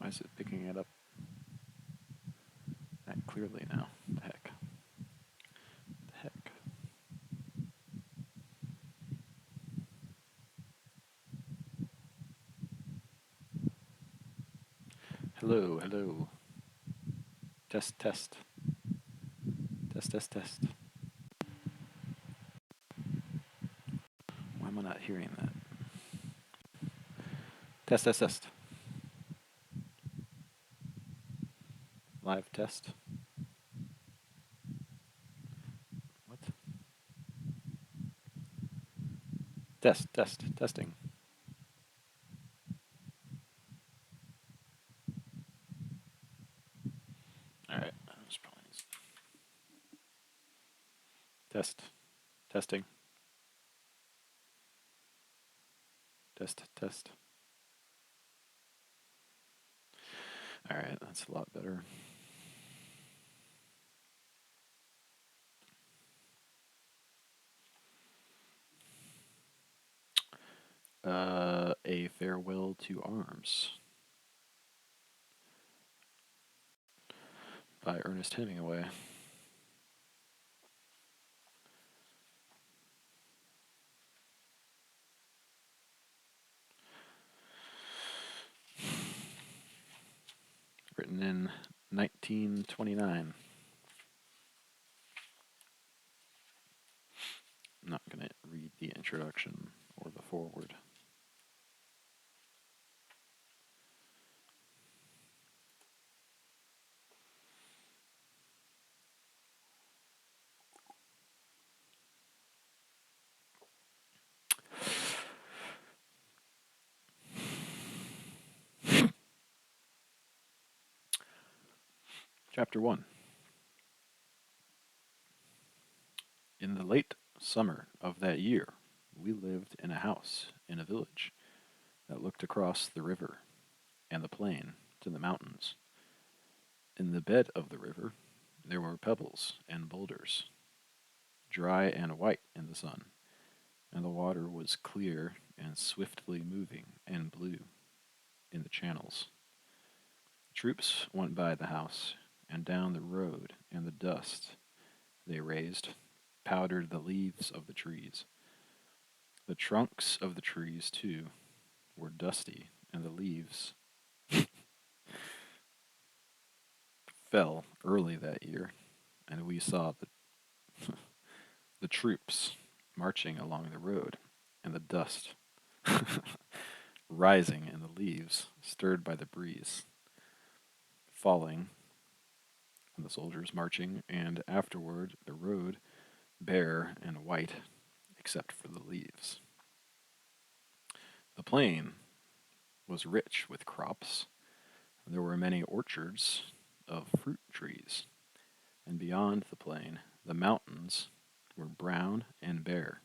Why is it picking it up that clearly now? The heck? The heck? Hello, hello. Test, test. Test, test, test. Why am I not hearing that? Test, test, test. Live test. What? Test, test, testing. Alright. Test. Testing. Test, test. Alright, that's a lot better. A Farewell to Arms by Ernest Hemingway. Written in 1929. I'm not going to read the introduction or the foreword. Chapter 1. In the late summer of that year, we lived in a house in a village that looked across the river and the plain to the mountains. In the bed of the river, there were pebbles and boulders, dry and white in the sun, and the water was clear and swiftly moving and blue in the channels. Troops went by the house and down the road, and the dust they raised powdered the leaves of the trees. The trunks of the trees, too, were dusty, and the leaves fell early that year, and we saw the troops marching along the road, and the dust rising in the leaves, stirred by the breeze, falling, and the soldiers marching, and afterward the road bare and white, except for the leaves. The plain was rich with crops. There were many orchards of fruit trees, and beyond the plain the mountains were brown and bare.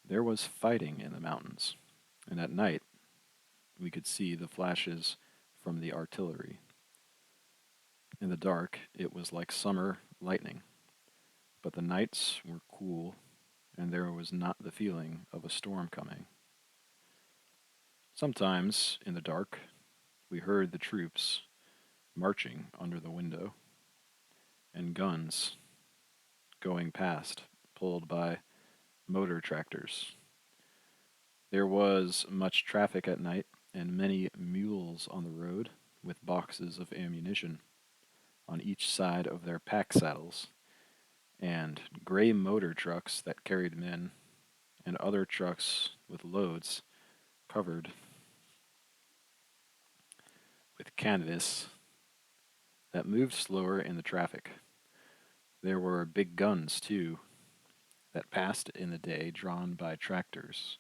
There was fighting in the mountains, and at night we could see the flashes from the artillery. In the dark it was like summer lightning, but the nights were cool, and there was not the feeling of a storm coming. Sometimes, in the dark, we heard the troops marching under the window, and guns going past, pulled by motor tractors. There was much traffic at night, and many mules on the road with boxes of ammunition on each side of their pack saddles, and gray motor trucks that carried men, and other trucks with loads covered with canvas that moved slower in the traffic. There were big guns, too, that passed in the day drawn by tractors.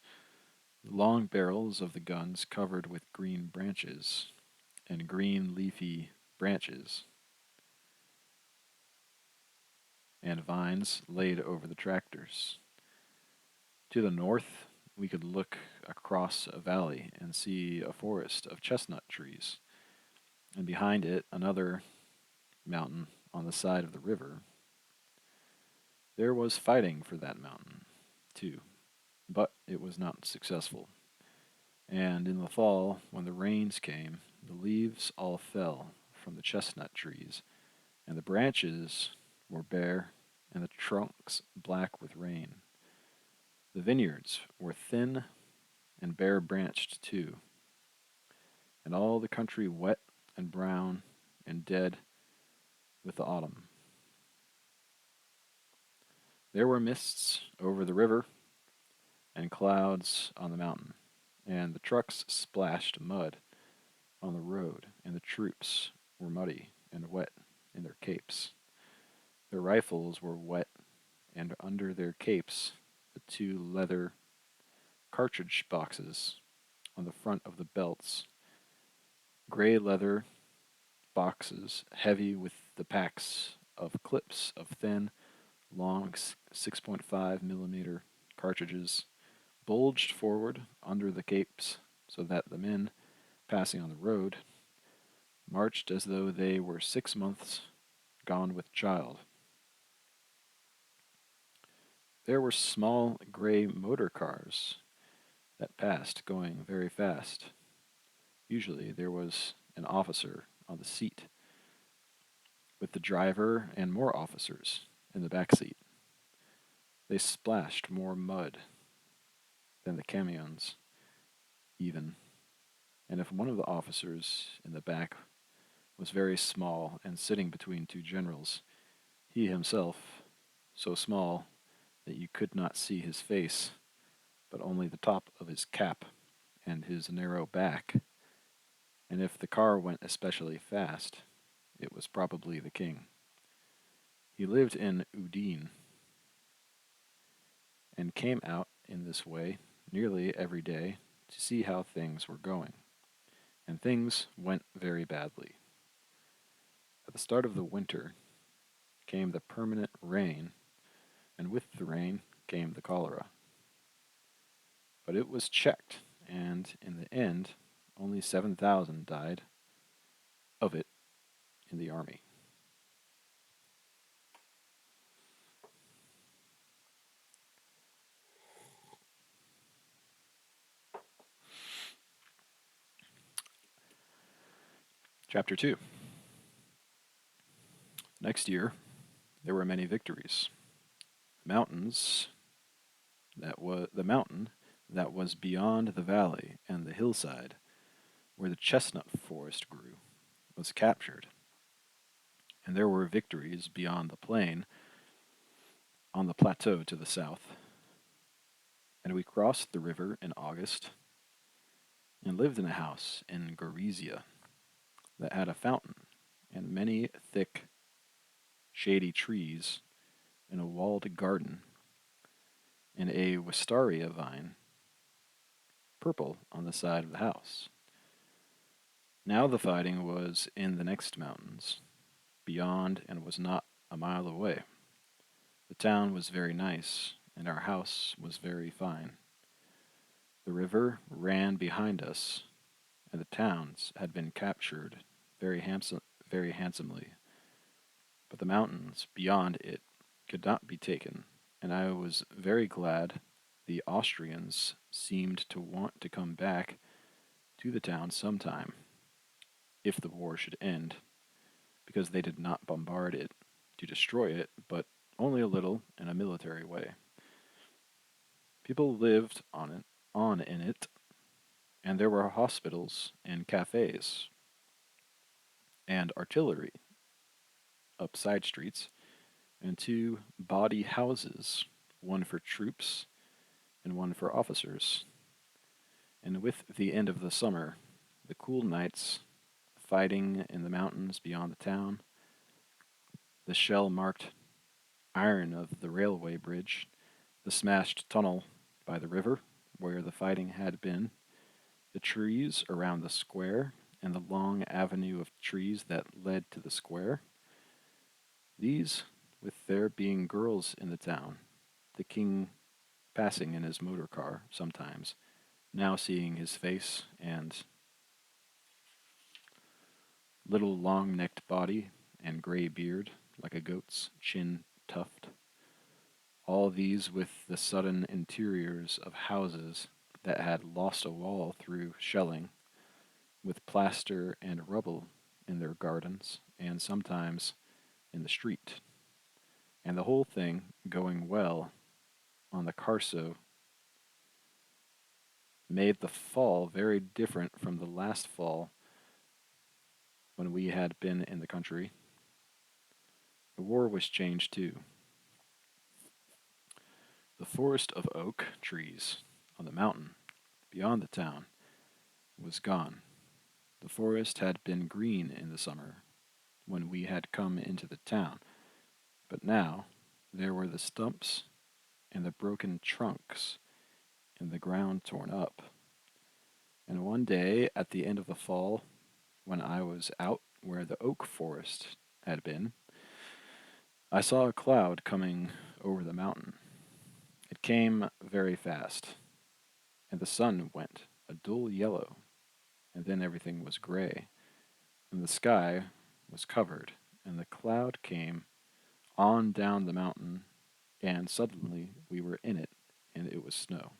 The long barrels of the guns covered with green branches and green leafy branches and vines laid over the tractors. To the north, we could look across a valley and see a forest of chestnut trees, and behind it another mountain on the side of the river. There was fighting for that mountain, too, but it was not successful. And in the fall, when the rains came, the leaves all fell from the chestnut trees, and the branches were bare, and the trunks black with rain. The vineyards were thin and bare branched too, and all the country wet and brown and dead with the autumn. There were mists over the river and clouds on the mountain, and the trucks splashed mud on the road, and the troops were muddy and wet in their capes. Their rifles were wet, and under their capes the two leather cartridge boxes on the front of the belts, gray leather boxes heavy with the packs of clips of thin, long 6.5 millimeter cartridges bulged forward under the capes so that the men passing on the road marched as though they were 6 months gone with child. There were small gray motor cars that passed, going very fast. Usually there was an officer on the seat, with the driver and more officers in the back seat. They splashed more mud than the camions, even, and if one of the officers in the back was very small and sitting between two generals, he himself so small that you could not see his face, but only the top of his cap and his narrow back, and if the car went especially fast, it was probably the king. He lived in Udine, and came out in this way nearly every day to see how things were going, and things went very badly. At the start of the winter came the permanent rain, and with the rain came the cholera. But it was checked, and in the end, only 7,000 died of it in the army. Chapter 2. Next year, there were many victories. Mountains the mountain that was beyond the valley and the hillside, where the chestnut forest grew, was captured, and there were victories beyond the plain on the plateau to the south. And we crossed the river in August and lived in a house in Gorizia that had a fountain and many thick, shady trees in a walled garden and a wistaria vine, purple on the side of the house. Now the fighting was in the next mountains, beyond, and was not a mile away. The town was very nice, and our house was very fine. The river ran behind us, and the towns had been captured very handsomely, but the mountains beyond it could not be taken, and I was very glad the Austrians seemed to want to come back to the town sometime, if the war should end, because they did not bombard it to destroy it, but only a little in a military way. People lived on in it, and there were hospitals and cafes and artillery up side streets, and two body houses, one for troops and one for officers. And with the end of the summer, the cool nights, fighting in the mountains beyond the town, the shell-marked iron of the railway bridge, the smashed tunnel by the river where the fighting had been, the trees around the square, and the long avenue of trees that led to the square. These, with there being girls in the town, the king passing in his motor car sometimes, now seeing his face and little long-necked body and gray beard like a goat's chin tuft. All these with the sudden interiors of houses that had lost a wall through shelling, with plaster and rubble in their gardens, and sometimes in the street, and the whole thing going well on the Carso made the fall very different from the last fall when we had been in the country. The war was changed too. The forest of oak trees on the mountain beyond the town was gone. The forest had been green in the summer when we had come into the town, but now there were the stumps and the broken trunks and the ground torn up. And one day at the end of the fall, when I was out where the oak forest had been, I saw a cloud coming over the mountain. It came very fast, and the sun went a dull yellow, and then everything was gray, and the sky was covered, and the cloud came on down the mountain, and suddenly we were in it, and it was snow.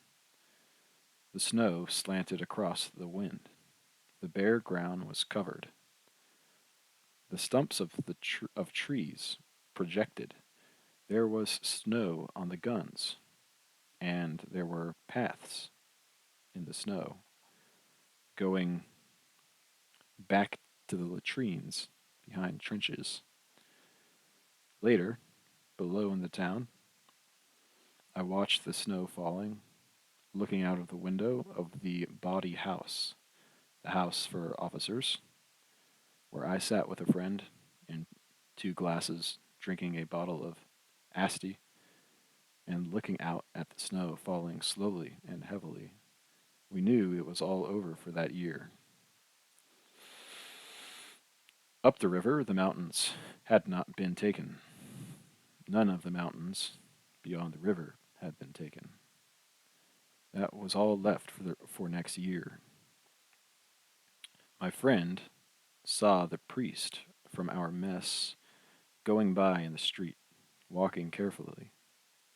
The snow slanted across the wind. The bare ground was covered. The stumps of trees projected. There was snow on the guns, and there were paths in the snow going back to the latrines behind trenches. Later, below in the town, I watched the snow falling, looking out of the window of the body house, the house for officers, where I sat with a friend in two glasses, drinking a bottle of Asti, and looking out at the snow falling slowly and heavily. We knew it was all over for that year. Up the river, the mountains had not been taken. None of the mountains beyond the river had been taken. That was all left for next year. My friend saw the priest from our mess going by in the street, walking carefully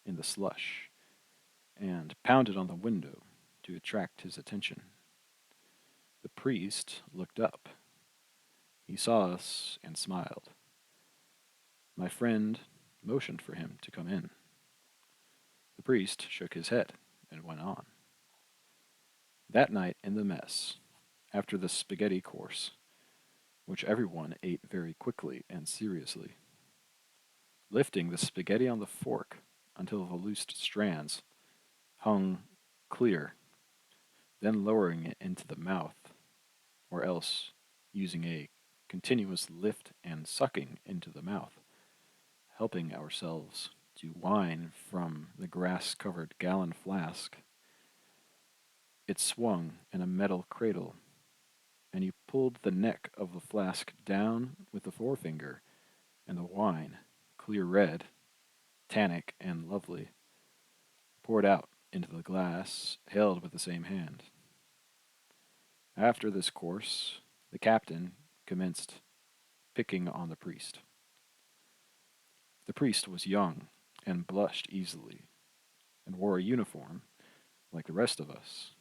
in the slush, and pounded on the window to attract his attention. The priest looked up. He saw us and smiled. My friend motioned for him to come in. The priest shook his head and went on. That night in the mess, after the spaghetti course, which everyone ate very quickly and seriously, lifting the spaghetti on the fork until the loosed strands hung clear, then lowering it into the mouth, or else using a continuous lift and sucking into the mouth, helping ourselves to wine from the grass-covered gallon flask. It swung in a metal cradle, and you pulled the neck of the flask down with the forefinger, and the wine, clear red, tannic and lovely, poured out into the glass held with the same hand. After this course, the captain commenced picking on the priest. The priest was young and blushed easily, and wore a uniform like the rest of us,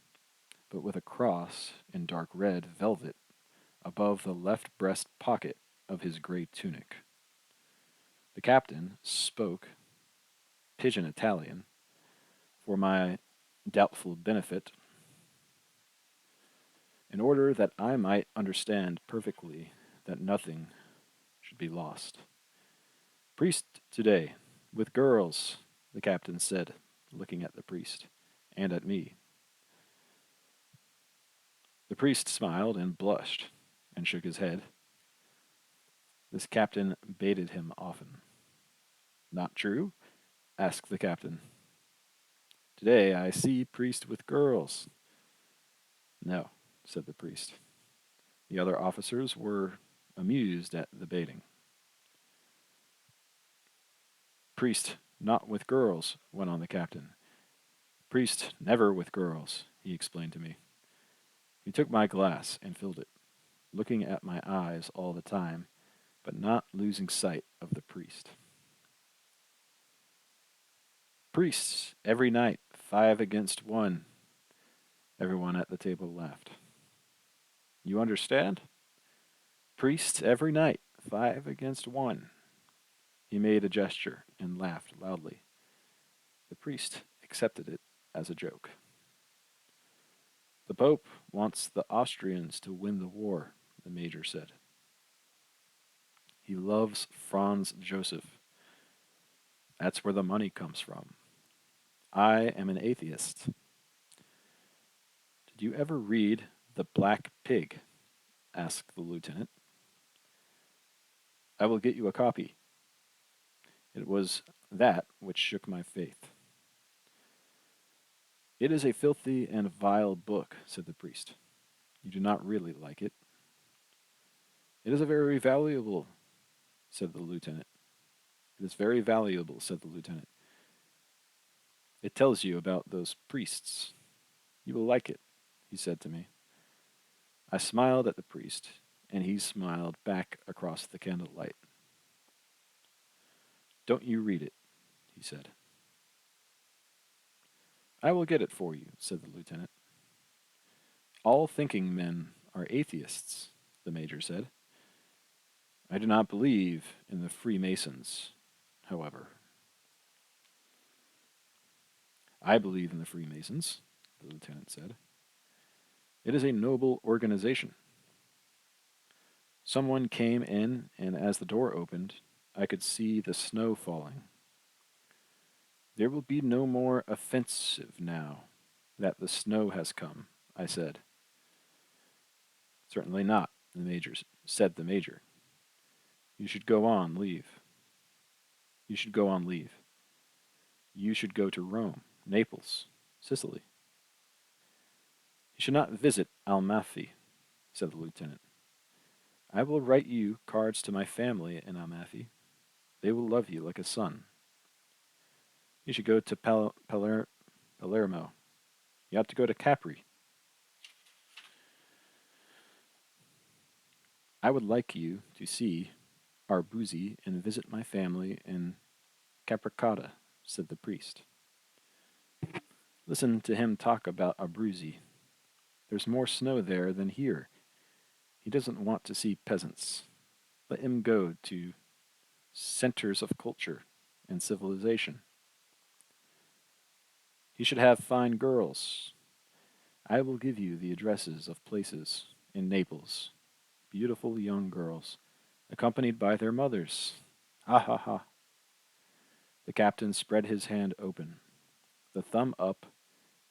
but with a cross in dark red velvet above the left breast pocket of his gray tunic. The captain spoke pidgin Italian for my doubtful benefit, in order that I might understand perfectly that nothing should be lost. Priest today, with girls, the captain said, looking at the priest and at me. The priest smiled and blushed and shook his head. This captain baited him often. Not true? Asked the captain. Today I see priest with girls. No, said the priest. The other officers were amused at the baiting. Priest not with girls, went on the captain. Priest never with girls, he explained to me. He took my glass and filled it, looking at my eyes all the time, but not losing sight of the priest. Priests, every night, 5 against 1. Everyone at the table laughed. You understand? Priests every night, 5 against 1. He made a gesture and laughed loudly. The priest accepted it as a joke. The Pope wants the Austrians to win the war, the major said. He loves Franz Joseph. That's where the money comes from. I am an atheist. Did you ever read The Black Pig? Asked the lieutenant. I will get you a copy. It was that which shook my faith. It is a filthy and vile book, said the priest. You do not really like it. It is a very valuable, said the lieutenant. It is very valuable, said the lieutenant. It tells you about those priests. You will like it, he said to me. I smiled at the priest, and he smiled back across the candlelight. Don't you read it, he said. I will get it for you, said the lieutenant. All thinking men are atheists, the major said. I do not believe in the Freemasons, however. I believe in the Freemasons, the lieutenant said. It is a noble organization. Someone came in, and as the door opened, I could see the snow falling. There will be no more offensive now that the snow has come, I said. Certainly not, said the major. You should go on leave. You should go on leave. You should go to Rome, Naples, Sicily. You should not visit Almaty, said the lieutenant. I will write you cards to my family in Almaty. They will love you like a son. You should go to Palermo. You have to go to Capri. I would like you to see Arbuzzi and visit my family in Capricotta, said the priest. Listen to him talk about Abruzzi. There's more snow there than here. He doesn't want to see peasants. Let him go to centers of culture and civilization. He should have fine girls. I will give you the addresses of places in Naples. Beautiful young girls, accompanied by their mothers. Ha ha ha. The captain spread his hand open, the thumb up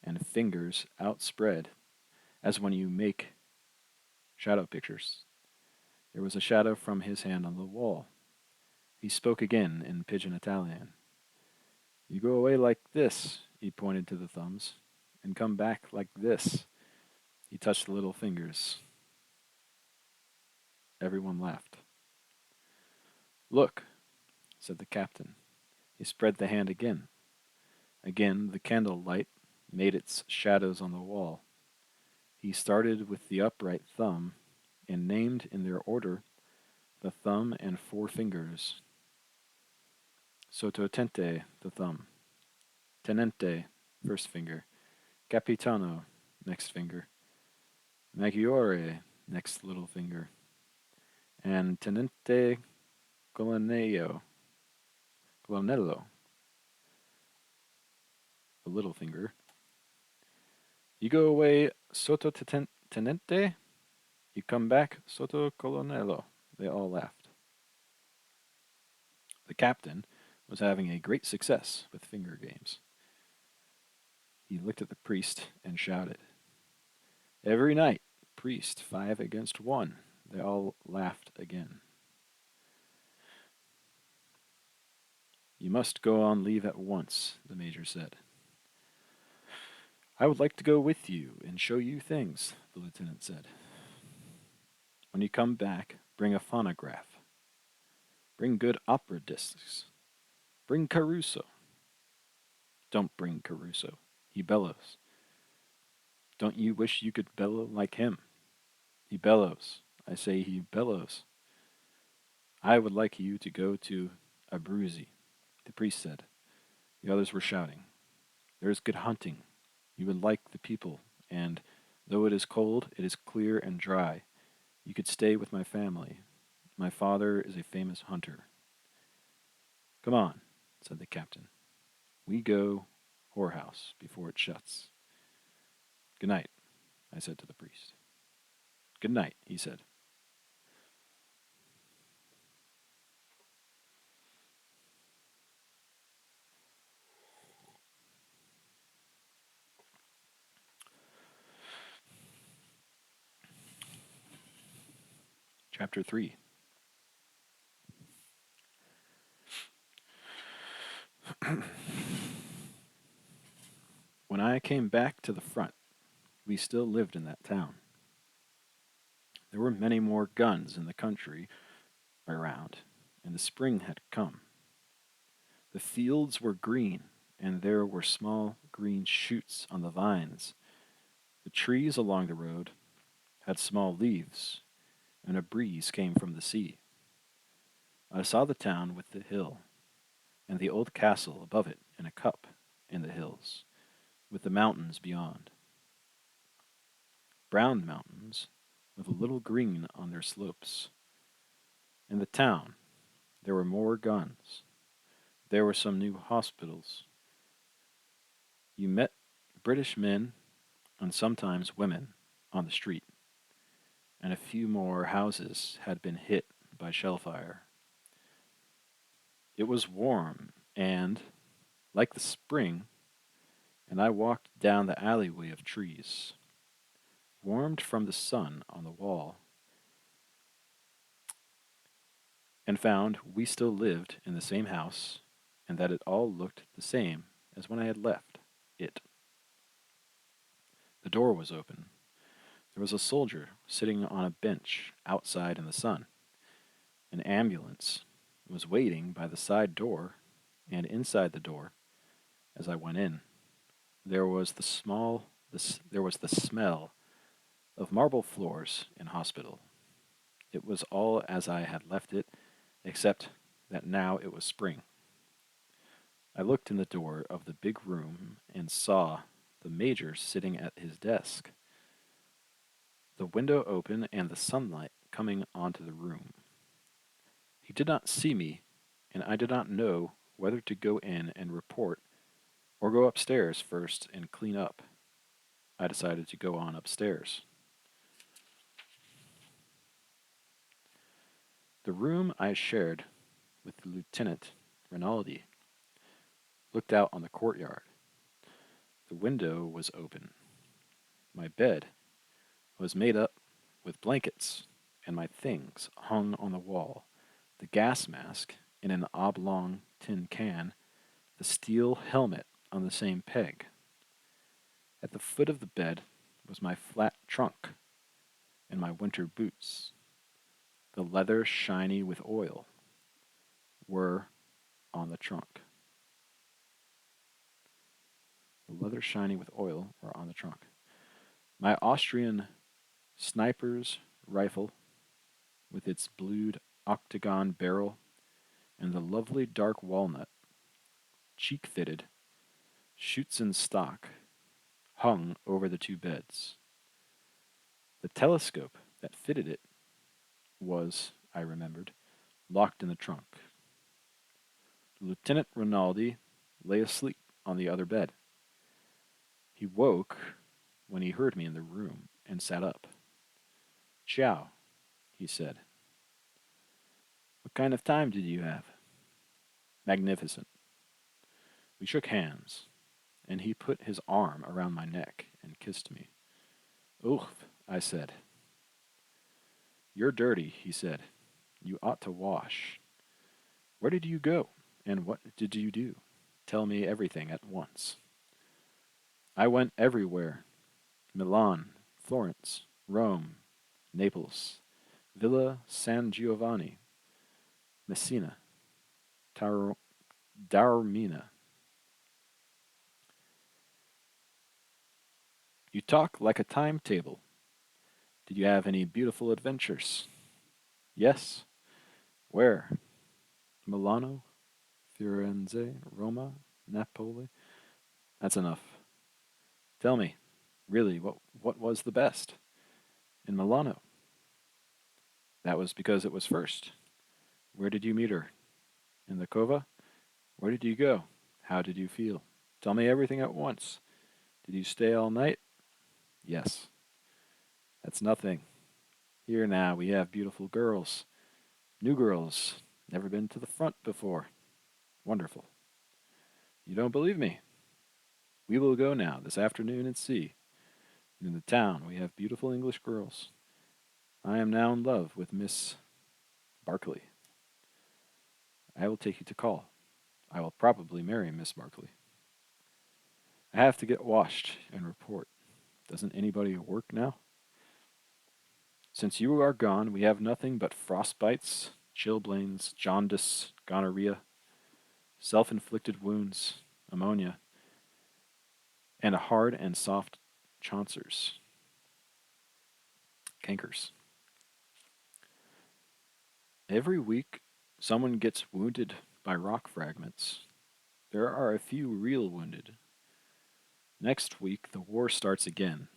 and fingers outspread, as when you make shadow pictures. There was a shadow from his hand on the wall. He spoke again in pidgin Italian. You go away like this, he pointed to the thumbs, and come back like this. He touched the little fingers. Everyone laughed. Look, said the captain. He spread the hand again. Again the candle light made its shadows on the wall. He started with the upright thumb and named in their order the thumb and 4 fingers. Sottotente, the thumb. Tenente, first finger. Capitano, next finger. Maggiore, next little finger. And Tenente Colonnello, the little finger. You go away sotto tenente, you come back sotto colonnello. They all laughed. The captain was having a great success with finger games. He looked at the priest and shouted. Every night, priest, 5 against 1. They all laughed again. You must go on leave at once, the major said. I would like to go with you and show you things, the lieutenant said. When you come back, bring a phonograph. Bring good opera discs. Bring Caruso. Don't bring Caruso. He bellows. Don't you wish you could bellow like him? He bellows. I say he bellows. I would like you to go to Abruzzi, the priest said. The others were shouting. There is good hunting. You would like the people and though it is cold, it is clear and dry. You could stay with my family. My father is a famous hunter. Come on, said the captain. We go whorehouse before it shuts. Good night, I said to the priest. Good night, he said. Chapter 3. When I came back to the front, we still lived in that town. There were many more guns in the country around, and the spring had come. The fields were green, and there were small green shoots on the vines. The trees along the road had small leaves, and a breeze came from the sea. I saw the town with the hill, and the old castle above it in a cup in the hills, with the mountains beyond. Brown mountains, with a little green on their slopes. In the town, there were more guns. There were some new hospitals. You met British men and sometimes women on the street, and a few more houses had been hit by shell fire. It was warm and, like the spring, and I walked down the alleyway of trees, warmed from the sun on the wall, and found we still lived in the same house and that it all looked the same as when I had left it. The door was open. There was a soldier sitting on a bench outside in the sun. An ambulance was waiting by the side door, and inside the door, as I went in, there was there was the smell of marble floors in hospital. It was all as I had left it, except that now it was spring. I looked in the door of the big room and saw the major sitting at his desk, the window open and the sunlight coming onto the room. He did not see me, and I did not know whether to go in and report or go upstairs first and clean up. I decided to go on upstairs. The room I shared with Lieutenant Rinaldi looked out on the courtyard. The window was open. My bed was made up with blankets, and my things hung on the wall. The gas mask in an oblong tin can, the steel helmet on the same peg. At the foot of the bed was my flat trunk and my winter boots. The leather shiny with oil were on the trunk. The leather shiny with oil were on the trunk. My Austrian sniper's rifle with its blued octagon barrel and the lovely dark walnut, cheek-fitted, shoots in stock, hung over the two beds. The telescope that fitted it was, I remembered, locked in the trunk. Lieutenant Rinaldi lay asleep on the other bed. He woke when he heard me in the room and sat up. Ciao, he said. What kind of time did you have? Magnificent. We shook hands, and he put his arm around my neck and kissed me. Oof, I said. You're dirty, he said. You ought to wash. Where did you go, and what did you do? Tell me everything at once. I went everywhere. Milan, Florence, Rome, Naples, Villa San Giovanni, Messina, Taormina. You talk like a timetable. Did you have any beautiful adventures? Yes. Where? Milano, Firenze, Roma, Napoli? That's enough. Tell me. Really, what was the best? In Milano. That was because it was first. Where did you meet her? In the cova? Where did you go? How did you feel? Tell me everything at once. Did you stay all night? Yes. That's nothing. Here now we have beautiful girls. New girls. Never been to the front before. Wonderful. You don't believe me? We will go now this afternoon and see. In the town we have beautiful English girls. I am now in love with Miss Barclay. I will take you to call. I will probably marry Miss Barclay. I have to get washed and report. Doesn't anybody work now? Since you are gone, we have nothing but frostbites, chilblains, jaundice, gonorrhea, self-inflicted wounds, ammonia, and hard and soft chancers, cankers. Every week, someone gets wounded by rock fragments. There are a few real wounded. Next week, the war starts again.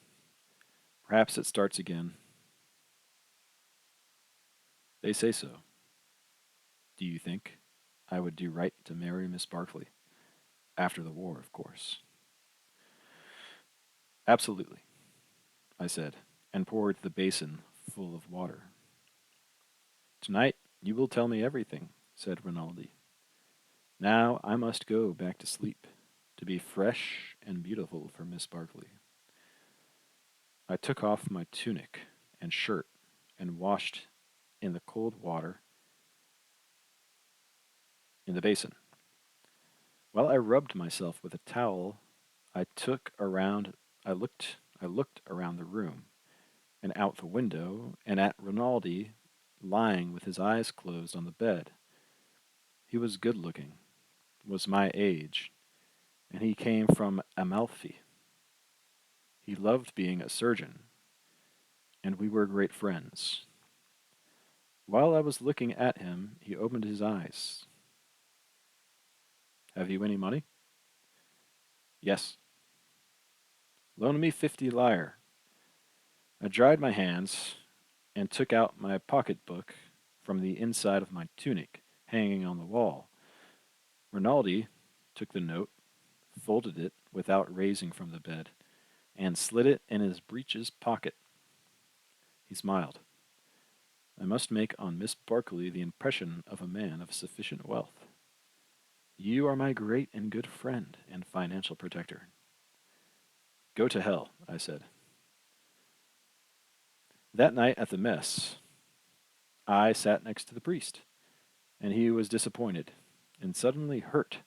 Perhaps it starts again. They say so. Do you think I would do right to marry Miss Barclay? After the war, of course. Absolutely, I said, and poured the basin full of water. Tonight you will tell me everything, said Rinaldi. Now I must go back to sleep, to be fresh and beautiful for Miss Barclay. I took off my tunic and shirt and washed in the cold water in the basin. While I rubbed myself with a towel, I took around I looked around the room and out the window and at Rinaldi lying with his eyes closed on the bed. He was good looking, was my age, and he came from Amalfi. He loved being a surgeon, and we were great friends. While I was looking at him, he opened his eyes. Have you any money? Yes. Loan me 50 lire. I dried my hands and took out my pocketbook from the inside of my tunic, hanging on the wall. Rinaldi took the note, folded it without raising from the bed, and slid it in his breeches pocket. He smiled. I must make on Miss Barclay the impression of a man of sufficient wealth. You are my great and good friend and financial protector. Go to hell, I said. That night at the mess, I sat next to the priest, and he was disappointed and suddenly hurt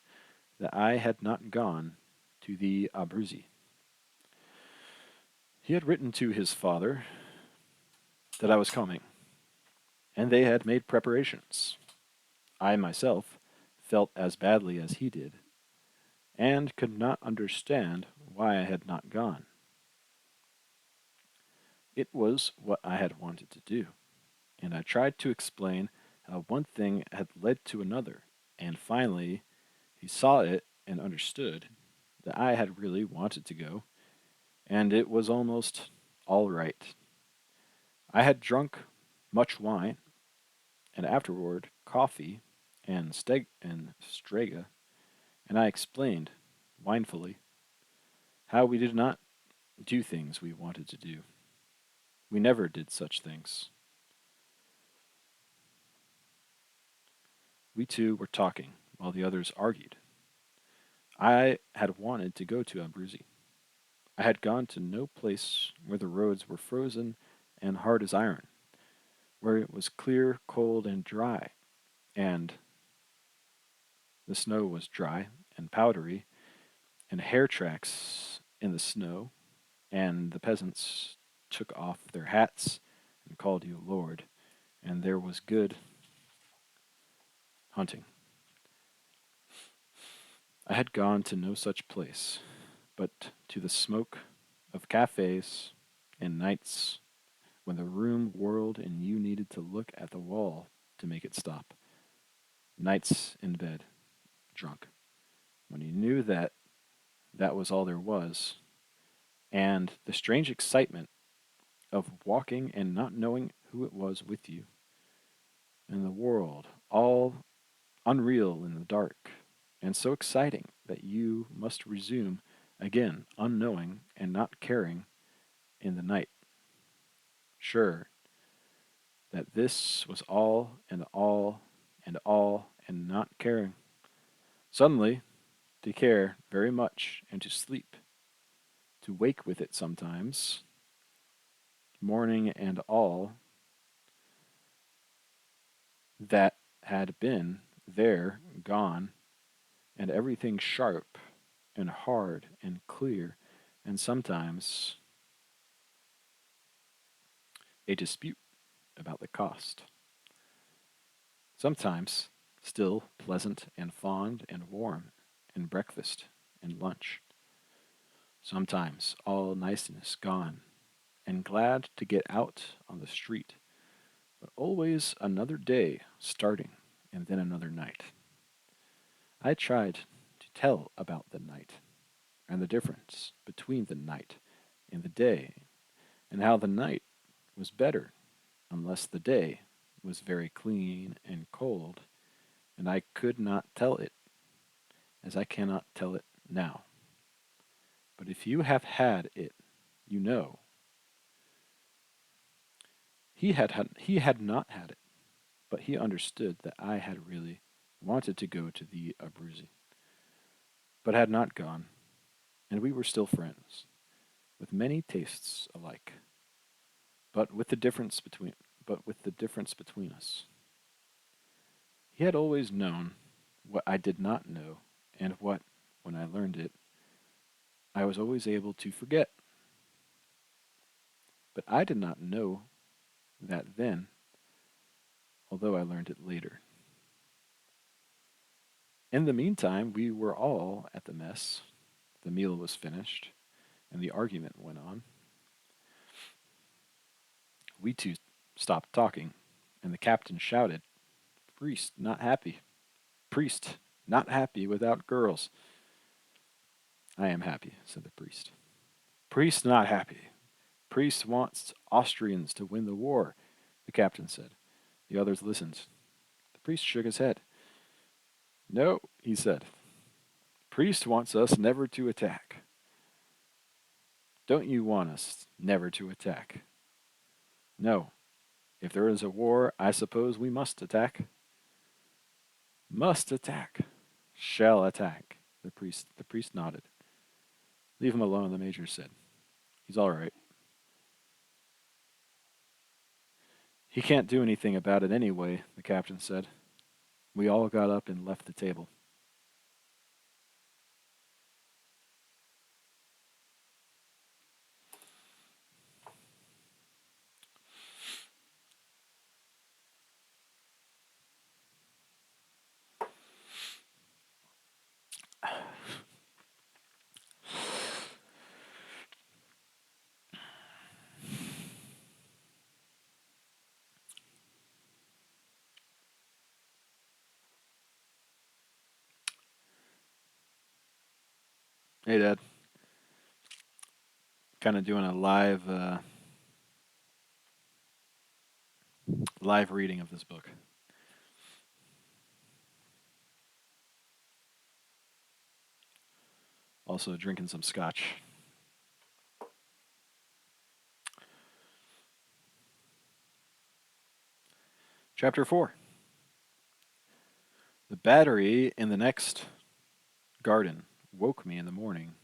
that I had not gone to the Abruzzi. He had written to his father that I was coming, and they had made preparations. I myself felt as badly as he did, and could not understand why I had not gone. It was what I had wanted to do, and I tried to explain how one thing had led to another, and finally he saw it and understood that I had really wanted to go, and it was almost all right. I had drunk much wine, and afterward coffee and strega, and I explained, winefully, how we did not do things we wanted to do. We never did such things. We two were talking while the others argued. I had wanted to go to Abruzzi. I had gone to no place where the roads were frozen and hard as iron, where it was clear, cold, and dry, and the snow was dry and powdery, and hair tracks in the snow, and the peasants took off their hats and called you Lord, and there was good hunting. I had gone to no such place, but to the smoke of cafes and nights when the room whirled and you needed to look at the wall to make it stop. Nights in bed, drunk, when you knew that that was all there was, and the strange excitement of walking and not knowing who it was with you, and the world all unreal in the dark, and so exciting that you must resume again unknowing and not caring in the night, sure that this was all and all and all and not caring. Suddenly, to care very much and to sleep, to wake with it sometimes, morning and all that had been there gone, and everything sharp and hard and clear, and sometimes a dispute about the cost. Sometimes still pleasant and fond and warm, and breakfast and lunch. Sometimes all niceness gone, and glad to get out on the street, but always another day starting, and then another night. I tried to tell about the night, and the difference between the night and the day, and how the night was better unless the day was very clean and cold, and I could not tell it, as I cannot tell it now. But if you have had it, you know. He had not had it, but he understood that I had really wanted to go to the Abruzzi, but had not gone, and we were still friends, with many tastes alike, but with the difference between us. He had always known what I did not know, and what, when I learned it, I was always able to forget. But I did not know that then, although I learned it later. In the meantime, we were all at the mess. The meal was finished, and the argument went on. We two stopped talking, and the captain shouted, "Priest not happy. Priest not happy without girls." "I am happy," said the priest. "Priest not happy. Priest wants Austrians to win the war," the captain said. The others listened. The priest shook his head. "No," he said. "Priest wants us never to attack." "Don't you want us never to attack?" "No. If there is a war, I suppose we must attack." "Must attack." "Shall attack." The priest nodded. "Leave him alone," the major said. "He's all right." "He can't do anything about it anyway," the captain said. We all got up and left the table. Hey, Dad. Kind of doing a live reading of this book. Also drinking some scotch. Chapter 4. The battery in the next garden woke me in the morning,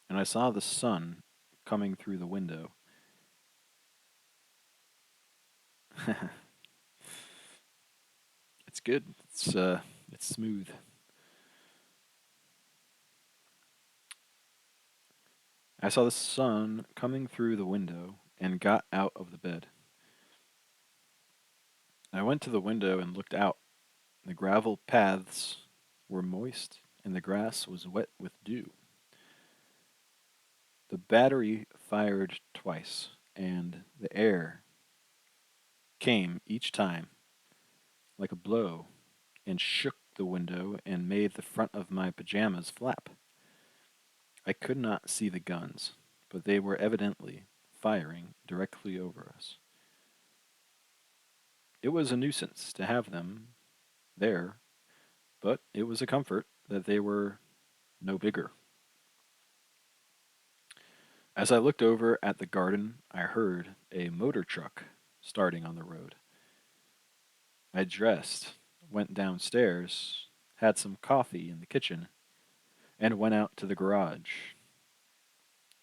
and I saw the sun coming through the window. It's good. It's smooth. I saw the sun coming through the window and got out of the bed. I went to the window and looked out. The gravel paths were moist, and the grass was wet with dew. The battery fired twice, and the air came each time like a blow and shook the window and made the front of my pajamas flap. I could not see the guns, but they were evidently firing directly over us. It was a nuisance to have them there, but it was a comfort that they were no bigger. As I looked over at the garden, I heard a motor truck starting on the road. I dressed, went downstairs, had some coffee in the kitchen, and went out to the garage.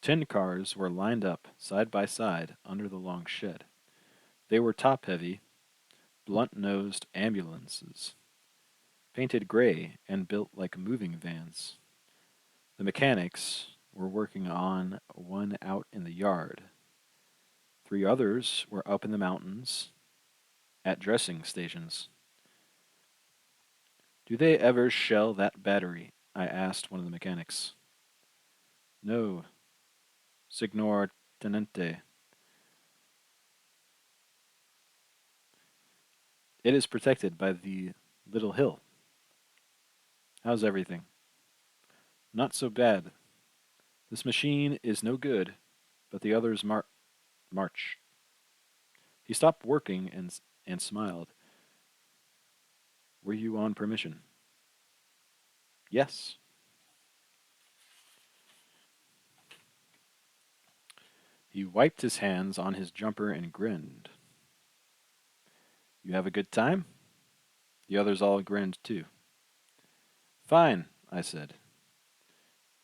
10 cars were lined up side by side under the long shed. They were top heavy, blunt nosed ambulances, painted gray and built like moving vans. The mechanics were working on one out in the yard. 3 others were up in the mountains at dressing stations. Do they ever shell that battery? I asked one of the mechanics. No, Signor Tenente. It is protected by the little hill. How's everything? Not so bad. This machine is no good, but the others march. He stopped working and smiled. Were you on permission? Yes. He wiped his hands on his jumper and grinned. You have a good time? The others all grinned too. Fine, I said.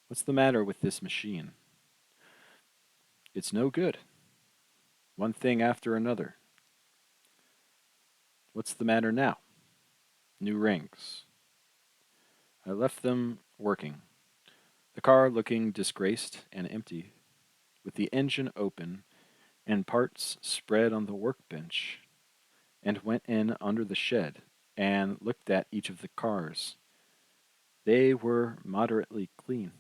What's the matter with this machine? It's no good. One thing after another. What's the matter now? New rings. I left them working, the car looking disgraced and empty, with the engine open and parts spread on the workbench, and went in under the shed and looked at each of the cars. They were moderately clean,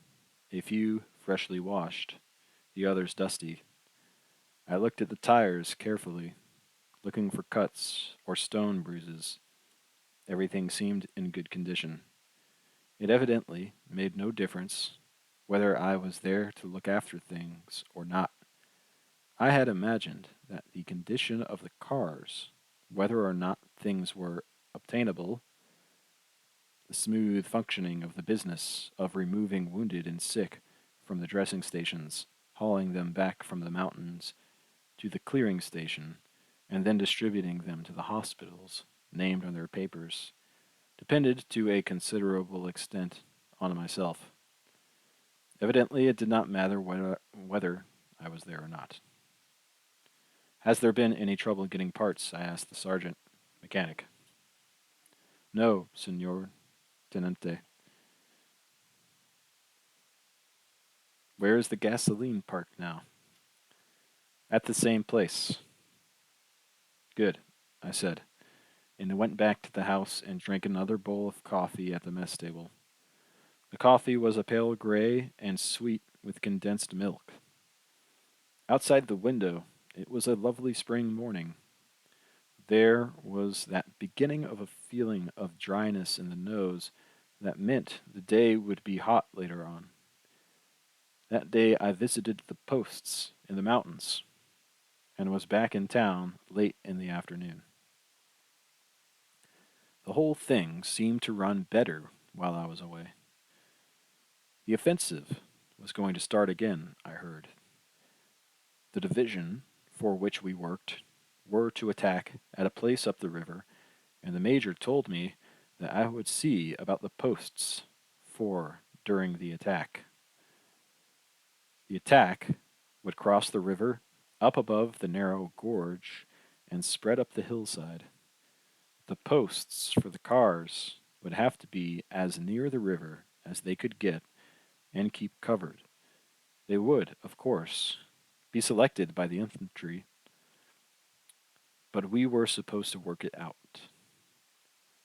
a few freshly washed, the others dusty. I looked at the tires carefully, looking for cuts or stone bruises. Everything seemed in good condition. It evidently made no difference whether I was there to look after things or not. I had imagined that the condition of the cars, whether or not things were obtainable, the smooth functioning of the business of removing wounded and sick from the dressing stations, hauling them back from the mountains to the clearing station, and then distributing them to the hospitals named on their papers, depended to a considerable extent on myself. Evidently, it did not matter whether I was there or not. Has there been any trouble getting parts? I asked the sergeant mechanic. No, Senor Tenente. Where is the gasoline parked now? At the same place. Good, I said, and went back to the house and drank another bowl of coffee at the mess table. The coffee was a pale gray and sweet with condensed milk. Outside the window, it was a lovely spring morning. There was that beginning of a feeling of dryness in the nose that meant the day would be hot later on. That day I visited the posts in the mountains and was back in town late in the afternoon. The whole thing seemed to run better while I was away. The offensive was going to start again, I heard. The division for which we worked were to attack at a place up the river, and the major told me that I would see about the posts for during the attack. The attack would cross the river up above the narrow gorge and spread up the hillside. The posts for the cars would have to be as near the river as they could get and keep covered. They would, of course, be selected by the infantry, but we were supposed to work it out.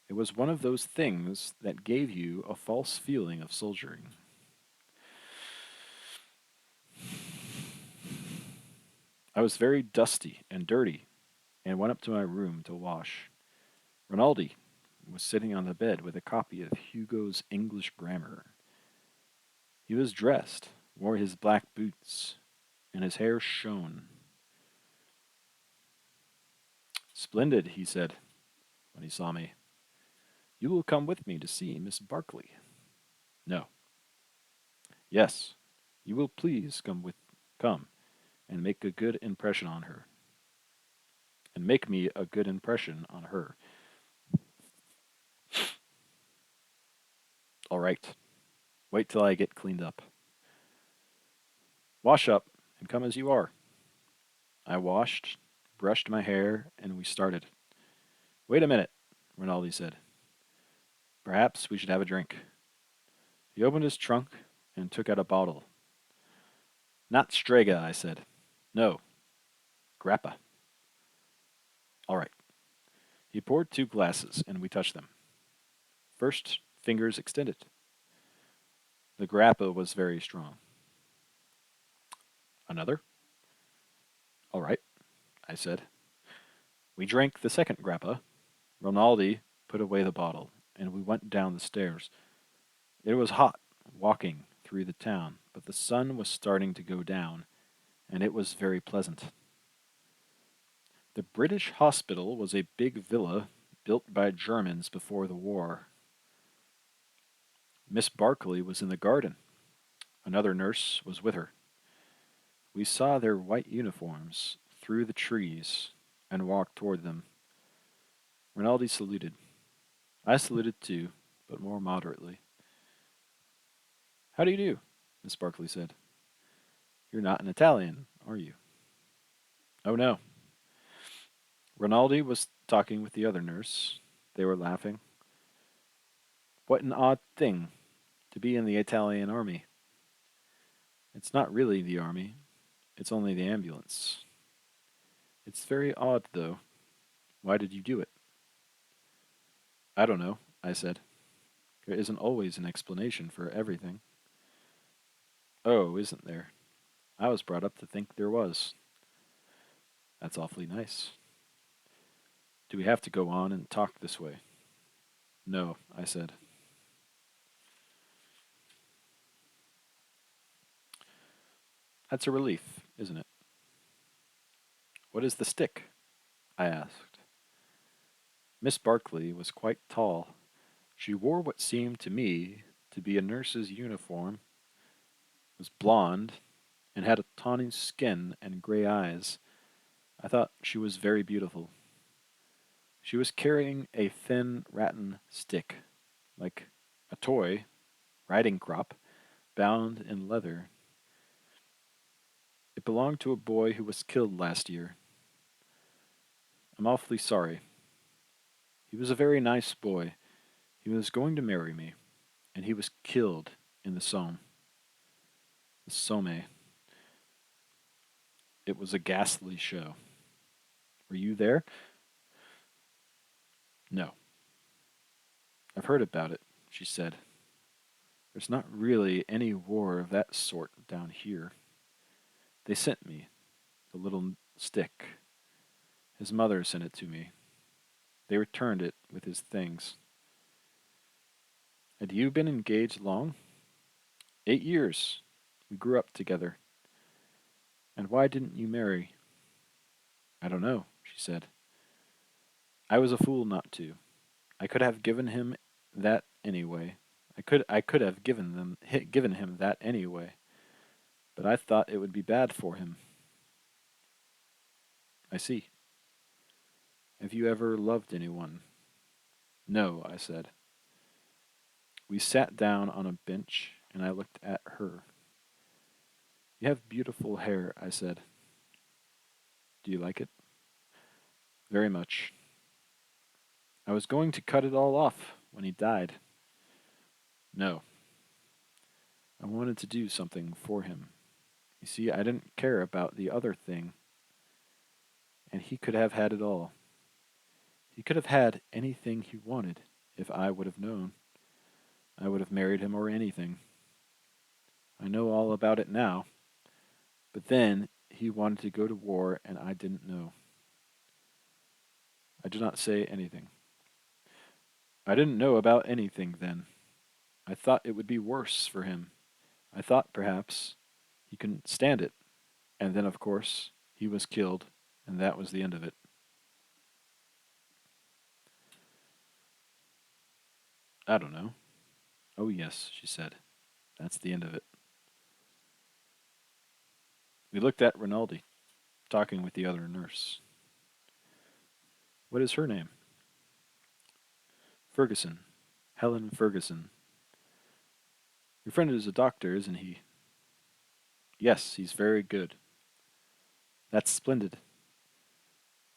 It was one of those things that gave you a false feeling of soldiering. I was very dusty and dirty and went up to my room to wash. Rinaldi was sitting on the bed with a copy of Hugo's English Grammar. He was dressed, wore his black boots, and his hair shone. "Splendid," he said when he saw me. "You will come with me to see Miss Barkley." "No." "Yes. You will please come and make a good impression on her. And make me a good impression on her." "All right. Wait till I get cleaned up." "Wash up and come as you are." I washed, brushed my hair, and we started. "Wait a minute," Rinaldi said. "Perhaps we should have a drink." He opened his trunk and took out a bottle. "Not Strega," I said. "No, Grappa." "All right." He poured 2 glasses, and we touched them. First, fingers extended. The Grappa was very strong. "Another?" "All right," I said. We drank the second Grappa. Rinaldi put away the bottle, and we went down the stairs. It was hot, walking through the town, but the sun was starting to go down, and it was very pleasant. The British hospital was a big villa built by Germans before the war. Miss Barkley was in the garden. Another nurse was with her. We saw their white uniforms through the trees and walked toward them. Rinaldi saluted. I saluted too, but more moderately. "How do you do?" Miss Barkley said. "You're not an Italian, are you?" "Oh, no." Rinaldi was talking with the other nurse. They were laughing. "What an odd thing, to be in the Italian army." "It's not really the army. It's only the ambulance." "It's very odd, though. Why did you do it?" "I don't know," I said. "There isn't always an explanation for everything." "Oh, isn't there? I was brought up to think there was." "That's awfully nice." "Do we have to go on and talk this way?" "No," I said. "That's a relief, isn't it?" "What is the stick?" I asked. Miss Barkley was quite tall. She wore what seemed to me to be a nurse's uniform, was blonde, and had a tawny skin and gray eyes. I thought she was very beautiful. She was carrying a thin rattan stick, like a toy riding crop, bound in leather. It belonged to a boy who was killed last year. I'm awfully sorry. He was a very nice boy. He was going to marry me, and he was killed in the Somme. The Somme. It was a ghastly show. Were you there? No. "I've heard about it," she said. "There's not really any war of that sort down here. They sent me the little stick. His mother sent it to me. They returned it with his things." "Had you been engaged long?" "8 years. We grew up together." "And why didn't you marry?" "I don't know," she said. "I was a fool not to. I could have given him that anyway. I could have given him that anyway. But I thought it would be bad for him." "I see. Have you ever loved anyone?" "No," I said. We sat down on a bench, and I looked at her. "You have beautiful hair," I said. "Do you like it?" "Very much." "I was going to cut it all off when he died." "No. I wanted to do something for him. You see, I didn't care about the other thing, and he could have had it all. He could have had anything he wanted if I would have known. I would have married him or anything. I know all about it now, but then he wanted to go to war and I didn't know. I did not say anything. I didn't know about anything then. I thought it would be worse for him. I thought, perhaps, he couldn't stand it, And then, of course, he was killed, and that was the end of it. I don't know. Oh, yes, she said. That's the end of it. We looked at Rinaldi, talking with the other nurse. What is her name? Ferguson. Helen Ferguson. Your friend is a doctor, isn't he? Yes, he's very good. That's splendid.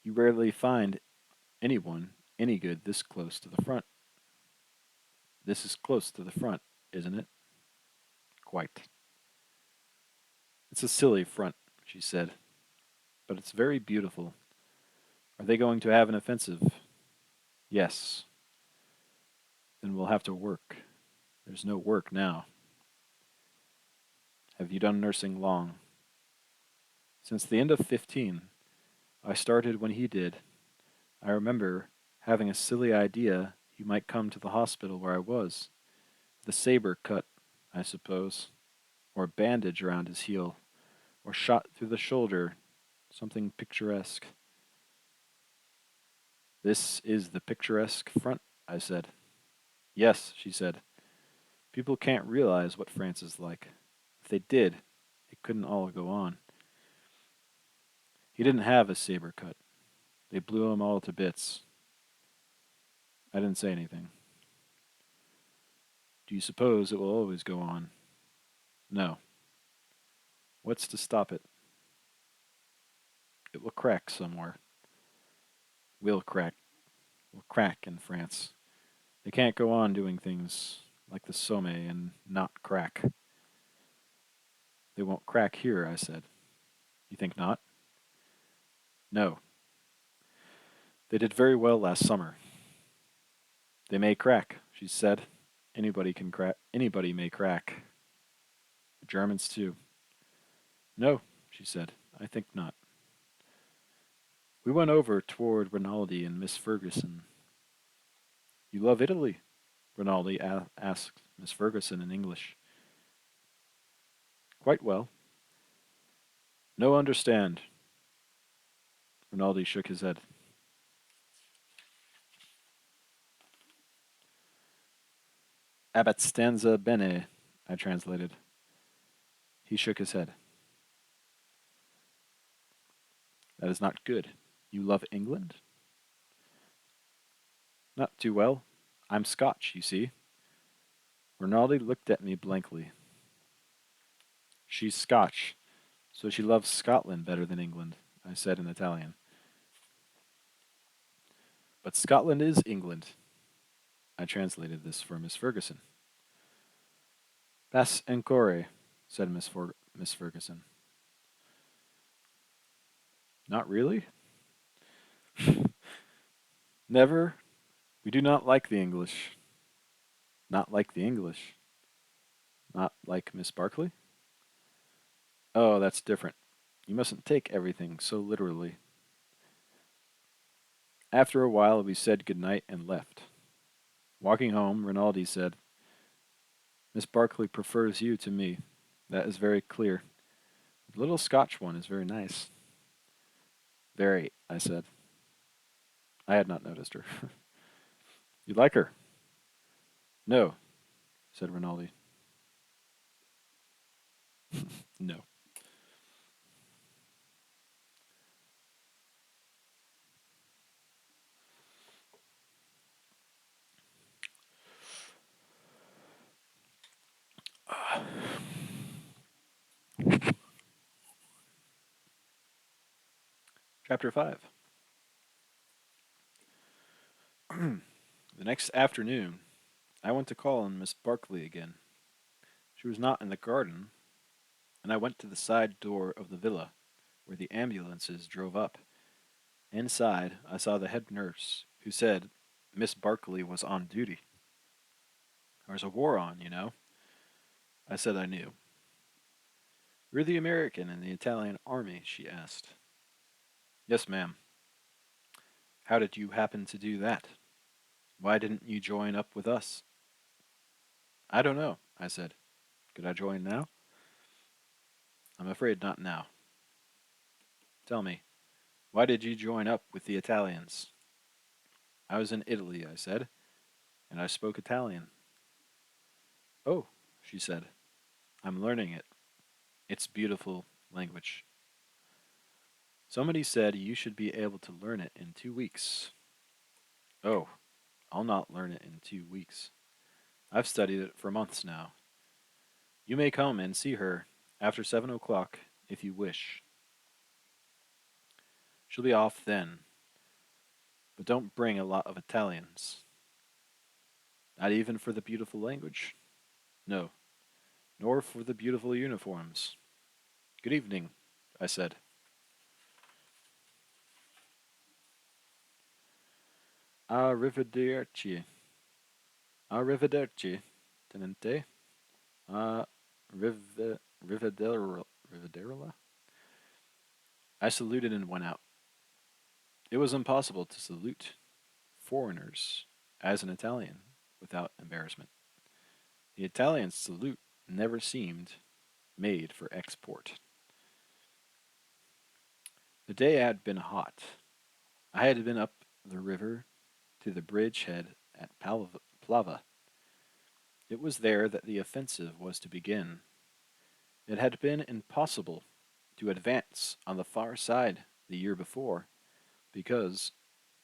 You rarely find anyone any good this close to the front. This is close to the front, isn't it? Quite. It's a silly front, she said, but it's very beautiful. Are they going to have an offensive? Yes. Then we'll have to work. There's no work now. Have you done nursing long? Since the end of 15. I started when he did. I remember having a silly idea you might come to the hospital where I was. The saber cut, I suppose, or a bandage around his heel, or shot through the shoulder, something picturesque. This is the picturesque front, I said. Yes, she said. People can't realize what France is like. If they did, it couldn't all go on. He didn't have a saber cut. They blew him all to bits. I didn't say anything. Do you suppose it will always go on? No. What's to stop it? It will crack somewhere. Will crack. Will crack in France. They can't go on doing things like the Somme and not crack. They won't crack here, I said. You think not? No. They did very well last summer. They may crack, she said. Anybody can crack. Anybody may crack. The Germans too. No, she said. I think not. We went over toward Rinaldi and Miss Ferguson. You love Italy? Rinaldi asked Miss Ferguson in English. Quite well. No understand. Rinaldi shook his head. Abbastanza bene, I translated. He shook his head. That is not good. You love England? Not too well. I'm Scotch, you see. Rinaldi looked at me blankly. She's Scotch, so she loves Scotland better than England, I said in Italian. But Scotland is England. I translated this for Miss Ferguson. Pass encore, said Miss Ferguson. Not really? Never. We do not like the English. Not like the English. Not like Miss Barkley? Oh, that's different. You mustn't take everything so literally. After a while, we said good night and left. Walking home, Rinaldi said, Miss Barkley prefers you to me. That is very clear. The little Scotch one is very nice. Very, I said. I had not noticed her. You like her? No, said Rinaldi. No. Chapter 5. The next afternoon, I went to call on Miss Barkley again. She was not in the garden, and I went to the side door of the villa, where the ambulances drove up. Inside, I saw the head nurse, who said Miss Barkley was on duty. There's a war on, you know. I said I knew. You're the American in the Italian army, she asked. Yes, ma'am. How did you happen to do that? Why didn't you join up with us? I don't know, I said. Could I join now? I'm afraid not now. Tell me, why did you join up with the Italians? I was in Italy, I said, and I spoke Italian. Oh, she said, I'm learning it. It's beautiful language. Somebody said you should be able to learn it in 2 weeks. Oh, I'll not learn it in 2 weeks. I've studied it for months now. You may come and see her after 7 o'clock if you wish. She'll be off then, but don't bring a lot of Italians. Not even for the beautiful language? No, nor for the beautiful uniforms. Good evening, I said. Arrivederci. Arrivederci, tenente. Uh, Rivaderla? I saluted and went out. It was impossible to salute foreigners as an Italian without embarrassment. The Italian salute never seemed made for export. The day had been hot. I had been up the river to the bridge head at Plava. It was there that the offensive was to begin. It had been impossible to advance on the far side the year before, because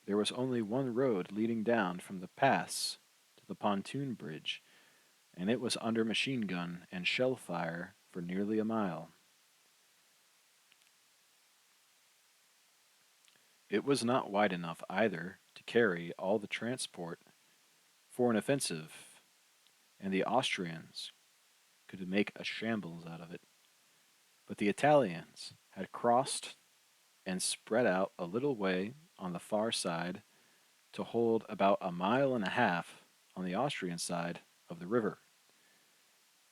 there was only one road leading down from the pass to the pontoon bridge, and it was under machine gun and shell fire for nearly a mile. It was not wide enough either to carry all the transport for an offensive, and the Austrians could make a shambles out of it. But the Italians had crossed and spread out a little way on the far side to hold about a mile and a half on the Austrian side of the river.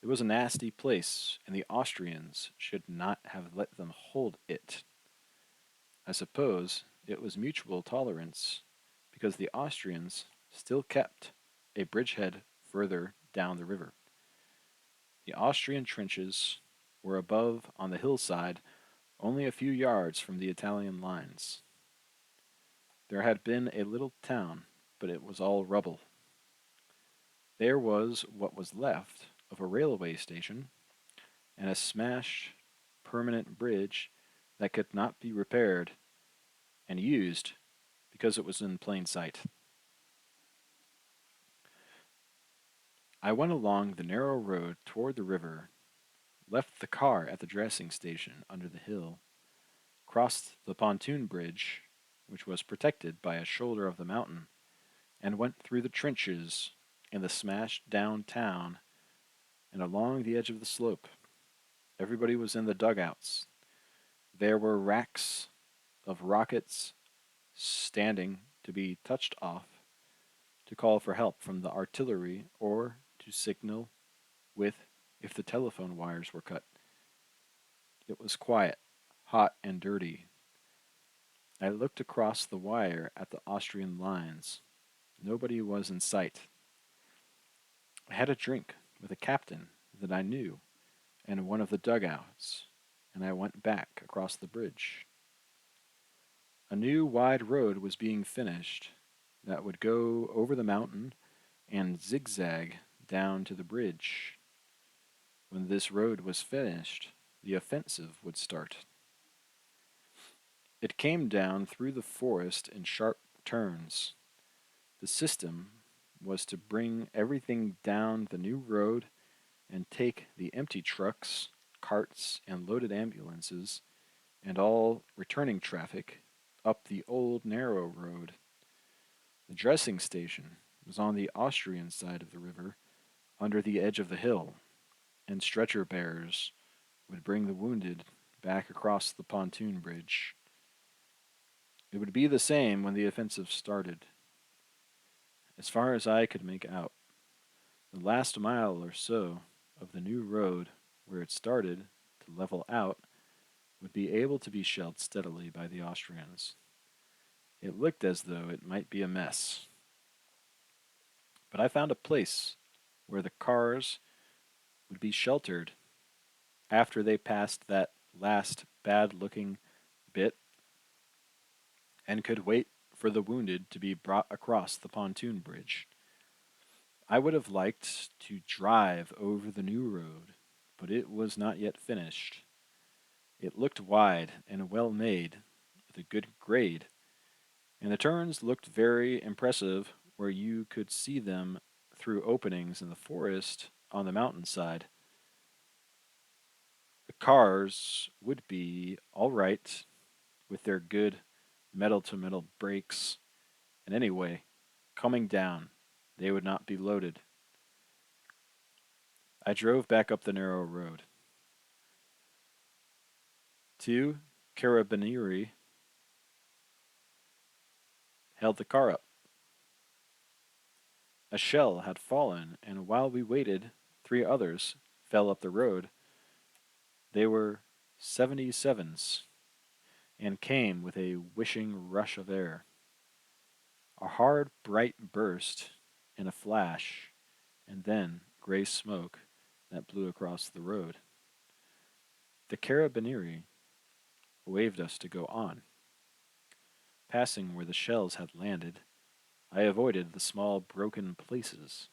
It was a nasty place, and the Austrians should not have let them hold it. I suppose it was mutual tolerance, because the Austrians still kept a bridgehead further down the river. The Austrian trenches were above on the hillside, only a few yards from the Italian lines. There had been a little town, but it was all rubble. There was what was left of a railway station and a smashed permanent bridge that could not be repaired and used because it was in plain sight. I went along the narrow road toward the river, left the car at the dressing station under the hill, crossed the pontoon bridge, which was protected by a shoulder of the mountain, and went through the trenches in the smashed down town and along the edge of the slope. Everybody was in the dugouts. There were racks of rockets standing to be touched off to call for help from the artillery or to signal with if the telephone wires were cut. It was quiet, hot, and dirty. I looked across the wire at the Austrian lines. Nobody was in sight. I had a drink with a captain that I knew in one of the dugouts, and I went back across the bridge. A new wide road was being finished that would go over the mountain and zigzag down to the bridge. When this road was finished, the offensive would start. It came down through the forest in sharp turns. The system was to bring everything down the new road and take the empty trucks, carts, and loaded ambulances, and all returning traffic up the old narrow road. The dressing station was on the Austrian side of the river, under the edge of the hill, and stretcher bearers would bring the wounded back across the pontoon bridge. It would be the same when the offensive started. As far as I could make out, the last mile or so of the new road where it started to level out would be able to be shelled steadily by the Austrians. It looked as though it might be a mess. But I found a place where the cars would be sheltered after they passed that last bad-looking bit and could wait for the wounded to be brought across the pontoon bridge. I would have liked to drive over the new road, but it was not yet finished. It looked wide and well made, with a good grade, and the turns looked very impressive where you could see them through openings in the forest on the mountainside. The cars would be all right with their good metal to metal brakes, and anyway, coming down, they would not be loaded. I drove back up the narrow road. Two carabinieri held the car up. A shell had fallen, and while we waited, three others fell up the road. They were 77s and came with a wishing rush of air. A hard, bright burst and a flash, and then gray smoke that blew across the road. The carabinieri waved us to go on. Passing where the shells had landed, I avoided the small broken places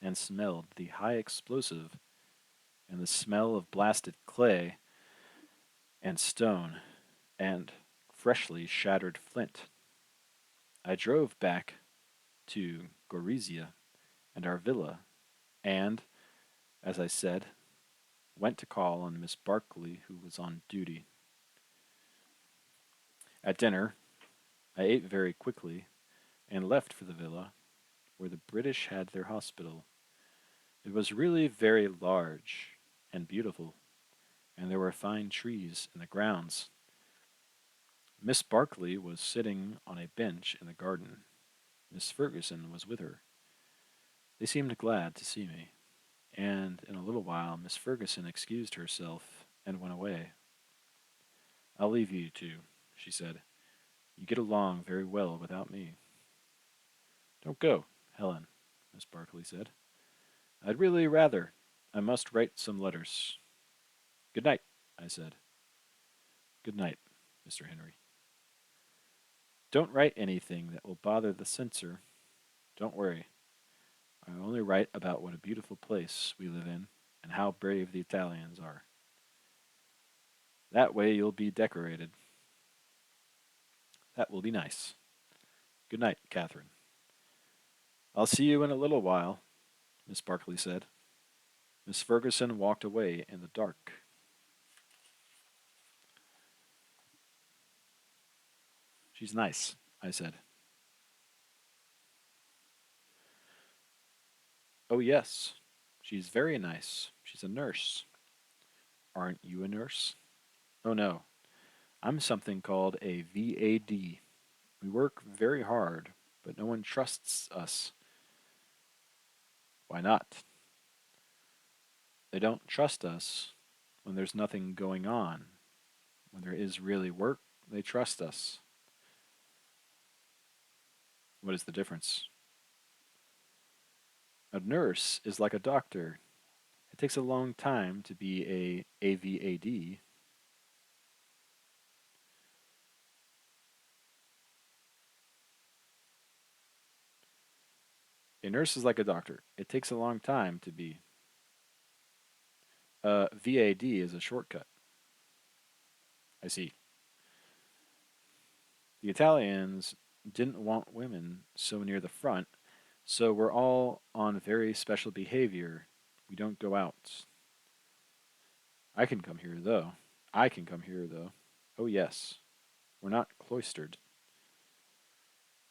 and smelled the high explosive and the smell of blasted clay and stone and freshly shattered flint. I drove back to Gorizia and our villa and, as I said, went to call on Miss Barkley, who was on duty. At dinner, I ate very quickly and left for the villa where the British had their hospital. It was really very large and beautiful, and there were fine trees in the grounds. Miss Barkley was sitting on a bench in the garden. Miss Ferguson was with her. They seemed glad to see me, and in a little while Miss Ferguson excused herself and went away. I'll leave you two, she said. You get along very well without me. Don't go, Helen, Miss Barkley said. I'd really rather. I must write some letters. Good night, I said. Good night, Mr. Henry. Don't write anything that will bother the censor. Don't worry. I only write about what a beautiful place we live in and how brave the Italians are. That way you'll be decorated. That will be nice. Good night, Catherine. I'll see you in a little while, Miss Barkley said. Miss Ferguson walked away in the dark. She's nice, I said. Oh, yes. She's very nice. She's a nurse. Aren't you a nurse? Oh, no. I'm something called a VAD. We work very hard, but no one trusts us. Why not? They don't trust us when there's nothing going on. When there is really work, they trust us. What is the difference? A nurse is like a doctor. It takes a long time to be a AVAD. A nurse is like a doctor. It takes a long time to be. VAD is a shortcut. I see. The Italians didn't want women so near the front, so we're all on very special behavior. We don't go out. I can come here, though. I can come here, though. Oh, yes. We're not cloistered.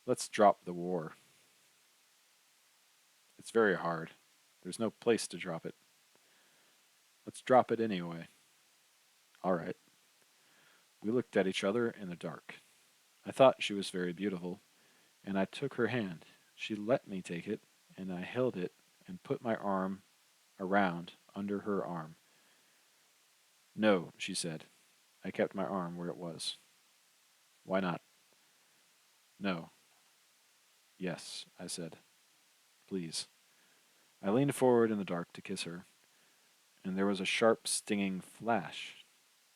Let's drop the war. It's very hard. There's no place to drop it. Let's drop it anyway. All right. We looked at each other in the dark. I thought she was very beautiful, and I took her hand. She let me take it, and I held it and put my arm around under her arm. No, she said. I kept my arm where it was. Why not? No. Yes, I said. Please. I leaned forward in the dark to kiss her, and there was a sharp, stinging flash.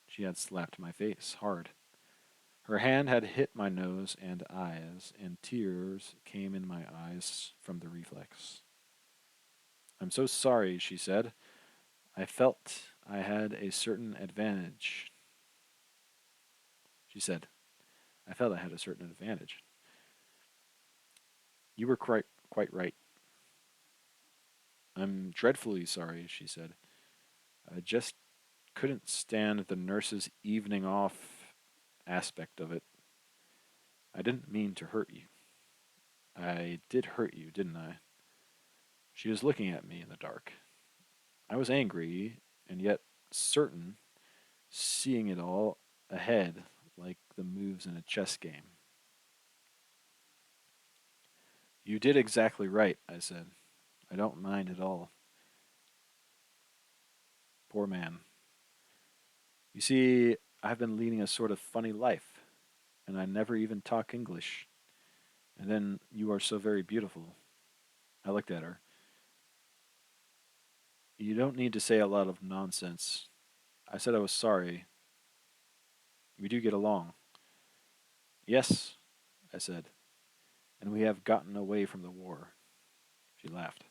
She had slapped my face hard. Her hand had hit my nose and eyes, and tears came in my eyes from the reflex. I'm so sorry, she said. I felt I had a certain advantage. She said, I felt I had a certain advantage. You were quite right. I'm dreadfully sorry, she said. I just couldn't stand the nurse's evening off aspect of it. I didn't mean to hurt you. I did hurt you, didn't I? She was looking at me in the dark. I was angry and yet certain, seeing it all ahead like the moves in a chess game. You did exactly right, I said. I don't mind at all. Poor man. You see, I've been leading a sort of funny life, and I never even talk English. And then you are so very beautiful. I looked at her. You don't need to say a lot of nonsense. I said I was sorry. We do get along. Yes, I said, and we have gotten away from the war. She laughed.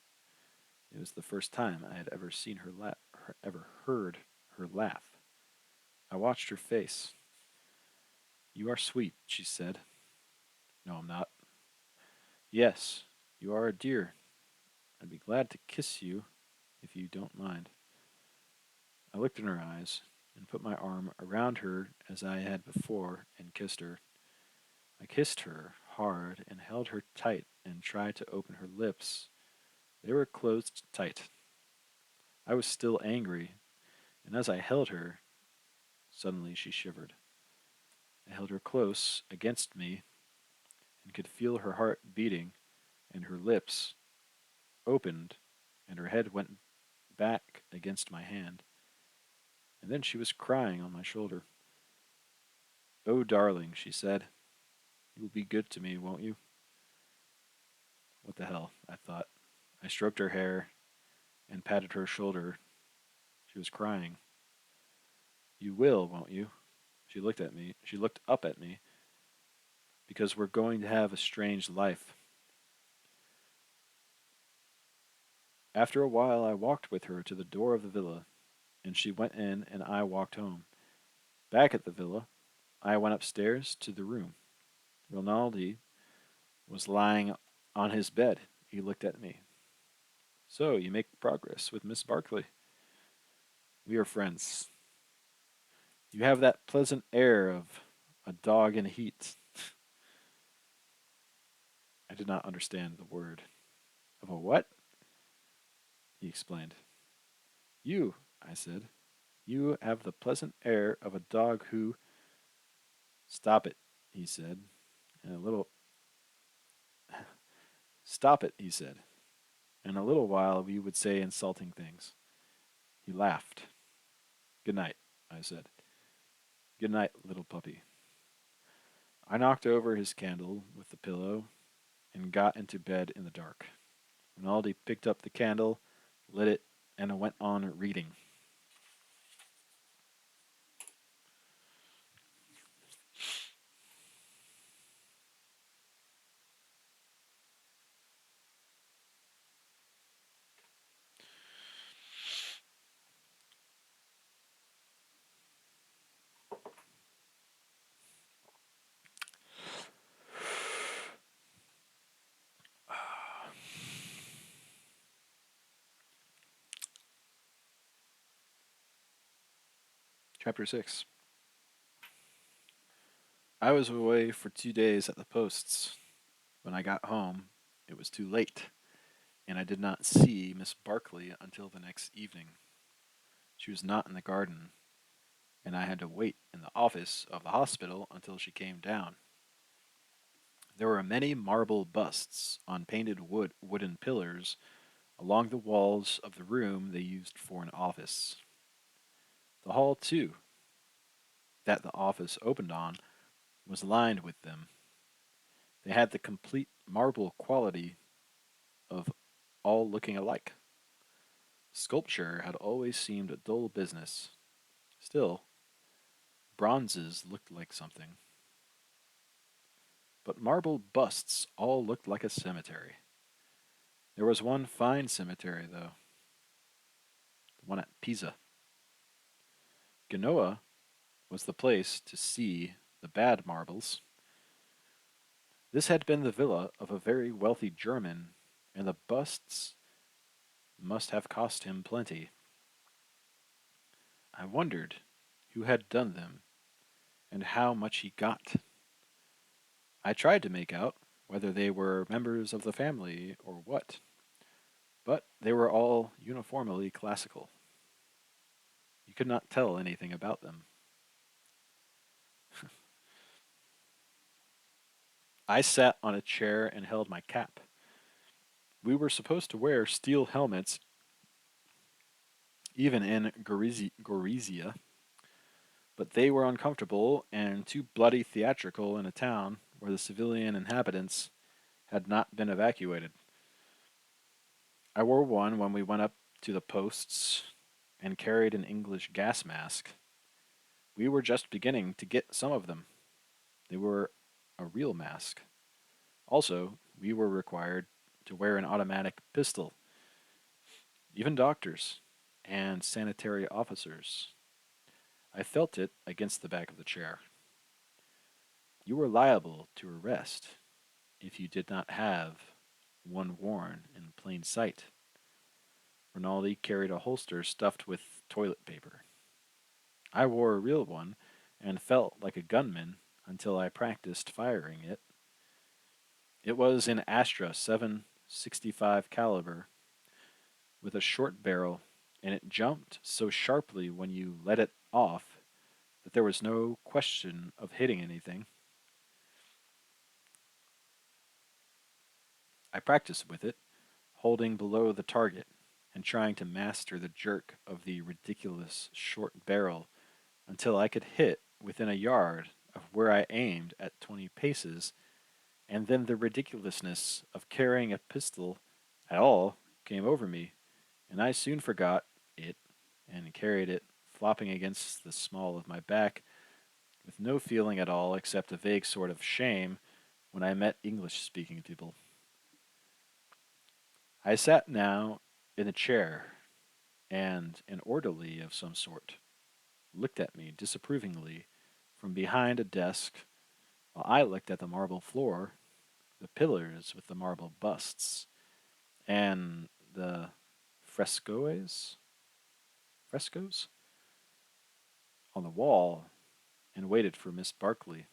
It was the first time I had ever seen her laugh, ever heard her laugh. I watched her face. You are sweet, she said. No, I'm not. Yes, you are a dear. I'd be glad to kiss you if you don't mind. I looked in her eyes and put my arm around her as I had before and kissed her. I kissed her hard and held her tight and tried to open her lips. They were closed tight. I was still angry, and as I held her, suddenly she shivered. I held her close against me and could feel her heart beating, and her lips opened, and her head went back against my hand. And then she was crying on my shoulder. Oh, darling, she said, you will be good to me, won't you? What the hell, I thought. I stroked her hair and patted her shoulder. She was crying. You will, won't you? She looked at me. She looked up at me. Because we're going to have a strange life. After a while, I walked with her to the door of the villa, and she went in, and I walked home. Back at the villa, I went upstairs to the room. Rinaldi was lying on his bed. He looked at me. So, you make progress with Miss Barclay. We are friends. You have that pleasant air of a dog in heat. I did not understand the word. Of a what? He explained. You, I said. You have the pleasant air of a dog who... Stop it, he said. And a little... Stop it, he said. In a little while we would say insulting things. He laughed. Good night, I said. Good night, little puppy. I knocked over his candle with the pillow and got into bed in the dark. Rinaldi picked up the candle, lit it, and went on reading. Chapter 6. I was away for 2 days at the posts. When I got home, it was too late, and I did not see Miss Barclay until the next evening. She was not in the garden, and I had to wait in the office of the hospital until she came down. There were many marble busts on painted wooden pillars along the walls of the room they used for an office. The hall, too, that the office opened on, was lined with them. They had the complete marble quality of all looking alike. Sculpture had always seemed a dull business. Still, bronzes looked like something. but marble busts all looked like a cemetery. There was one fine cemetery, though, the one at Pisa. Genoa was the place to see the bad marbles. This had been the villa of a very wealthy German, and the busts must have cost him plenty. I wondered who had done them, and how much he got. I tried to make out whether they were members of the family or what, but they were all uniformly classical. You could not tell anything about them. I sat on a chair and held my cap. We were supposed to wear steel helmets even in Gorizia, but they were uncomfortable and too bloody theatrical in a town where the civilian inhabitants had not been evacuated. I wore one when we went up to the posts and carried an English gas mask. We were just beginning to get some of them. They were a real mask. Also, we were required to wear an automatic pistol. Even doctors and sanitary officers. I felt it against the back of the chair. You were liable to arrest if you did not have one worn in plain sight. Rinaldi carried a holster stuffed with toilet paper. I wore a real one and felt like a gunman until I practiced firing it. It was an Astra 765 caliber with a short barrel, and it jumped so sharply when you let it off that there was no question of hitting anything. I practiced with it, holding below the target and trying to master the jerk of the ridiculous short barrel until I could hit within a yard of where I aimed at 20 paces, and then the ridiculousness of carrying a pistol at all came over me, and I soon forgot it and carried it flopping against the small of my back with no feeling at all except a vague sort of shame when I met English-speaking people. I sat now in a chair, and an orderly of some sort looked at me disapprovingly from behind a desk while I looked at the marble floor, the pillars with the marble busts, and the frescoes on the wall, and waited for Miss Barkley.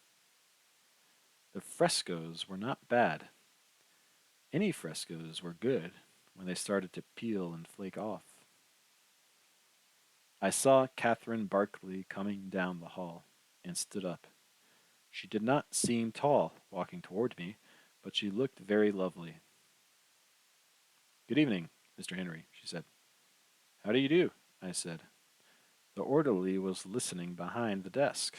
The frescoes were not bad. Any frescoes were good when they started to peel and flake off. I saw Catherine Barkley coming down the hall, and stood up. She did not seem tall walking toward me, but she looked very lovely. "Good evening, Mr. Henry," she said. "How do you do?" I said. The orderly was listening behind the desk.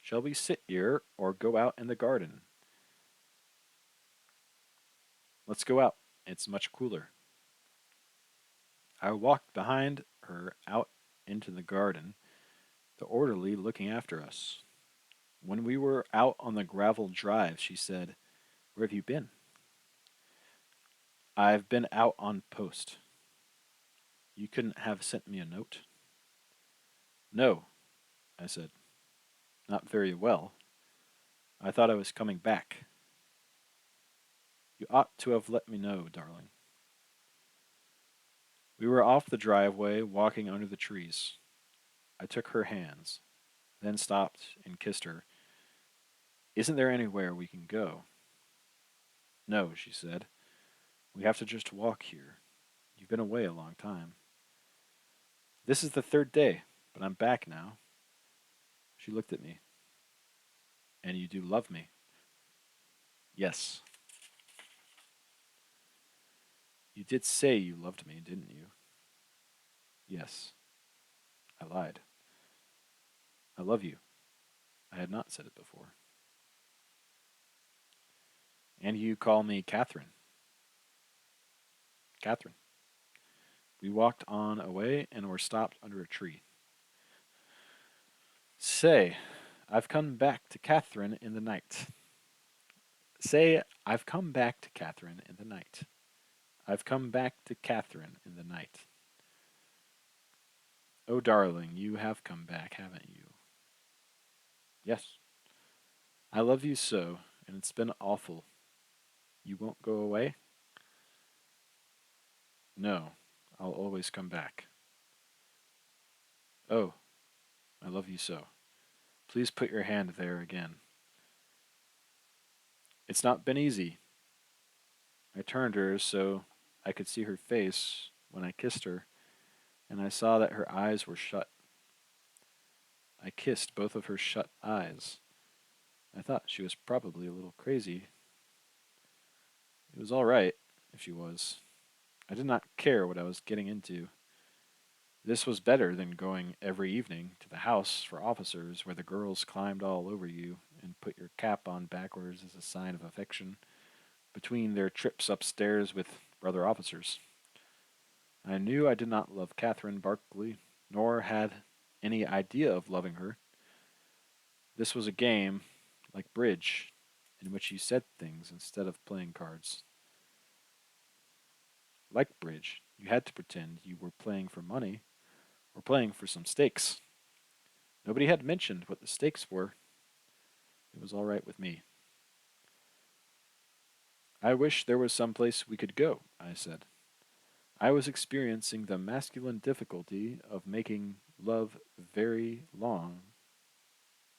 "Shall we sit here or go out in the garden?" "Let's go out. It's much cooler." I walked behind her out into the garden, the orderly looking after us. When we were out on the gravel drive, she said, "Where have you been?" "I've been out on post." "You couldn't have sent me a note?" "No," I said. "Not very well. I thought I was coming back." "You ought to have let me know, darling." We were off the driveway, walking under the trees. I took her hands, then stopped and kissed her. "Isn't there anywhere we can go?" "No," she said. "We have to just walk here. You've been away a long time." "This is the third day, but I'm back now." She looked at me. "And you do love me?" "Yes." "You did say you loved me, didn't you?" "Yes." I lied. "I love you." I had not said it before. "And you call me Catherine." "Catherine." We walked on away and were stopped under a tree. "Say, I've come back to Catherine in the night." Say, I've come back to Catherine in the night. I've come back to Catherine in the night. Oh, darling, you have come back, haven't you? Yes. I love you so, and it's been awful. You won't go away? No, I'll always come back. Oh, I love you so. Please put your hand there again. It's not been easy. I turned her so I could see her face when I kissed her, and I saw that her eyes were shut. I kissed both of her shut eyes. I thought she was probably a little crazy. It was all right if she was. I did not care what I was getting into. This was better than going every evening to the house for officers where the girls climbed all over you and put your cap on backwards as a sign of affection between their trips upstairs with brother officers. I knew I did not love Catherine Barkley, nor had any idea of loving her. This was a game, like bridge, in which you said things instead of playing cards. Like bridge, you had to pretend you were playing for money or playing for some stakes. Nobody had mentioned what the stakes were. It was all right with me. I wish there was some place we could go, I said. I was experiencing the masculine difficulty of making love very long,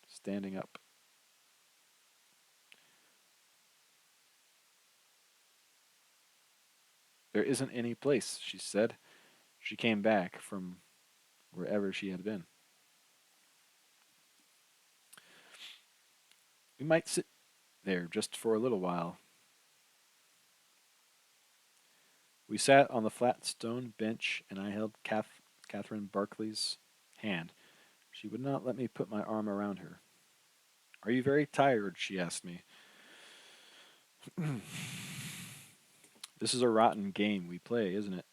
standing up. There isn't any place, she said. She came back from wherever she had been. We might sit there just for a little while. We sat on the flat stone bench, and I held Catherine Barclay's hand. She would not let me put my arm around her. Are you very tired? She asked me. This is a rotten game we play, isn't it?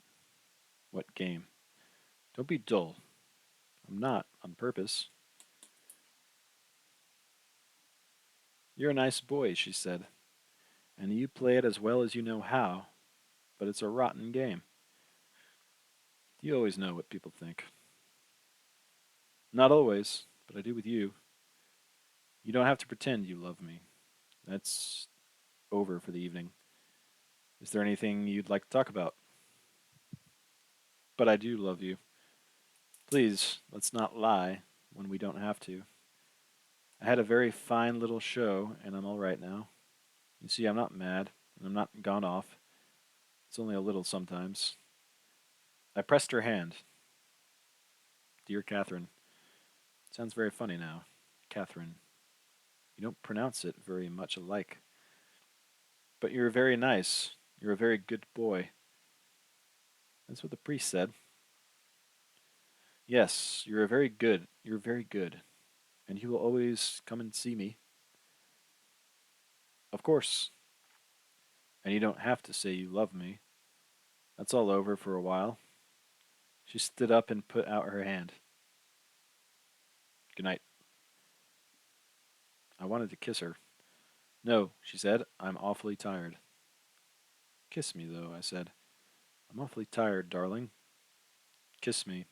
What game? Don't be dull. I'm not, on purpose. You're a nice boy, she said, and you play it as well as you know how, but it's a rotten game. You always know what people think. Not always, but I do with you. You don't have to pretend you love me. That's over for the evening. Is there anything you'd like to talk about? But I do love you. Please, let's not lie when we don't have to. I had a very fine little show, and I'm all right now. You see, I'm not mad, and I'm not gone off. It's only a little sometimes. I pressed her hand. Dear Catherine. Sounds very funny now. Catherine. You don't pronounce it very much alike. But you're very nice. You're a very good boy. That's what the priest said. Yes, you're a very good. You're very good. And you will always come and see me. Of course. And you don't have to say you love me. That's all over for a while. She stood up and put out her hand. Good night. I wanted to kiss her. No, she said. I'm awfully tired. Kiss me, though, I said. I'm awfully tired, darling. Kiss me.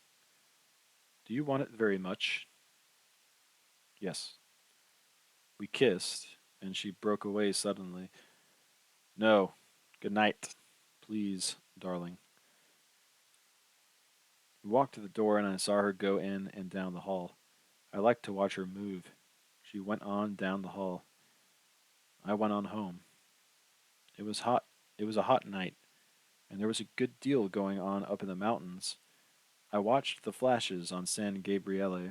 Do you want it very much? Yes. We kissed, and she broke away suddenly. No. Good night. Please, darling. We walked to the door, and I saw her go in and down the hall. I liked to watch her move. She went on down the hall. I went on home. It was hot. It was a hot night, and there was a good deal going on up in the mountains. I watched the flashes on San Gabriele.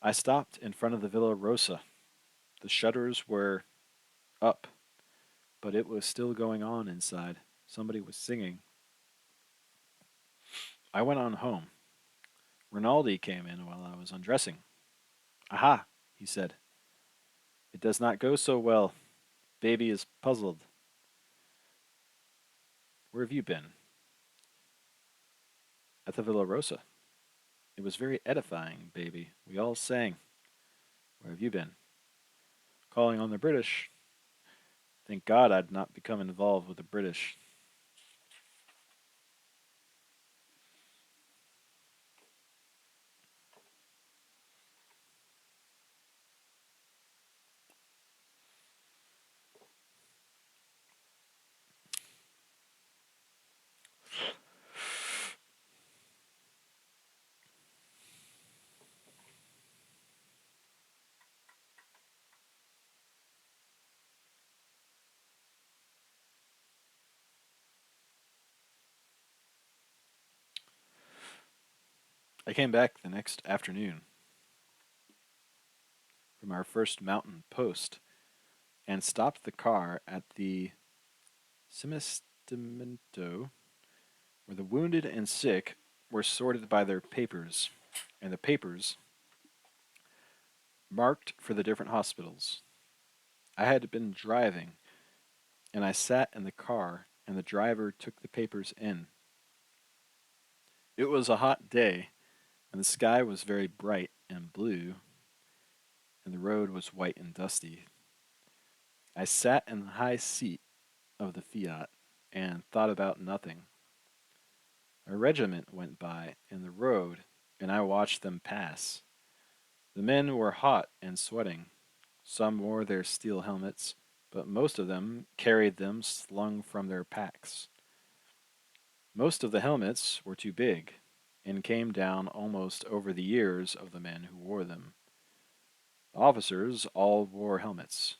I stopped in front of the Villa Rosa. The shutters were up, but it was still going on inside. Somebody was singing. I went on home. Rinaldi came in while I was undressing. Aha, he said. It does not go so well. Baby is puzzled. Where have you been? At the Villa Rosa. It was very edifying, baby. We all sang. Where have you been? calling on the British. Thank God I'd not become involved with the British. I came back the next afternoon from our first mountain post and stopped the car at the Cimistamento, where the wounded and sick were sorted by their papers, and the papers marked for the different hospitals. I had been driving, and I sat in the car, and the driver took the papers in. It was a hot day, and the sky was very bright and blue, and the road was white and dusty. I sat in the high seat of the Fiat and thought about nothing. A regiment went by in the road, and I watched them pass. The men were hot and sweating. Some wore their steel helmets, but most of them carried them slung from their packs. Most of the helmets were too big and came down almost over the ears of the men who wore them. The officers all wore helmets,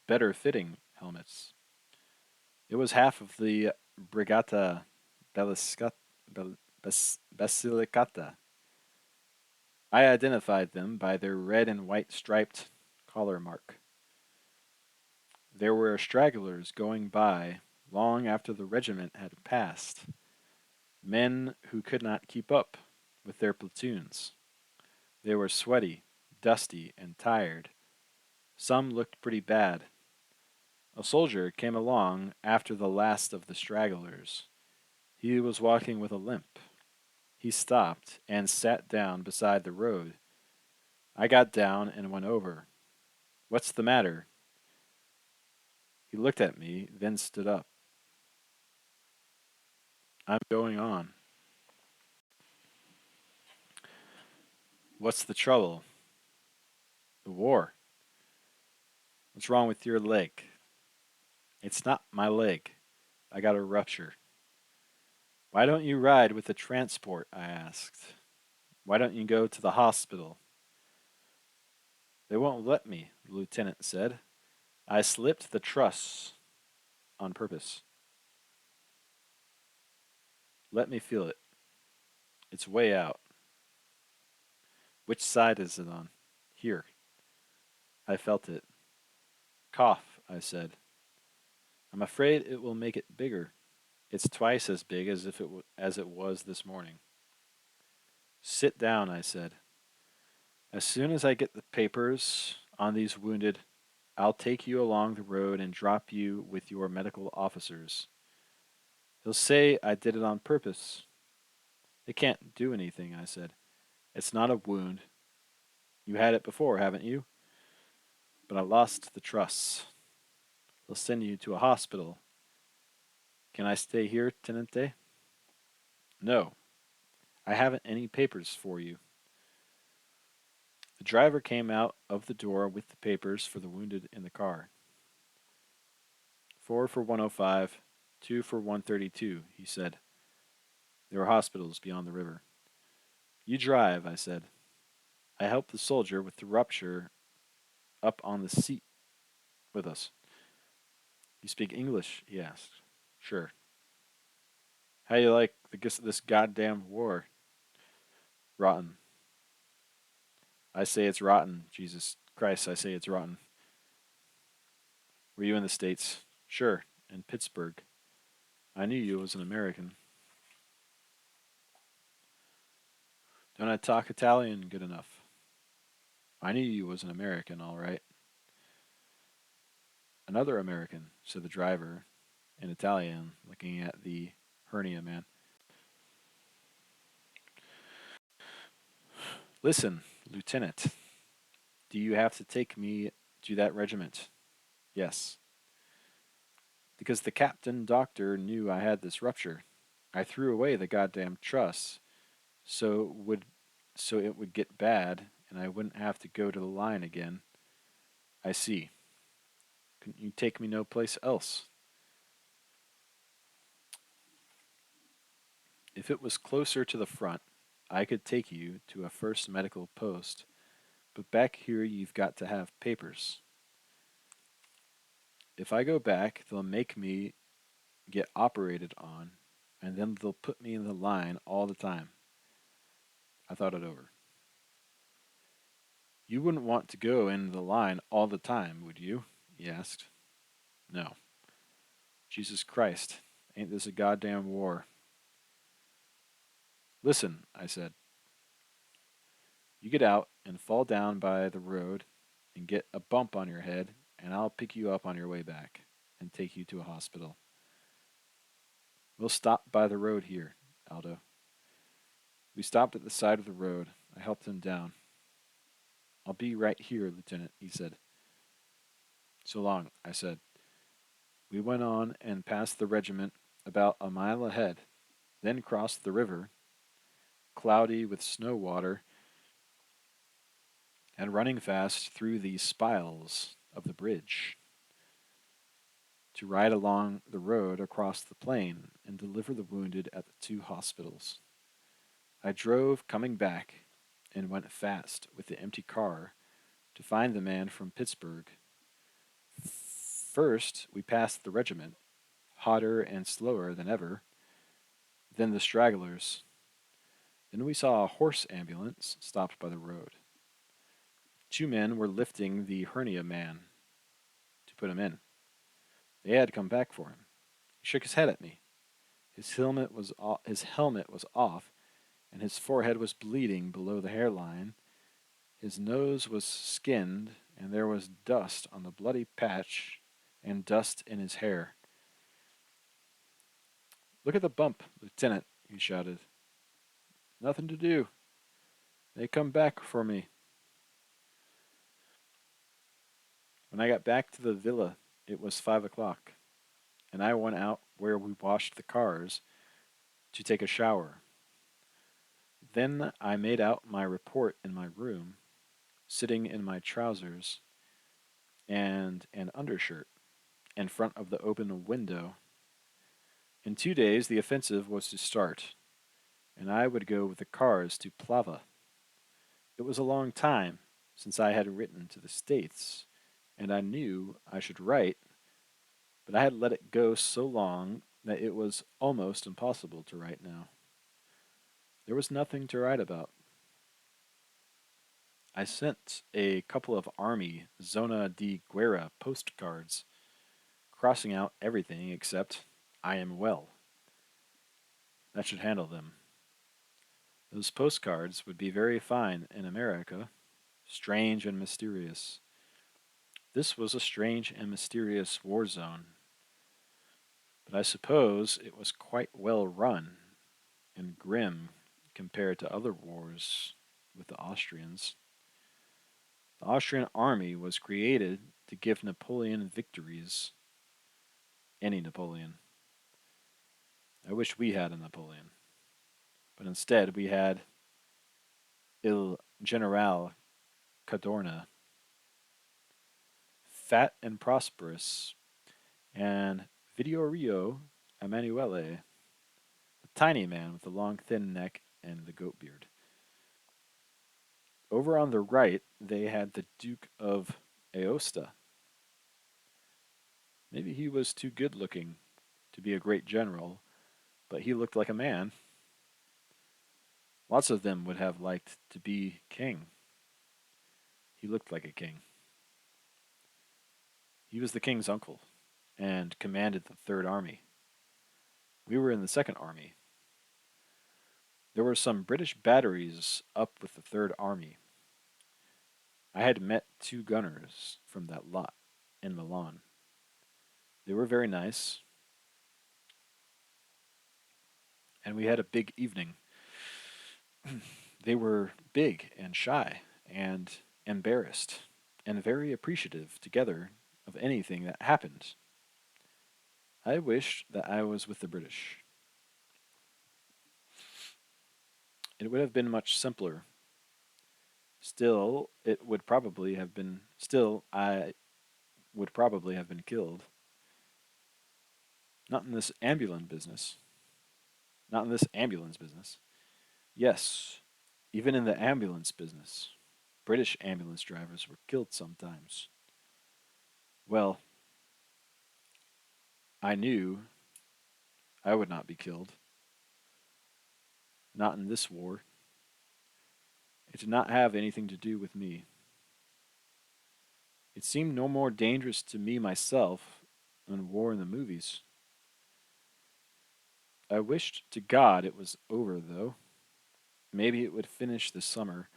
better fitting helmets. It was half of the Brigata Basilicata. I identified them by their red and white striped collar mark. There were stragglers going by long after the regiment had passed, men who could not keep up with their platoons. They were sweaty, dusty, and tired. Some looked pretty bad. A soldier came along after the last of the stragglers. He was walking with a limp. He stopped and sat down beside the road. I got down and went over. "What's the matter?" He looked at me, then stood up. "I'm going on." "What's the trouble?" "The war." "What's wrong with your leg?" "It's not my leg. I got a rupture." "Why don't you ride with the transport?" I asked. "Why don't you go to the hospital?" "They won't let me," the lieutenant said. "I slipped the truss on purpose." "Let me feel it." "It's way out." "Which side is it on?" "Here." I felt it. "Cough," I said. "I'm afraid it will make it bigger." "It's twice as big as it was this morning." "Sit down," I said. "As soon as I get the papers on these wounded, I'll take you along the road and drop you with your medical officers. He'll say I did it on purpose." "They can't do anything," I said. "It's not a wound. You had it before, haven't you?" "But I lost the truss." "They'll send you to a hospital." "Can I stay here, Tenente?" "No. I haven't any papers for you." The driver came out of the door with the papers for the wounded in the car. "4 for 105, 2 for 132, he said. There were hospitals beyond the river. "You drive," I said. I helped the soldier with the rupture up on the seat with us. "You speak English?" he asked. "Sure." "How you like this goddamn war?" "Rotten." "I say it's rotten. Jesus Christ, I say it's rotten." "Were you in the States?" "Sure, in Pittsburgh." "I knew you was an American." "Don't I talk Italian good enough?" "I knew you was an American, all right." "Another American," said the driver, in Italian, looking at the hernia man. "Listen, Lieutenant, do you have to take me To that regiment. Yes. Because the captain doctor knew I had this rupture. I threw away the goddamn truss so it would get bad and I wouldn't have to go to the line again. I see. Couldn't you take me no place else? If it was closer to the front, I could take you to a first medical post, but back here you've got to have papers. If I go back, they'll make me get operated on, and then they'll put me in the line all the time. I thought it over. You wouldn't want to go in the line all the time, would you? He asked. No. Jesus Christ, ain't this a goddamn war? Listen, I said. You get out and fall down by the road and get a bump on your head, and I'll pick you up on your way back and take you to a hospital. We'll stop by the road here, Aldo. We stopped at the side of the road. I helped him down. I'll be right here, Lieutenant, he said. So long, I said. We went on and passed the regiment about a mile ahead, then crossed the river, cloudy with snow water, and running fast through the spiles of the bridge, to ride along the road across the plain and deliver the wounded at the two hospitals. I drove coming back and went fast with the empty car to find the man from Pittsburgh. First, we passed the regiment, hotter and slower than ever, then the stragglers. Then we saw a horse ambulance stopped by the road. Two men were lifting the hernia man to put him in. They had come back for him. He shook his head at me. His helmet was off, and his forehead was bleeding below the hairline. His nose was skinned, and there was dust on the bloody patch and dust in his hair. Look at the bump, Lieutenant, he shouted. Nothing to do. They come back for me. When I got back to the villa, it was 5 o'clock, and I went out where we washed the cars to take a shower. Then I made out my report in my room, sitting in my trousers and an undershirt in front of the open window. In 2 days, the offensive was to start, and I would go with the cars to Plava. It was a long time since I had written to the States, and I knew I should write, but I had let it go so long that it was almost impossible to write now. There was nothing to write about. I sent a couple of Army Zona de Guerra postcards, crossing out everything except I am well. That should handle them. Those postcards would be very fine in America, strange and mysterious. This was a strange and mysterious war zone, but I suppose it was quite well run and grim compared to other wars with the Austrians. The Austrian army was created to give Napoleon victories. Any Napoleon. I wish we had a Napoleon. But instead we had Il Generale Cadorna, fat and prosperous, and Vittorio Emanuele, a tiny man with a long thin neck and the goat beard. Over on the right, they had the Duke of Aosta. Maybe he was too good looking to be a great general, but he looked like a man. Lots of them would have liked to be king. He looked like a king. He was the king's uncle and commanded the Third Army. We were in the Second Army. There were some British batteries up with the Third Army. I had met two gunners from that lot in Milan. They were very nice, and we had a big evening. They were big and shy and embarrassed, and very appreciative together of anything that happened. I wished that I was with the British. It would have been much simpler. Still, it would probably have been, still, I would probably have been killed. Not in this ambulance business. Not in this ambulance business. Yes, even in the ambulance business. British ambulance drivers were killed sometimes. Well, I knew I would not be killed. Not in this war. It did not have anything to do with me. It seemed no more dangerous to me myself than war in the movies. I wished to God it was over, though. Maybe it would finish this summer.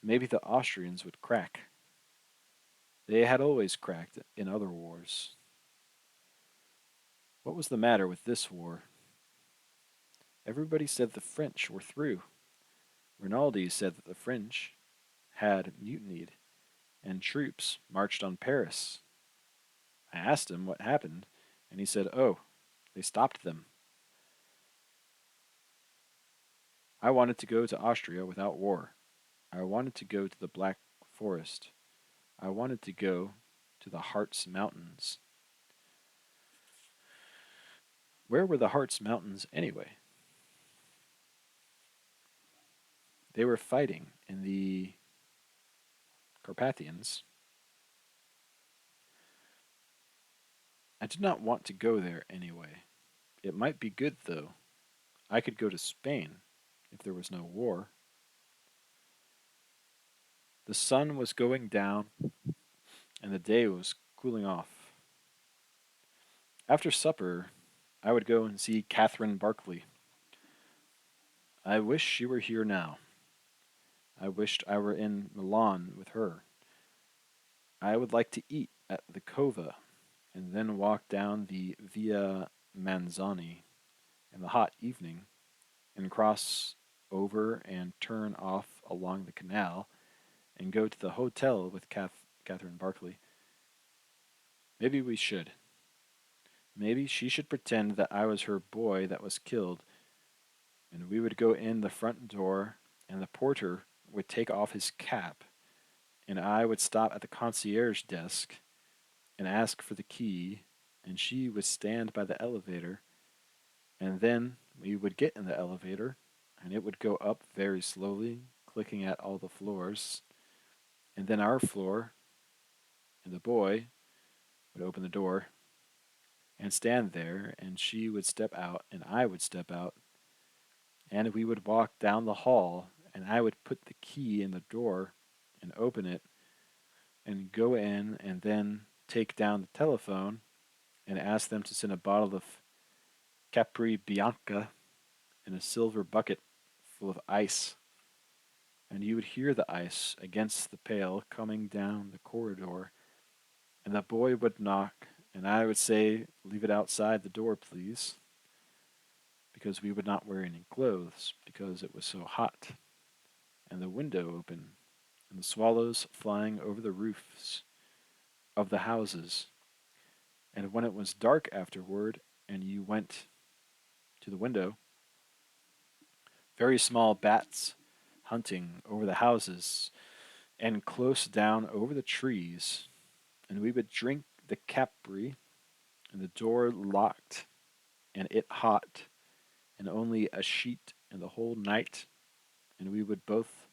Maybe the Austrians would crack. They had always cracked in other wars. What was the matter with this war? Everybody said the French were through. Rinaldi said that the French had mutinied and troops marched on Paris. I asked him what happened, and he said, "Oh, they stopped them." I wanted to go to Austria without war. I wanted to go to the Black Forest. I wanted to go to the Harz Mountains. Where were the Harz Mountains anyway? They were fighting in the Carpathians. I did not want to go there anyway. It might be good, though. I could go to Spain if there was no war. The sun was going down and the day was cooling off. After supper, I would go and see Catherine Barclay. I wish she were here now. I wished I were in Milan with her. I would like to eat at the Cova and then walk down the Via Manzoni in the hot evening and cross over and turn off along the canal and go to the hotel with Catherine Barclay. Maybe we should. Maybe she should pretend that I was her boy that was killed, and we would go in the front door, and the porter would take off his cap, and I would stop at the concierge desk and ask for the key, and she would stand by the elevator, and then we would get in the elevator, and it would go up very slowly, clicking at all the floors, and then our floor, and the boy would open the door and stand there, and she would step out, and I would step out, and we would walk down the hall, and I would put the key in the door and open it and go in and then take down the telephone and ask them to send a bottle of Capri Bianca in a silver bucket full of ice. And you would hear the ice against the pail coming down the corridor, and the boy would knock, and I would say, "Leave it outside the door, please," because we would not wear any clothes because it was so hot, and the window open, and the swallows flying over the roofs of the houses. And when it was dark afterward, and you went to the window, very small bats hunting over the houses and close down over the trees, and we would drink the Capri, and the door locked, and it hot, and only a sheet in the whole night, and we would both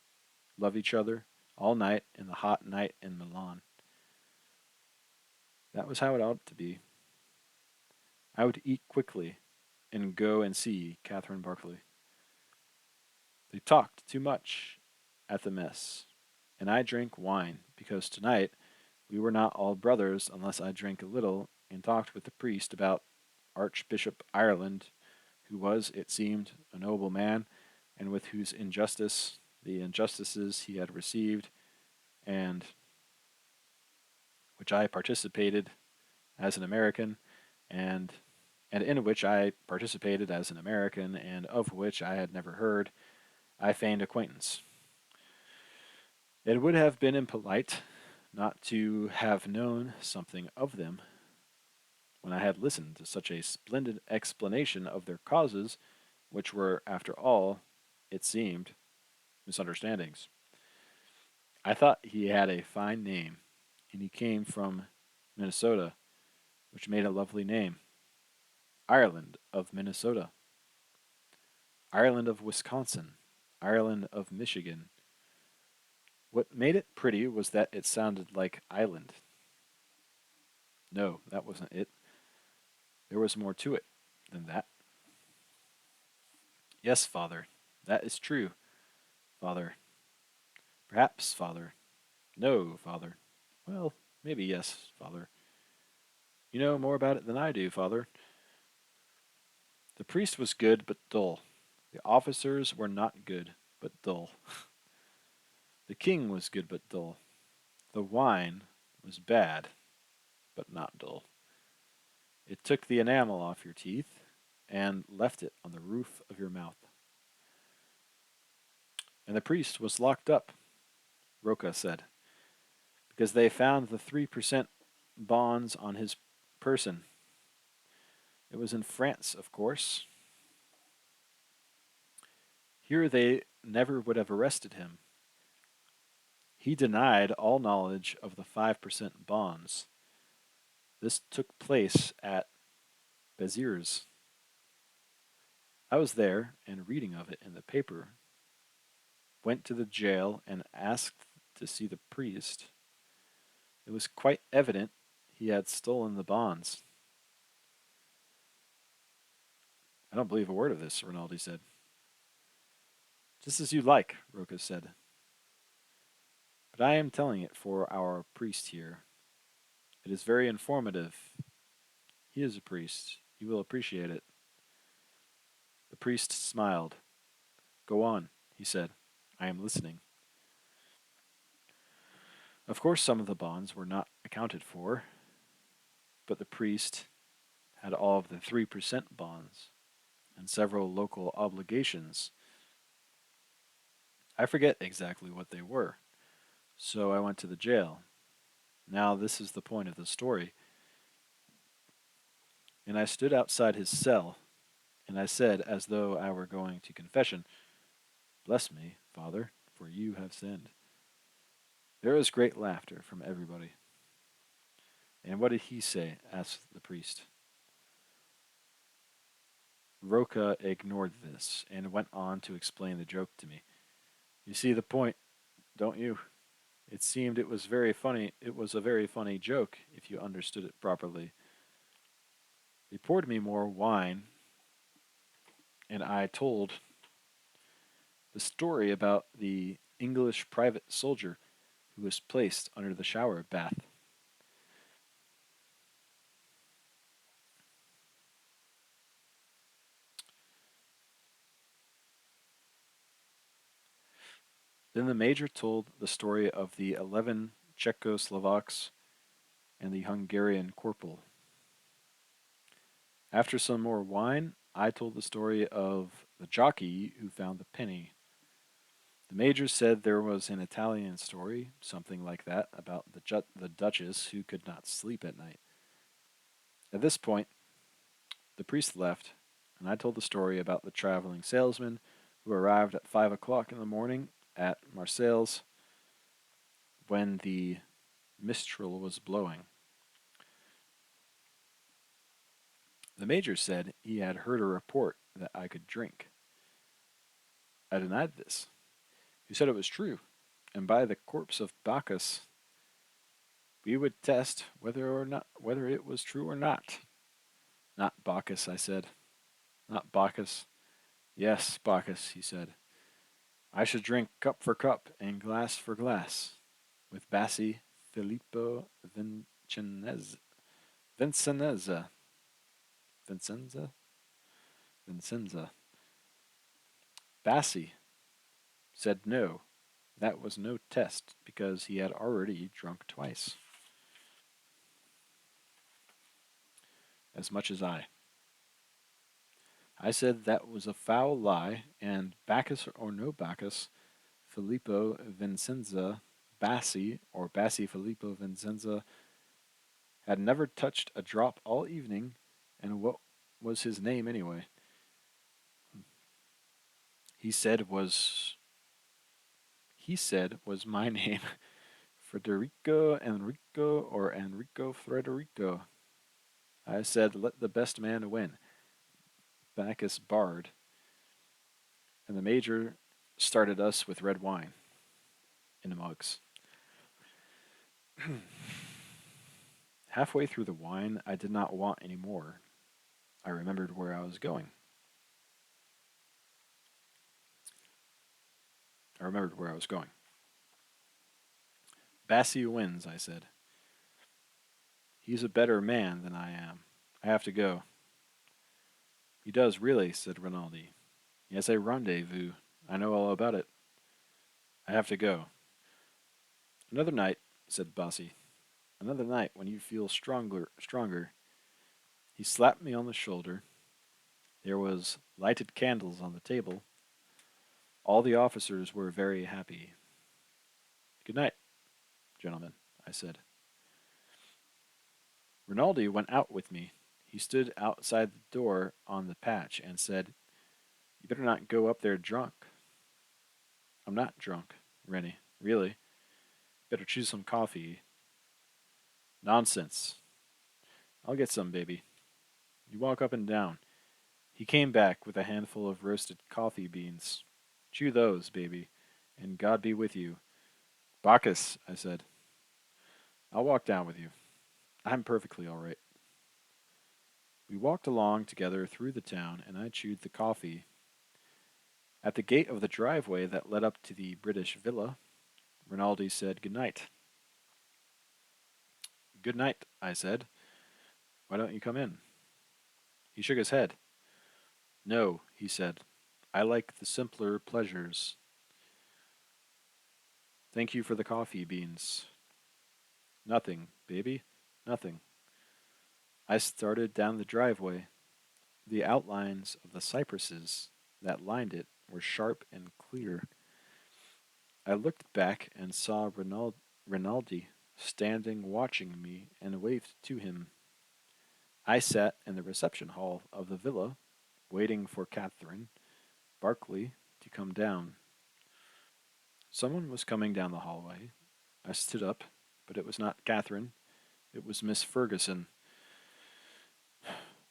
love each other all night in the hot night in Milan. That was how it ought to be. I would eat quickly and go and see Catherine Barclay. They talked too much at the mess, and I drank wine because tonight we were not all brothers unless I drank a little and talked with the priest about Archbishop Ireland, who was, it seemed, a noble man, and with whose injustice, the injustices he had received, and which I participated as an American, and in which I participated as an American, and of which I had never heard, I feigned acquaintance. It would have been impolite, not to have known something of them when I had listened to such a splendid explanation of their causes, which were, after all, it seemed, misunderstandings. I thought he had a fine name, and he came from Minnesota, which made a lovely name. Ireland of Minnesota, Ireland of Wisconsin, Ireland of Michigan. What made it pretty was that it sounded like island. No, that wasn't it. There was more to it than that. Yes, father, that is true, father. Perhaps, father. No, father. Well, maybe yes, father. You know more about it than I do, father. The priest was good but dull. The officers were not good but dull. The king was good but dull. The wine was bad but not dull. It took the enamel off your teeth and left it on the roof of your mouth. And the priest was locked up, Roca said, because they found the 3% bonds on his person. It was in France, of course. Here they never would have arrested him. He denied all knowledge of the 5% bonds. This took place at Béziers. I was there and reading of it in the paper. Went to the jail and asked to see the priest. It was quite evident he had stolen the bonds. I don't believe a word of this, Rinaldi said. Just as you like, Roca said. But I am telling it for our priest here. It is very informative. He is a priest. You will appreciate it. The priest smiled. Go on, he said. I am listening. Of course, some of the bonds were not accounted for, but the priest had all of the 3% bonds and several local obligations. I forget exactly what they were, so I went to the jail. Now, this is the point of the story. And I stood outside his cell, and I said, as though I were going to confession, Bless me, Father, for you have sinned. There was great laughter from everybody. And what did he say? Asked the priest. Roca ignored this and went on to explain the joke to me. You see the point, don't you? It seemed it was very funny. It was a very funny joke if you understood it properly. They poured me more wine, and I told the story about the English private soldier who was placed under the shower bath. Then the major told the story of the 11 Czechoslovaks and the Hungarian corporal. After some more wine, I told the story of the jockey who found the penny. The major said there was an Italian story, something like that, about the Duchess who could not sleep at night. At this point, the priest left, and I told the story about the traveling salesman who arrived at 5 o'clock in the morning at Marseilles when the mistral was blowing. The major said he had heard a report that I could drink. I denied this. He said it was true, and by the corpse of Bacchus, we would test whether it was true or not. Not Bacchus, I said. Not Bacchus. Yes, Bacchus, he said. I should drink cup for cup and glass for glass with Bassi Filippo Vincenza. Vincenza? Vincenza. Bassi said no, that was no test because he had already drunk twice. As much as I. I said that was a foul lie, and Bacchus or no Bacchus, Filippo Vincenza Bassi, or Bassi Filippo Vincenza, had never touched a drop all evening, and what was his name anyway? He said was he said was my name, Federico Enrico or Enrico Frederico. I said, let the best man win. Bacchus barred, and the major started us with red wine in the mugs. Halfway through the wine, I did not want any more. I remembered where I was going. I remembered where I was going. Bassi wins, I said. He's a better man than I am. I have to go. He does, really, said Rinaldi. He has a rendezvous. I know all about it. I have to go. Another night, said Bassi. Another night when you feel stronger. He slapped me on the shoulder. There was lighted candles on the table. All the officers were very happy. Good night, gentlemen, I said. Rinaldi went out with me. He stood outside the door on the patch and said, You better not go up there drunk. I'm not drunk, Rennie, really. Better choose some coffee. Nonsense. I'll get some, baby. You walk up and down. He came back with a handful of roasted coffee beans. Chew those, baby, and God be with you. Bacchus, I said. I'll walk down with you. I'm perfectly all right. We walked along together through the town, and I chewed the coffee. At the gate of the driveway that led up to the British villa, Rinaldi said good night. Good night, I said. Why don't you come in? He shook his head. No, he said. I like the simpler pleasures. Thank you for the coffee beans. Nothing, baby, nothing. I started down the driveway. The outlines of the cypresses that lined it were sharp and clear. I looked back and saw Rinaldi standing watching me and waved to him. I sat in the reception hall of the villa, waiting for Catherine Barclay to come down. Someone was coming down the hallway. I stood up, but it was not Catherine. It was Miss Ferguson.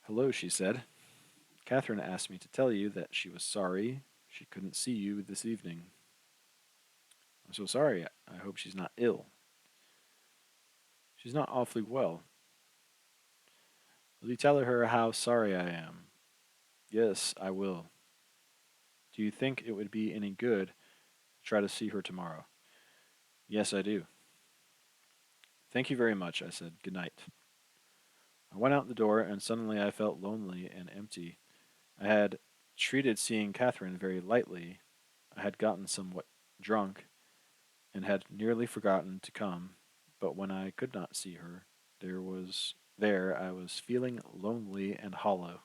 Hello, she said. Catherine asked me to tell you that she was sorry she couldn't see you this evening. I'm so sorry. I hope she's not ill. She's not awfully well. Will you tell her how sorry I am? Yes, I will. Do you think it would be any good to try to see her tomorrow? Yes, I do. Thank you very much, I said. Good night. I went out the door, and suddenly I felt lonely and empty. I had treated seeing Catherine very lightly. I had gotten somewhat drunk, and had nearly forgotten to come, but when I could not see her, there I was feeling lonely and hollow.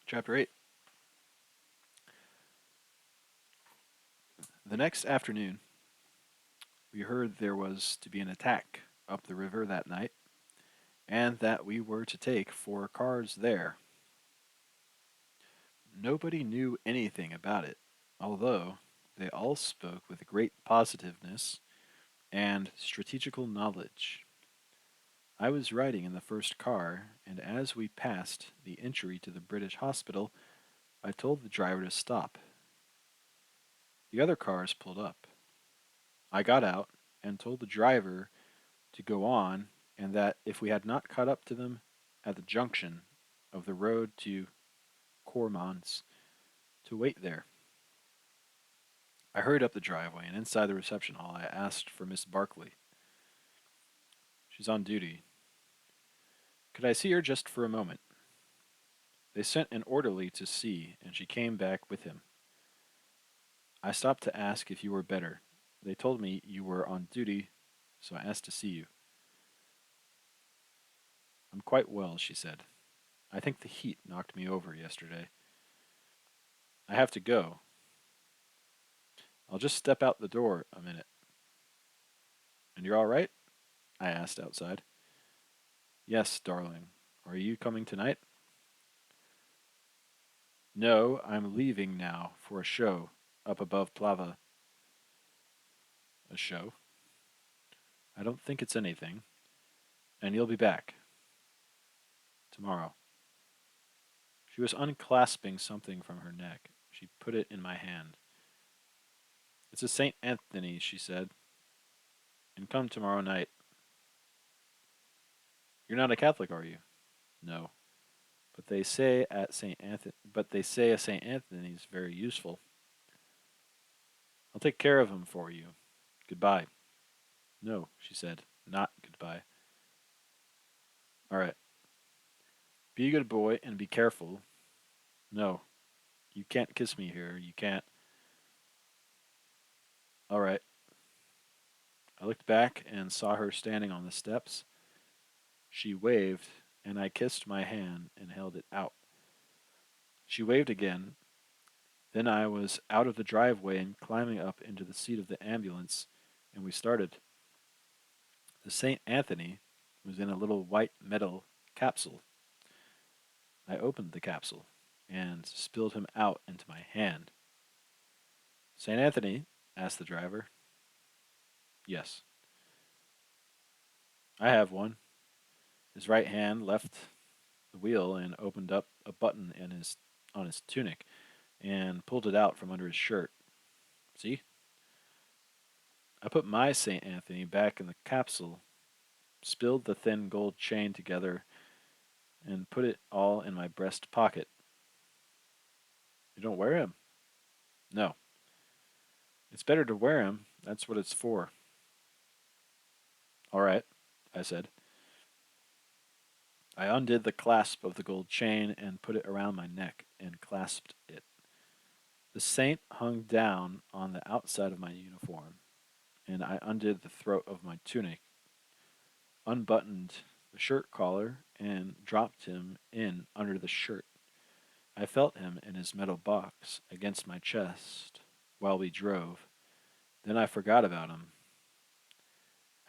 Chapter 8. The next afternoon, we heard there was to be an attack up the river that night, and that we were to take 4 cars there. Nobody knew anything about it, although they all spoke with great positiveness and strategical knowledge. I was riding in the first car, and as we passed the entry to the British hospital, I told the driver to stop. The other cars pulled up. I got out and told the driver to go on, and that if we had not caught up to them at the junction of the road to Cormans, to wait there. I hurried up the driveway, and inside the reception hall I asked for Miss Barkley. She's on duty. Could I see her just for a moment? They sent an orderly to see, and she came back with him. I stopped to ask if you were better. They told me you were on duty, so I asked to see you. I'm quite well, she said. I think the heat knocked me over yesterday. I have to go. I'll just step out the door a minute. And you're all right? I asked outside. Yes, darling. Are you coming tonight? No, I'm leaving now for a show up above Plava. A show? I don't think it's anything. And you'll be back. Tomorrow. She was unclasping something from her neck. She put it in my hand. It's a St. Anthony, she said. And come tomorrow night. You're not a Catholic, are you? No. But they say a St. Anthony's very useful. I'll take care of him for you. Goodbye. No, she said. Not goodbye. All right. Be a good boy and be careful. No. You can't kiss me here. You can't. All right. I looked back and saw her standing on the steps. She waved, and I kissed my hand and held it out. She waved again. Then I was out of the driveway and climbing up into the seat of the ambulance, and we started. The St. Anthony was in a little white metal capsule. I opened the capsule and spilled him out into my hand. St. Anthony? Asked the driver. Yes. I have one. His right hand left the wheel and opened up a button on his tunic and pulled it out from under his shirt. See? I put my St. Anthony back in the capsule, spilled the thin gold chain together, and put it all in my breast pocket. You don't wear him? No. It's better to wear him. That's what it's for. All right, I said. I undid the clasp of the gold chain and put it around my neck and clasped it. The saint hung down on the outside of my uniform, and I undid the throat of my tunic, unbuttoned the shirt collar, and dropped him in under the shirt. I felt him in his metal box against my chest while we drove. Then I forgot about him.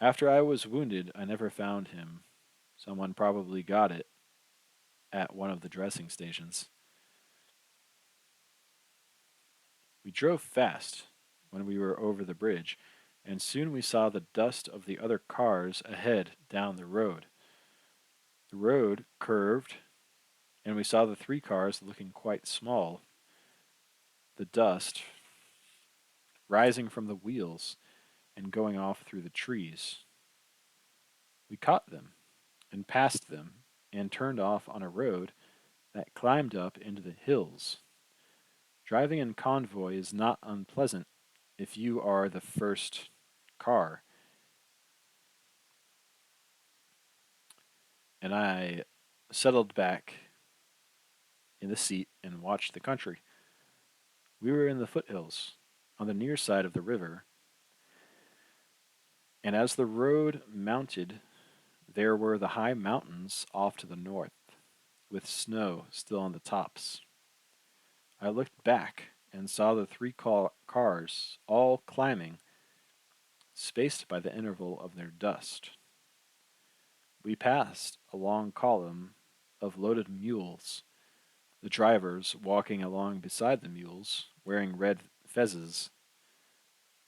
After I was wounded, I never found him. Someone probably got it at one of the dressing stations. We drove fast when we were over the bridge, and soon we saw the dust of the other cars ahead down the road. The road curved, and we saw the three cars looking quite small, the dust rising from the wheels and going off through the trees. We caught them and passed them and turned off on a road that climbed up into the hills. Driving in convoy is not unpleasant if you are the first car. And I settled back in the seat and watched the country. We were in the foothills on the near side of the river, and as the road mounted, there were the high mountains off to the north, with snow still on the tops. I looked back and saw the three cars all climbing, spaced by the interval of their dust. We passed a long column of loaded mules, the drivers walking along beside the mules, wearing red fezzes.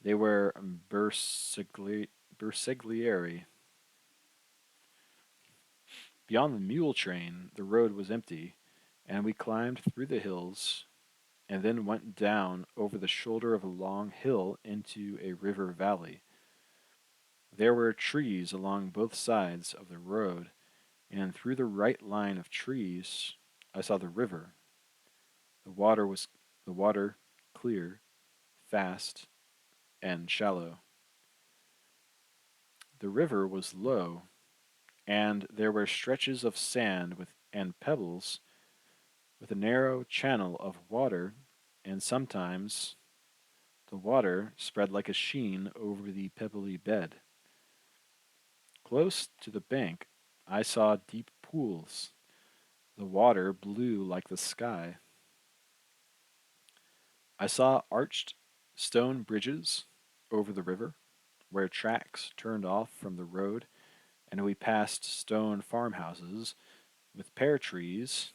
They were Bersaglieri. Beyond the mule train, the road was empty, and we climbed through the hills and then went down over the shoulder of a long hill into a river valley. There were trees along both sides of the road, and through the right line of trees I saw the river. The water clear, fast and shallow. The river was low, and there were stretches of sand and pebbles with a narrow channel of water, and sometimes the water spread like a sheen over the pebbly bed. Close to the bank, I saw deep pools. The water blue like the sky. I saw arched stone bridges over the river, where tracks turned off from the road, and we passed stone farmhouses with pear trees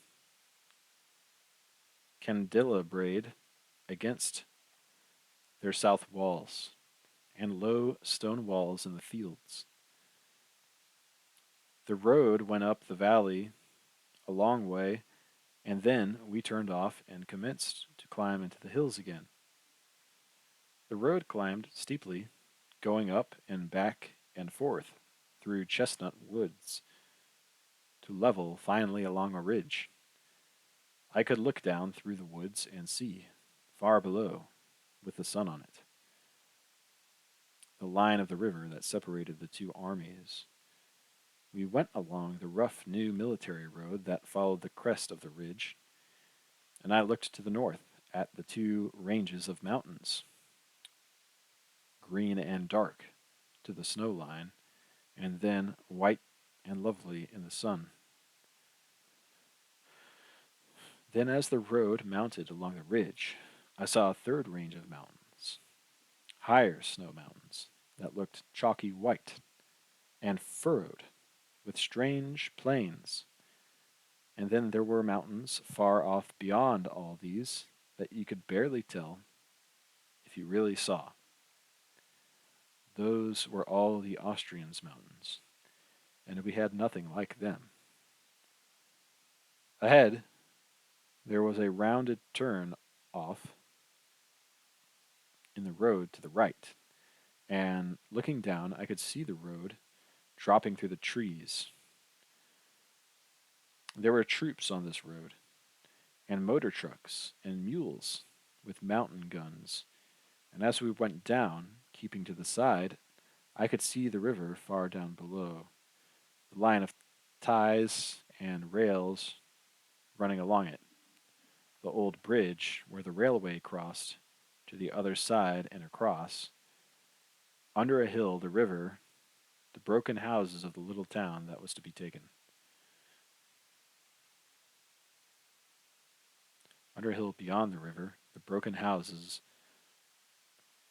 candelabraed against their south walls, and low stone walls in the fields. The road went up the valley a long way, and then we turned off and commenced to climb into the hills again. The road climbed steeply, going up and back and forth through chestnut woods to level finally along a ridge. I could look down through the woods and see, far below, with the sun on it, the line of the river that separated the two armies. We went along the rough new military road that followed the crest of the ridge, and I looked to the north at the two ranges of mountains, green and dark to the snow line, and then white and lovely in the sun. Then, as the road mounted along the ridge, I saw a third range of mountains, higher snow mountains that looked chalky white and furrowed with strange plains. And then there were mountains far off beyond all these that you could barely tell if you really saw. Those were all the Austrians' mountains, and we had nothing like them. Ahead, there was a rounded turn off in the road to the right, and looking down, I could see the road dropping through the trees. There were troops on this road, and motor trucks and mules with mountain guns, and as we went down, keeping to the side, I could see the river far down below, the line of ties and rails running along it, the old bridge where the railway crossed to the other side and across. Under a hill, the river, the broken houses of the little town that was to be taken. Under a hill beyond the river, the broken houses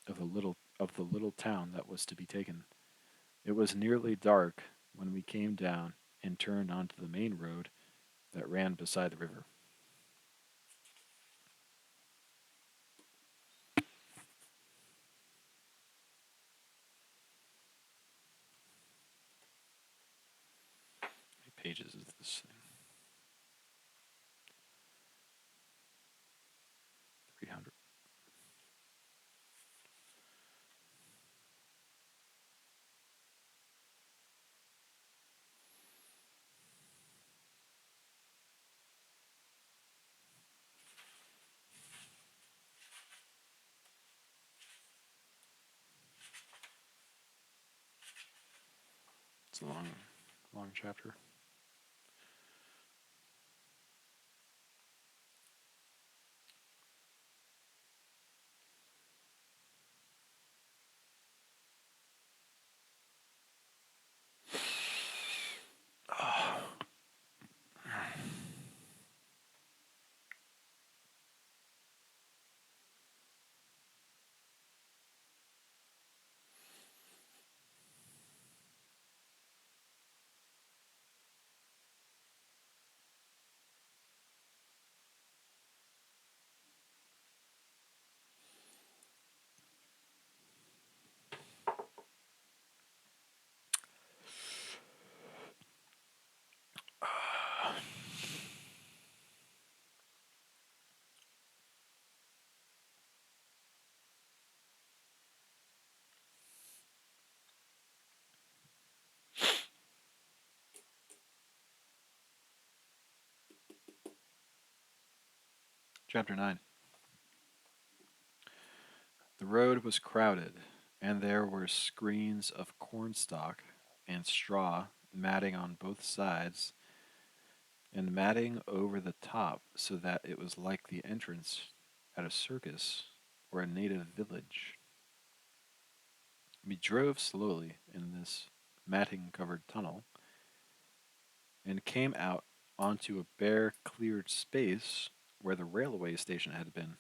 of the little town that was to be taken. It was nearly dark when we came down and turned onto the main road that ran beside the river. How many pages is this thing? 300. It's a long chapter. Chapter 9. road was crowded, and there were screens of cornstalk and straw matting on both sides, and matting over the top so that it was like the entrance at a circus or a native village. We drove slowly in this matting covered tunnel and came out onto a bare cleared space where the railway station had been.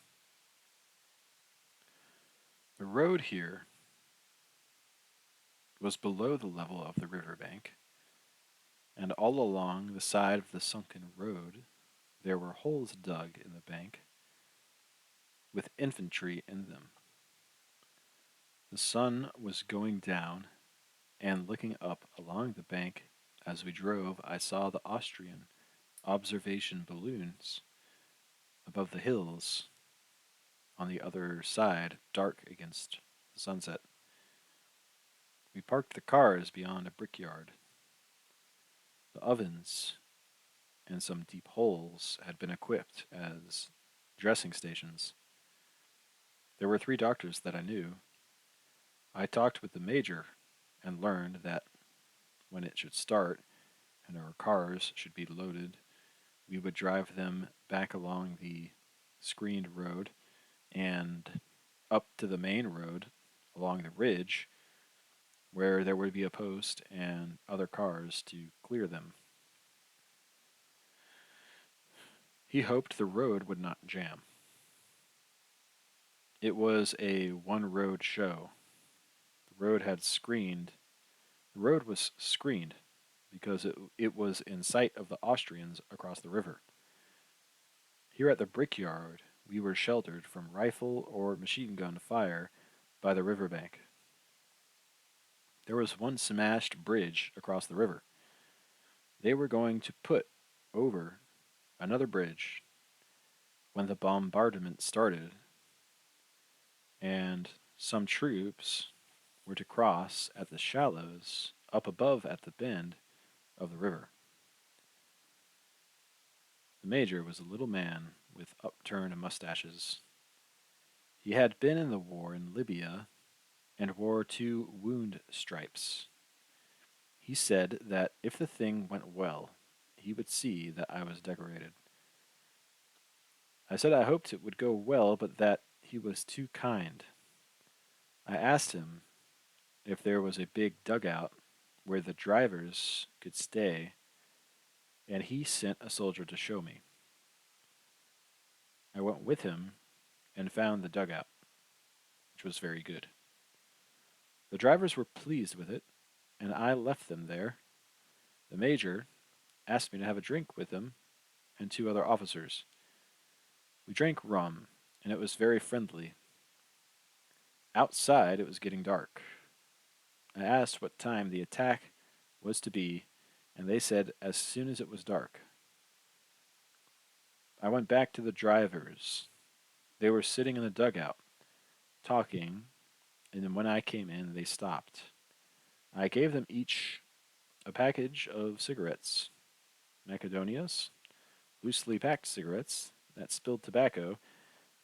The road here was below the level of the river bank, and all along the side of the sunken road there were holes dug in the bank with infantry in them. The sun was going down, and looking up along the bank as we drove, I saw the Austrian observation balloons above the hills on the other side, dark against the sunset. We parked the cars beyond a brickyard. The ovens and some deep holes had been equipped as dressing stations. There were 3 doctors that I knew. I talked with the major and learned that when it should start and our cars should be loaded, we would drive them back along the screened road and up to the main road along the ridge where there would be a post and other cars to clear them. He hoped the road would not jam. It was a one-road show. The road had screened. The road was screened because it was in sight of the Austrians across the river. Here at the brickyard, we were sheltered from rifle or machine gun fire by the riverbank. There was one smashed bridge across the river. They were going to put over another bridge when the bombardment started, and some troops were to cross at the shallows up above at the bend of the river. The major was a little man with upturned mustaches. He had been in the war in Libya and wore 2 wound stripes. He said that if the thing went well, he would see that I was decorated. I said I hoped it would go well, but that he was too kind. I asked him if there was a big dugout where the drivers could stay, and he sent a soldier to show me. I went with him and found the dugout, which was very good. The drivers were pleased with it, and I left them there. The major asked me to have a drink with him and 2 other officers. We drank rum, and it was very friendly. Outside, it was getting dark. I asked what time the attack was to be, and they said as soon as it was dark. I went back to the drivers. They were sitting in the dugout, talking, and then when I came in, they stopped. I gave them each a package of cigarettes, Macedonias, loosely packed cigarettes that spilled tobacco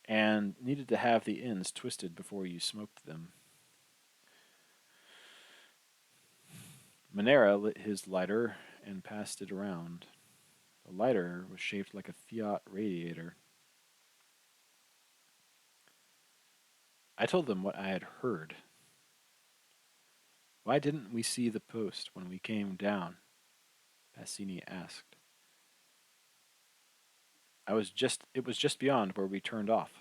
and needed to have the ends twisted before you smoked them. Manera lit his lighter and passed it around. The lighter was shaped like a Fiat radiator. I told them what I had heard. Why didn't we see the post when we came down? Passini asked. It was just beyond where we turned off.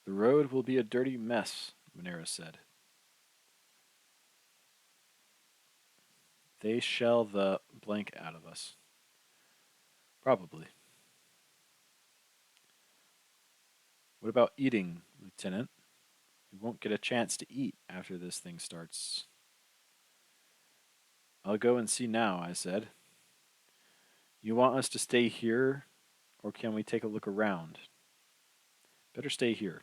The road will be a dirty mess, Manera said. They shell the blank out of us. Probably. What about eating, Lieutenant? We won't get a chance to eat after this thing starts. I'll go and see now, I said. You want us to stay here, or can we take a look around? Better stay here.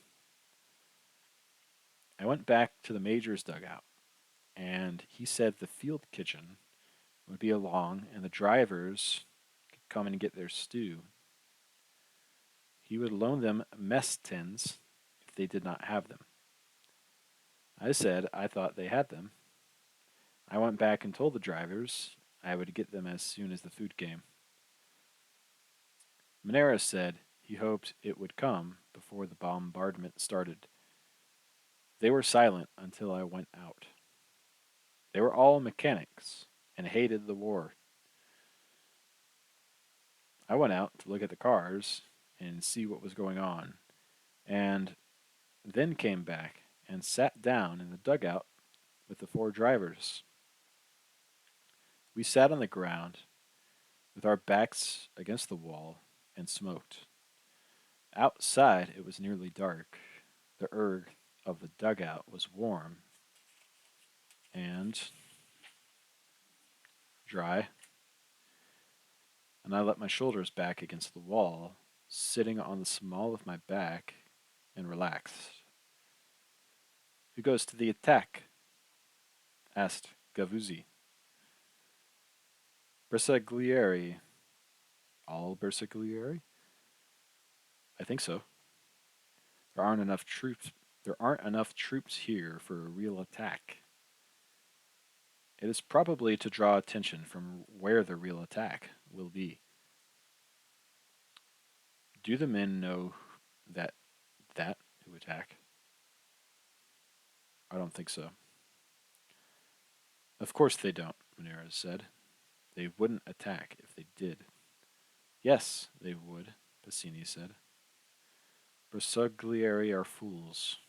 I went back to the major's dugout, and he said the field kitchen would be along, and the drivers could come and get their stew. He would loan them mess tins if they did not have them. I said I thought they had them. I went back and told the drivers I would get them as soon as the food came. Maneras said he hoped it would come before the bombardment started. They were silent until I went out. They were all mechanics and hated the war. I went out to look at the cars and see what was going on, and then came back and sat down in the dugout with the 4 drivers. We sat on the ground with our backs against the wall and smoked. Outside it was nearly dark. The earth of the dugout was warm and dry, and I let my shoulders back against the wall, sitting on the small of my back, and relaxed. Who goes to the attack? Asked Gavuzzi. Bersaglieri. All Bersaglieri? I think so. There aren't enough troops. There aren't enough troops here for a real attack. It is probably to draw attention from where the real attack will be. Do the men know that who attack? I don't think so. Of course they don't, Maneras said. They wouldn't attack if they did. Yes, they would, Passini said. Bersaglieri are fools.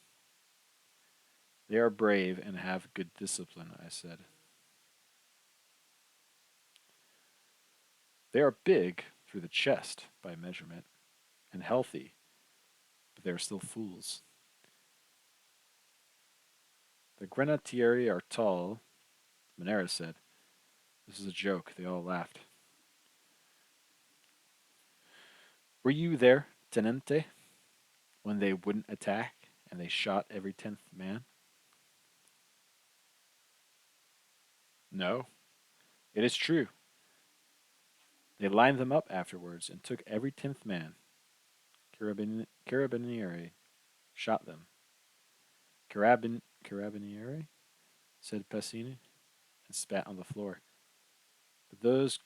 They are brave and have good discipline, I said. They are big through the chest by measurement, and healthy, but they are still fools. The Grenadieri are tall, Maneras said. This is a joke. They all laughed. Were you there, Tenente, when they wouldn't attack and they shot every 10th man? No. It is true. They lined them up afterwards and took every 10th man. Carabinieri shot them. Carabinieri? Said Passini, and spat on the floor. But those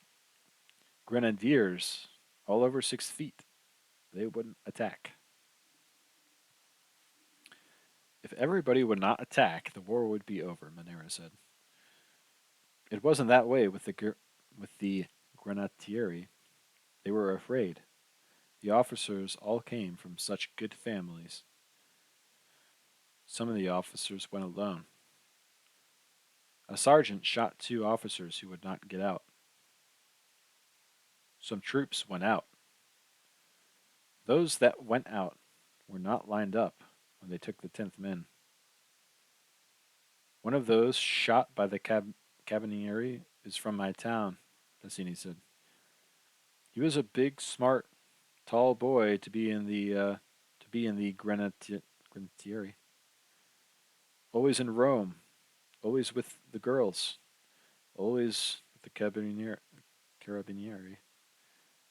grenadiers, all over 6 feet, they wouldn't attack. If everybody would not attack, the war would be over, Maneras said. It wasn't that way with the Grenadieri. They were afraid. The officers all came from such good families. Some of the officers went alone. A sergeant shot 2 officers who would not get out. Some troops went out. Those that went out were not lined up when they took the 10th men. One of those shot by the Cabinieri is from my town, Passini said. He was a big, smart, tall boy to be in the Grenadieri. Always in Rome, always with the girls, always with the Carabinieri.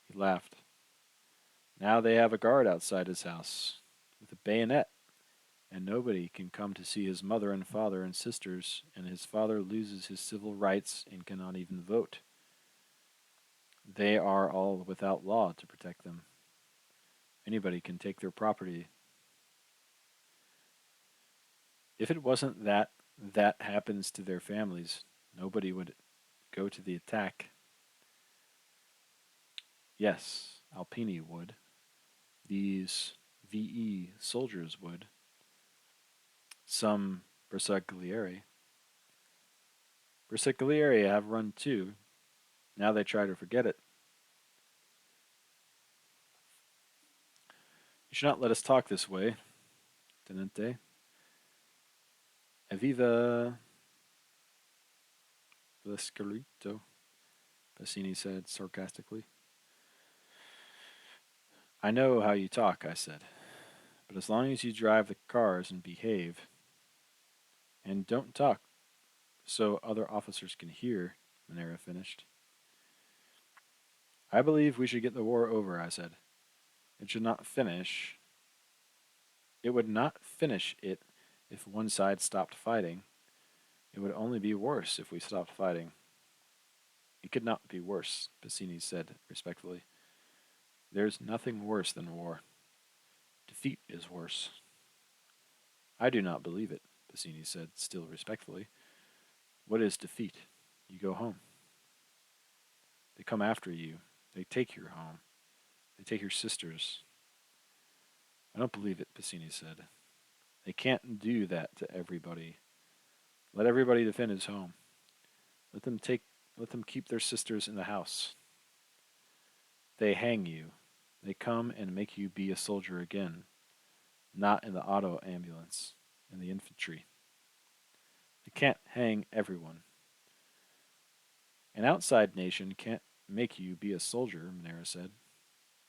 He laughed. Now they have a guard outside his house with a bayonet, and nobody can come to see his mother and father and sisters, and his father loses his civil rights and cannot even vote. They are all without law to protect them. Anybody can take their property. If it wasn't that happens to their families, nobody would go to the attack. Yes, Alpini would. These VE soldiers would. Some Bersaglieri. Bersaglieri have run too. Now they try to forget it. You should not let us talk this way, Tenente. Evviva Vescarito, Passini said sarcastically. I know how you talk, I said, but as long as you drive the cars and behave, and don't talk so other officers can hear, Manera finished. I believe we should get the war over, I said. It should not finish It would not finish it if one side stopped fighting. It would only be worse if we stopped fighting. It could not be worse, Bassini said respectfully. There's nothing worse than war. Defeat is worse. I do not believe it, Bassini said, still respectfully. What is defeat? You go home. They come after you. They take your home. They take your sisters. I don't believe it, Bassini said. They can't do that to everybody. Let everybody defend his home. Let them keep their sisters in the house. They hang you. They come and make you be a soldier again, not in the auto ambulance, in the infantry. They can't hang everyone. An outside nation can't make you be a soldier, Monera said.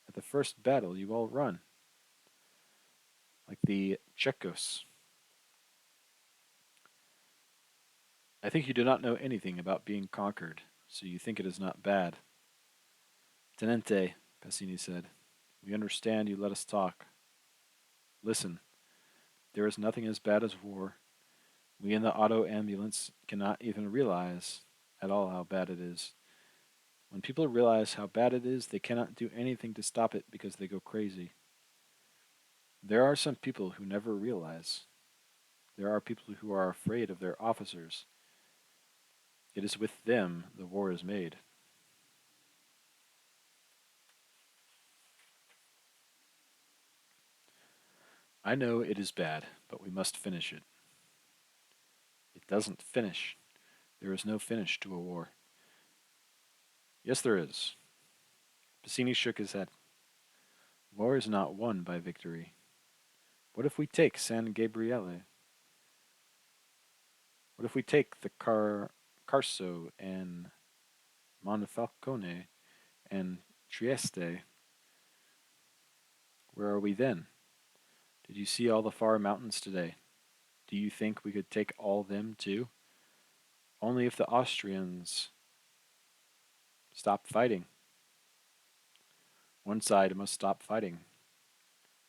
At the first battle, you all run, like the Chekos. I think you do not know anything about being conquered, so you think it is not bad. Tenente, Bassini said, we understand you let us talk. Listen, there is nothing as bad as war. We in the auto ambulance cannot even realize at all how bad it is. When people realize how bad it is, they cannot do anything to stop it because they go crazy. There are some people who never realize. There are people who are afraid of their officers. It is with them the war is made. I know it is bad, but we must finish it. It doesn't finish. There is no finish to a war. Yes, there is. Bassini shook his head. War is not won by victory. What if we take San Gabriele? What if we take the Carso and Monfalcone and Trieste? Where are we then? Did you see all the far mountains today? Do you think we could take all them too? Only if the Austrians stop fighting. One side must stop fighting.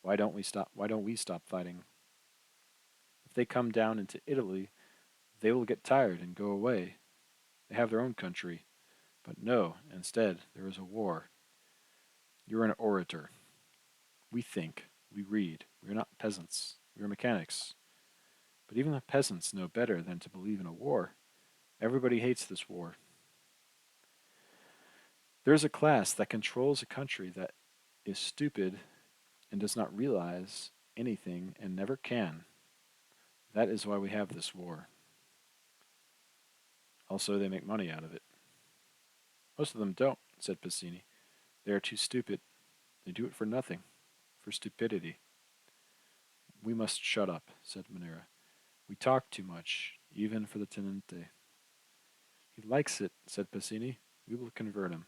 Why don't we stop fighting? If they come down into Italy, they will get tired and go away. They have their own country. But no, instead, there is a war. You're an orator. We think. We read. We are not peasants. We are mechanics. But even the peasants know better than to believe in a war. Everybody hates this war. There is a class that controls a country that is stupid and does not realize anything and never can. That is why we have this war. Also, they make money out of it. Most of them don't, said Bassini. They are too stupid. They do it for nothing, for stupidity. We must shut up, said Monera. We talk too much, even for the tenente. He likes it, said Bassini. We will convert him.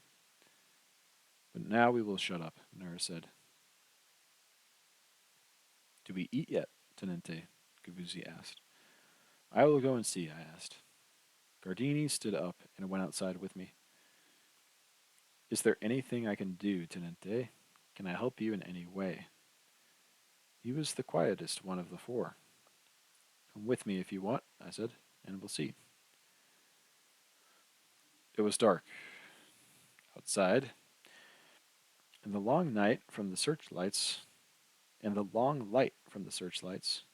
But now we will shut up, Monera said. Do we eat yet, tenente? Gavuzzi asked. I will go and see, I asked. Gardini stood up and went outside with me. Is there anything I can do, tenente? Can I help you in any way? He was the quietest one of the four. Come with me if you want, I said, and we'll see. It was dark outside, and the long light from the searchlights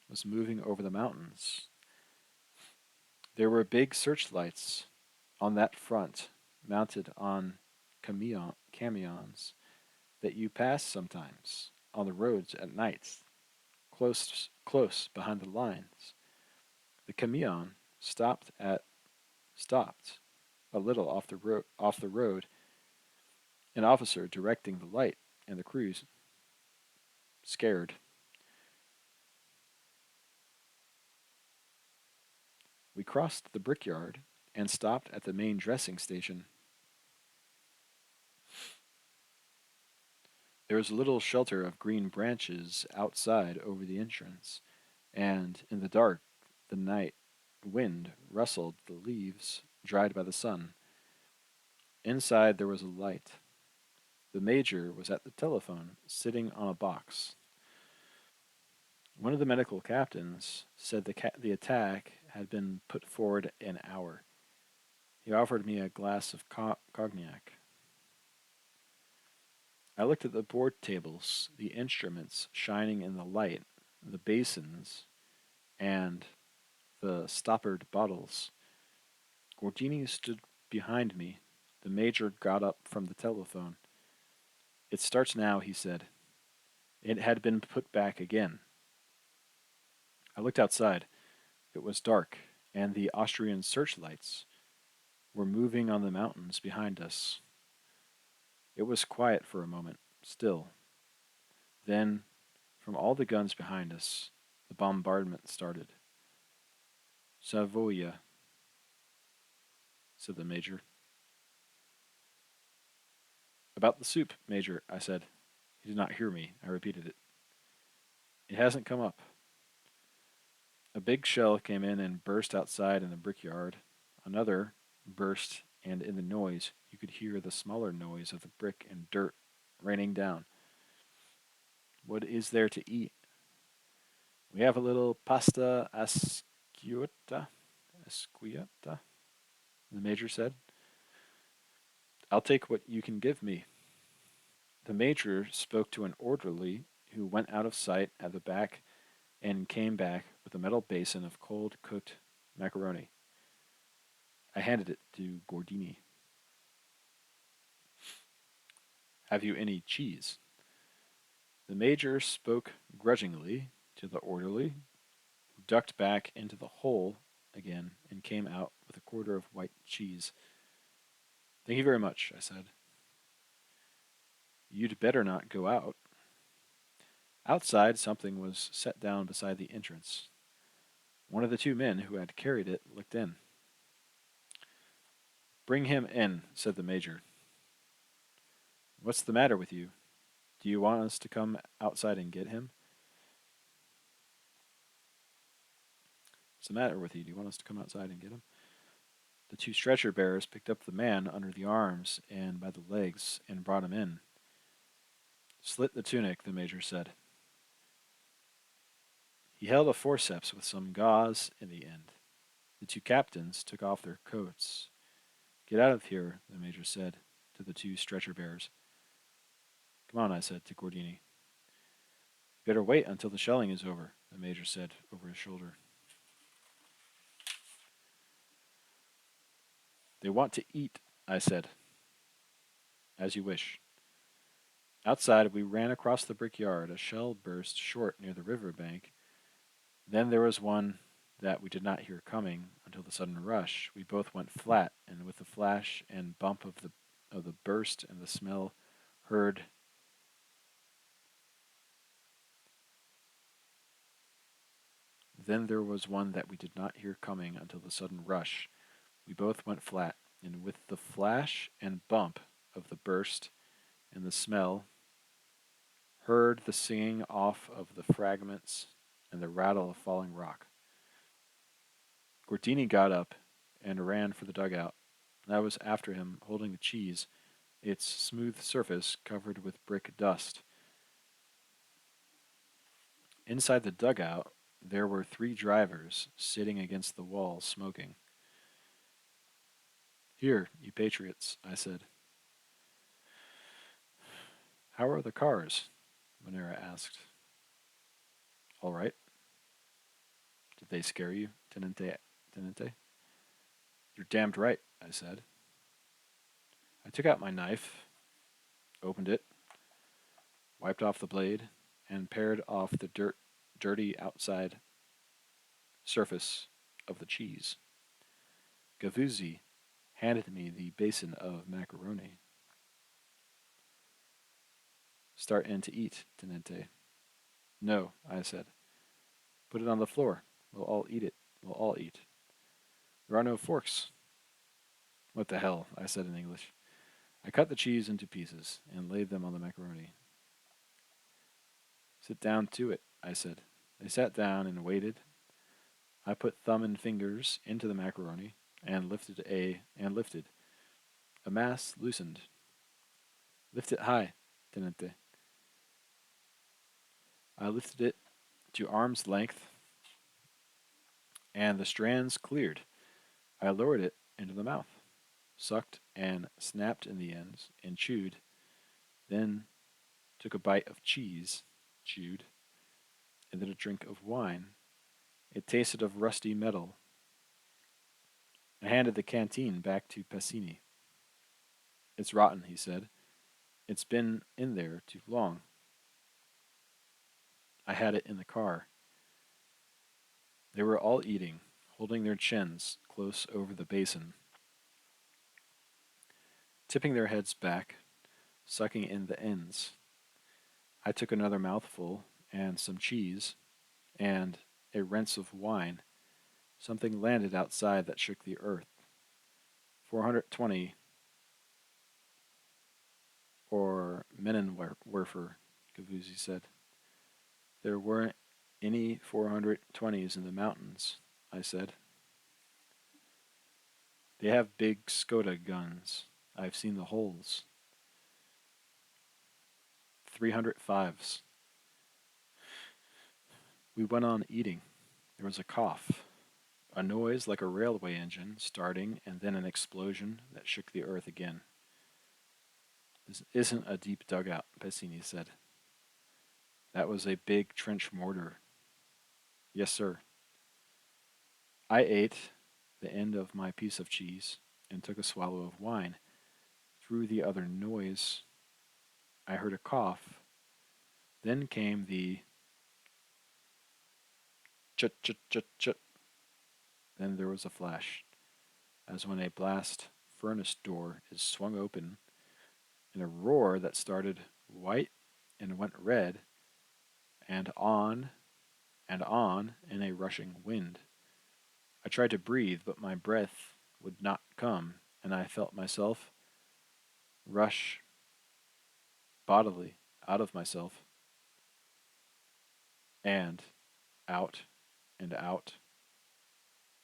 was moving over the mountains. There were big searchlights on that front, mounted on camions that you pass sometimes on the roads at night, close behind the lines. The camion stopped a little off the road, an officer directing the light, and the crews scared. We crossed the brickyard and stopped at the main dressing station. There was a little shelter of green branches outside over the entrance, and in the dark the night wind rustled the leaves dried by the sun. Inside there was a light. The major was at the telephone, sitting on a box. One of the medical captains said the attack had been put forward an hour. He offered me a glass of cognac. I looked at the board tables, the instruments shining in the light, the basins, and the stoppered bottles. Gordini stood behind me. The major got up from the telephone. It starts now, he said. It had been put back again. I looked outside. It was dark, and the Austrian searchlights were moving on the mountains behind us. It was quiet for a moment, still. Then, from all the guns behind us, the bombardment started. Savoia, said the major. About the soup, Major, I said. He did not hear me. I repeated it. It hasn't come up. A big shell came in and burst outside in the brickyard. Another burst, and in the noise, you could hear the smaller noise of the brick and dirt raining down. What is there to eat? We have a little pasta asciutta, the major said. I'll take what you can give me. The major spoke to an orderly who went out of sight at the back and came back with a metal basin of cold cooked macaroni. I handed it to Gordini. Have you any cheese? The major spoke grudgingly to the orderly, who ducked back into the hole again and came out with a quarter of white cheese. Thank you very much, I said. You'd better not go out. Outside, something was set down beside the entrance. One of the two men who had carried it looked in. Bring him in, said the major. What's the matter with you? Do you want us to come outside and get him? What's the matter with you? Do you want us to come outside and get him? The two stretcher bearers picked up the man under the arms and by the legs and brought him in. Slit the tunic, the major said. He held a forceps with some gauze in the end. The two captains took off their coats. Get out of here, the major said to the two stretcher bearers. Come on, I said to Gordini. Better wait until the shelling is over, the major said over his shoulder. They want to eat, I said. As you wish. Outside, we ran across the brickyard. A shell burst short near the river bank. Then there was one that we did not hear coming until the sudden rush. We both went flat, and with the flash and bump of the burst and the smell heard Then there was one that we did not hear coming until the sudden rush. We both went flat, and with the flash and bump of the burst and the smell, heard the singing off of the fragments and the rattle of falling rock. Gordini got up and ran for the dugout. I was after him, holding the cheese, its smooth surface covered with brick dust. Inside the dugout, there were 3 drivers sitting against the wall smoking. Here, you patriots, I said. How are the cars? Monera asked. All right. Did they scare you, Tenente? You're damned right, I said. I took out my knife, opened it, wiped off the blade, and pared off the dirty outside surface of the cheese. Gavuzzi handed me the basin of macaroni. Start in to eat, Tenente. No, I said. Put it on the floor. We'll all eat it. We'll all eat. There are no forks. What the hell, I said in English. I cut the cheese into pieces and laid them on the macaroni. Sit down to it, I said. They sat down and waited. I put thumb and fingers into the macaroni and lifted. A mass loosened. Lift it high, Tenente. I lifted it to arm's length, and the strands cleared. I lowered it into the mouth, sucked and snapped in the ends, and chewed, then took a bite of cheese, chewed, and then a drink of wine. It tasted of rusty metal. I handed the canteen back to Passini. It's rotten, he said. It's been in there too long. I had it in the car. They were all eating, holding their chins close over the basin, tipping their heads back, sucking in the ends. I took another mouthful and some cheese and a rinse of wine. Something landed outside that shook the earth. 420 or Menenwerfer, Cavuzzi said. There weren't any 420s in the mountains, I said. They have big Skoda guns. I've seen the holes. 305s. We went on eating. There was a cough, a noise like a railway engine starting, and then an explosion that shook the earth again. This isn't a deep dugout, Passini said. That was a big trench mortar. Yes, sir. I ate the end of my piece of cheese and took a swallow of wine. Through the other noise, I heard a cough. Then came the chut chut chut chut. Then there was a flash, as when a blast furnace door is swung open, and a roar that started white and went red, and on in a rushing wind. I tried to breathe, but my breath would not come, and I felt myself rush bodily out of myself, and out, and out,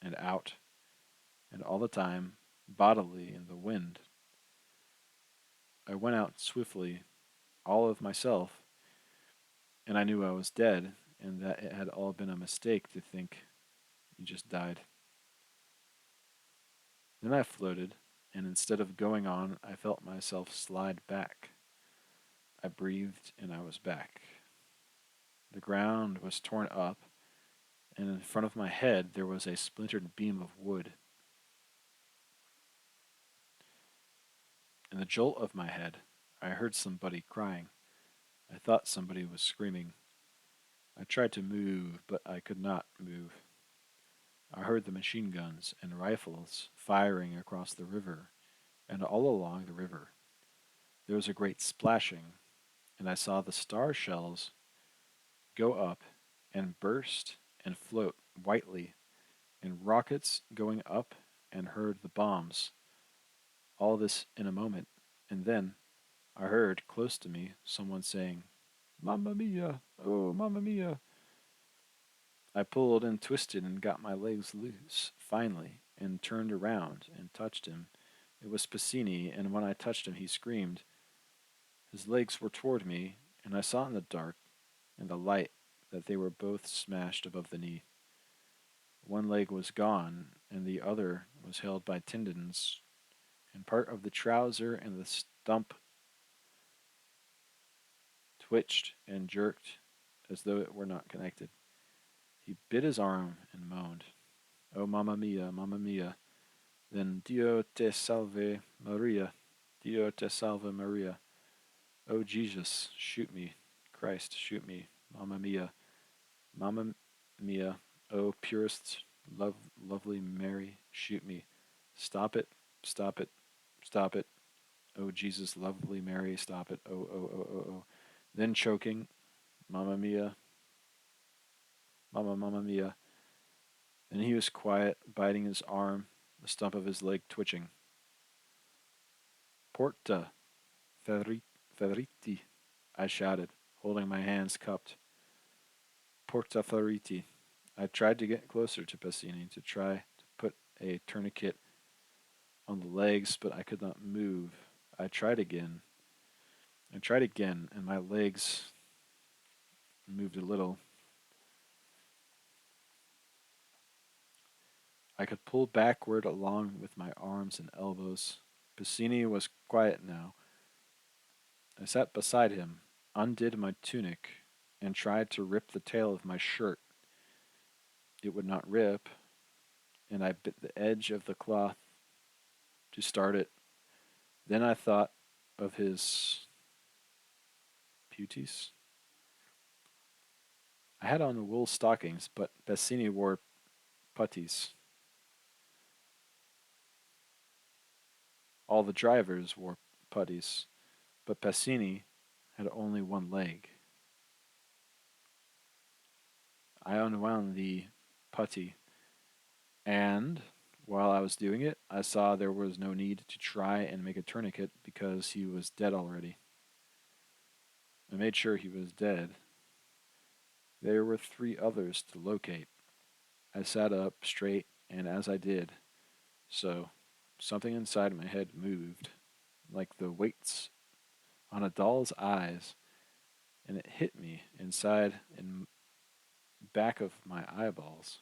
and out, and all the time bodily in the wind. I went out swiftly, all of myself, and I knew I was dead, and that it had all been a mistake to think you just died. Then I floated, and instead of going on, I felt myself slide back. I breathed, and I was back. The ground was torn up, and in front of my head there was a splintered beam of wood. In the jolt of my head, I heard somebody crying. I thought somebody was screaming. I tried to move, but I could not move. I heard the machine guns and rifles firing across the river and all along the river. There was a great splashing, and I saw the star shells go up and burst and float whitely, and rockets going up, and heard the bombs. All this in a moment, and then I heard close to me someone saying, "Mamma mia! Oh, mamma mia!" I pulled and twisted and got my legs loose, finally, and turned around and touched him. It was Passini, and when I touched him he screamed. His legs were toward me, and I saw in the dark and the light that they were both smashed above the knee. One leg was gone, and the other was held by tendons, and part of the trouser and the stump twitched and jerked as though it were not connected. He bit his arm and moaned, "Oh, mamma mia, mamma mia." Then, "Dio te salve Maria, Dio te salve Maria." "Oh, Jesus, shoot me. Christ, shoot me. Mamma mia, mamma mia. Oh, purest, lovely Mary, shoot me. Stop it, stop it, stop it. Oh, Jesus, lovely Mary, stop it. Oh, oh, oh, oh, oh." Then choking, "Mamma mia, mamma mia." Then he was quiet, biting his arm, the stump of his leg twitching. "Porta, Ferriti," I shouted, holding my hands cupped. "Porta Ferriti." I tried to get closer to Passini to try to put a tourniquet on the legs, but I could not move. I tried again. And my legs moved a little. I could pull backward along with my arms and elbows. Bassini was quiet now. I sat beside him, undid my tunic, and tried to rip the tail of my shirt. It would not rip, and I bit the edge of the cloth to start it. Then I thought of his puties. I had on wool stockings, but Bassini wore puttees. All the drivers wore puttees, but Bassini had only one leg. I unwound the puttee, and while I was doing it, I saw there was no need to try and make a tourniquet because he was dead already. I made sure he was dead. There were 3 others to locate. I sat up straight, and as I did so, something inside my head moved, like the weights on a doll's eyes, and it hit me inside and back of my eyeballs.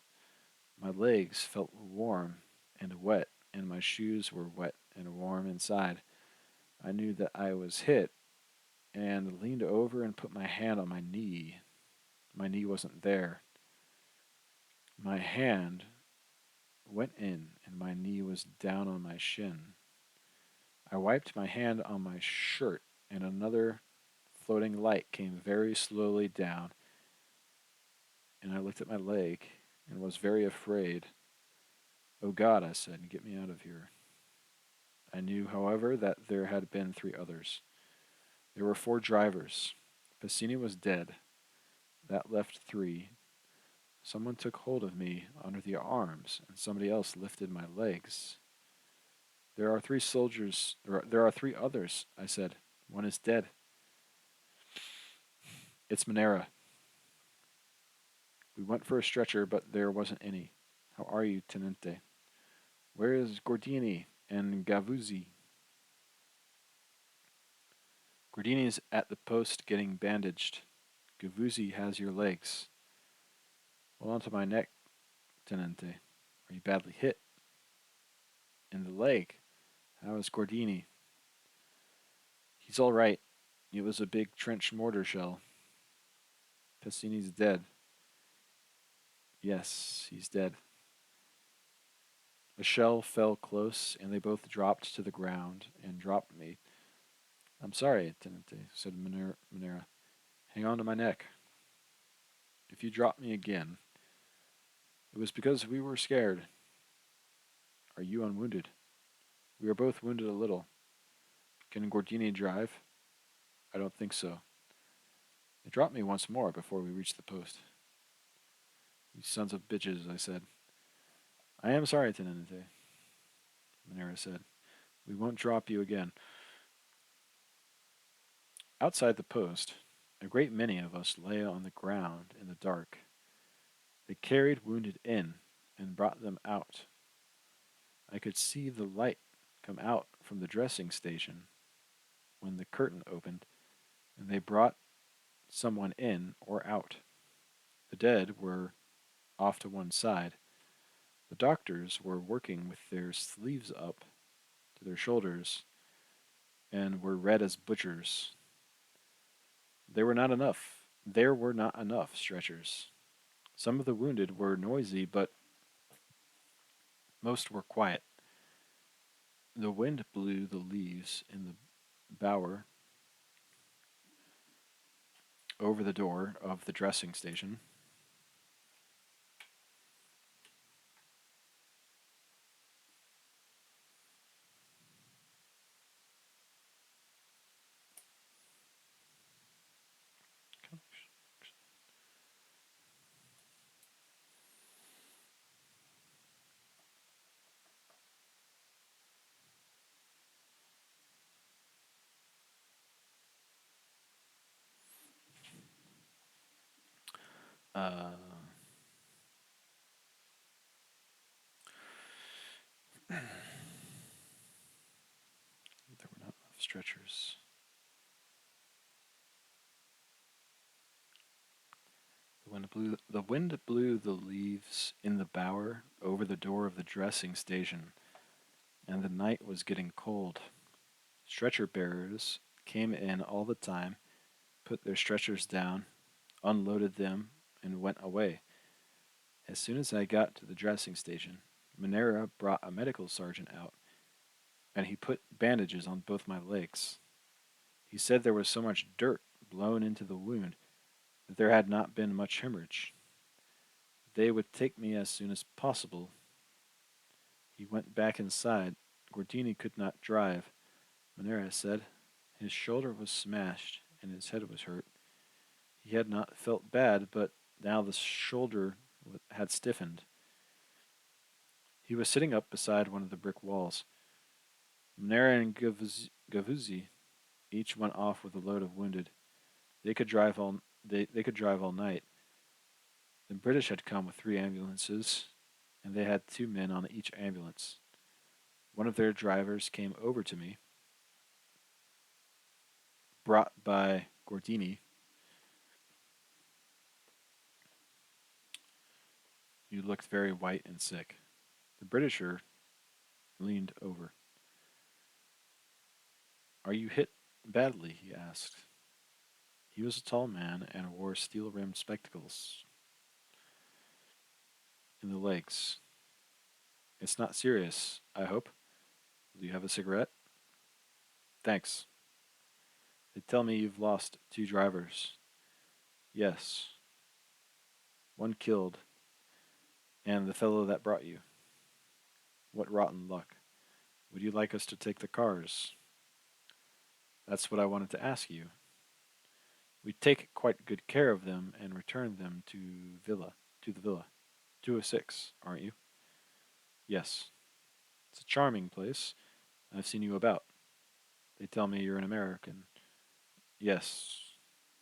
My legs felt warm and wet, and my shoes were wet and warm inside. I knew that I was hit and leaned over and put my hand on my knee. My knee wasn't there. My hand went in, and my knee was down on my shin. I wiped my hand on my shirt, and another floating light came very slowly down, and I looked at my leg and was very afraid. "Oh God," I said, "get me out of here." I knew, however, that there had been 3 others. There were 4 drivers. Bassini was dead. That left 3. Someone took hold of me under the arms, and somebody else lifted my legs. There are 3 soldiers. There are 3 others, I said. One is dead. It's Manera. We went for a stretcher, but there wasn't any. How are you, Tenente? Where is Gordini and Gavuzzi? Gordini's at the post getting bandaged. Gavuzzi has your legs. Hold on to my neck, Tenente. Are you badly hit? In the leg. How is Gordini? He's all right. It was a big trench mortar shell. Bassini's dead. Yes, he's dead. A shell fell close, and they both dropped to the ground and dropped me. I'm sorry, Tenente, said Manera. Hang on to my neck. If you drop me again, it was because we were scared. Are you unwounded? We are both wounded a little. Can Gordini drive? I don't think so. They dropped me once more before we reached the post. You sons of bitches, I said. I am sorry, Tenente, Manera said. We won't drop you again. Outside the post, a great many of us lay on the ground in the dark. They carried wounded in and brought them out. I could see the light come out from the dressing station when the curtain opened, and they brought someone in or out. The dead were off to one side. The doctors were working with their sleeves up to their shoulders and were red as butchers. There were not enough stretchers. Some of the wounded were noisy, but most were quiet. The wind blew the leaves in the bower over the door of the dressing station. Uh, there were not enough stretchers. The wind blew the leaves in the bower over the door of the dressing station, and the night was getting cold. Stretcher bearers came in all the time, put their stretchers down, unloaded them, and went away. As soon as I got to the dressing station, Manera brought a medical sergeant out, and he put bandages on both my legs. He said there was so much dirt blown into the wound that there had not been much hemorrhage. They would take me as soon as possible. He went back inside. Gordini could not drive, Manera said. His shoulder was smashed and his head was hurt. He had not felt bad, but now the shoulder had stiffened. He was sitting up beside one of the brick walls. Manera and Gavuzzi each went off with a load of wounded. They could drive all night. The British had come with 3 ambulances, and they had 2 men on each ambulance. One of their drivers came over to me, brought by Gordini. You looked very white and sick. The Britisher leaned over. Are you hit badly? He asked. He was a tall man and wore steel-rimmed spectacles. In the legs. It's not serious, I hope. Do you have a cigarette? Thanks. They tell me you've lost 2 drivers. Yes. One killed, and the fellow that brought you. What rotten luck. Would you like us to take the cars? That's what I wanted to ask you. We take quite good care of them and return them to the villa. 206, aren't you? Yes. It's a charming place. I've seen you about. They tell me you're an American. Yes,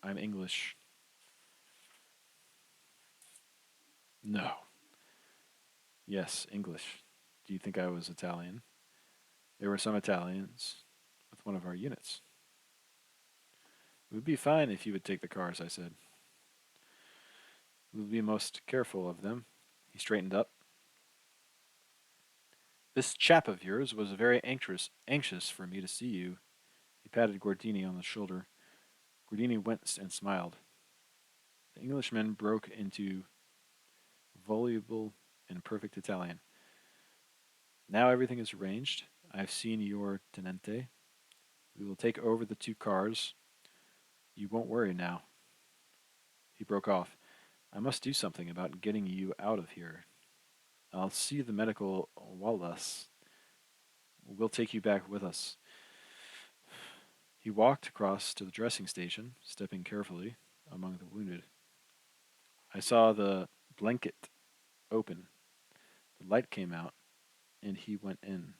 I'm English. No. Yes, English. Do you think I was Italian? There were some Italians with one of our units. It would be fine if you would take the cars, I said. We will be most careful of them. He straightened up. This chap of yours was very anxious for me to see you. He patted Gordini on the shoulder. Gordini winced and smiled. The Englishman broke into voluble and perfect Italian. Now everything is arranged. I've seen your tenente. We will take over the 2 cars. You won't worry now. He broke off. I must do something about getting you out of here. I'll see the medical Wallace. We'll take you back with us. He walked across to the dressing station, stepping carefully among the wounded. I saw the blanket open. The light came out, and he went in.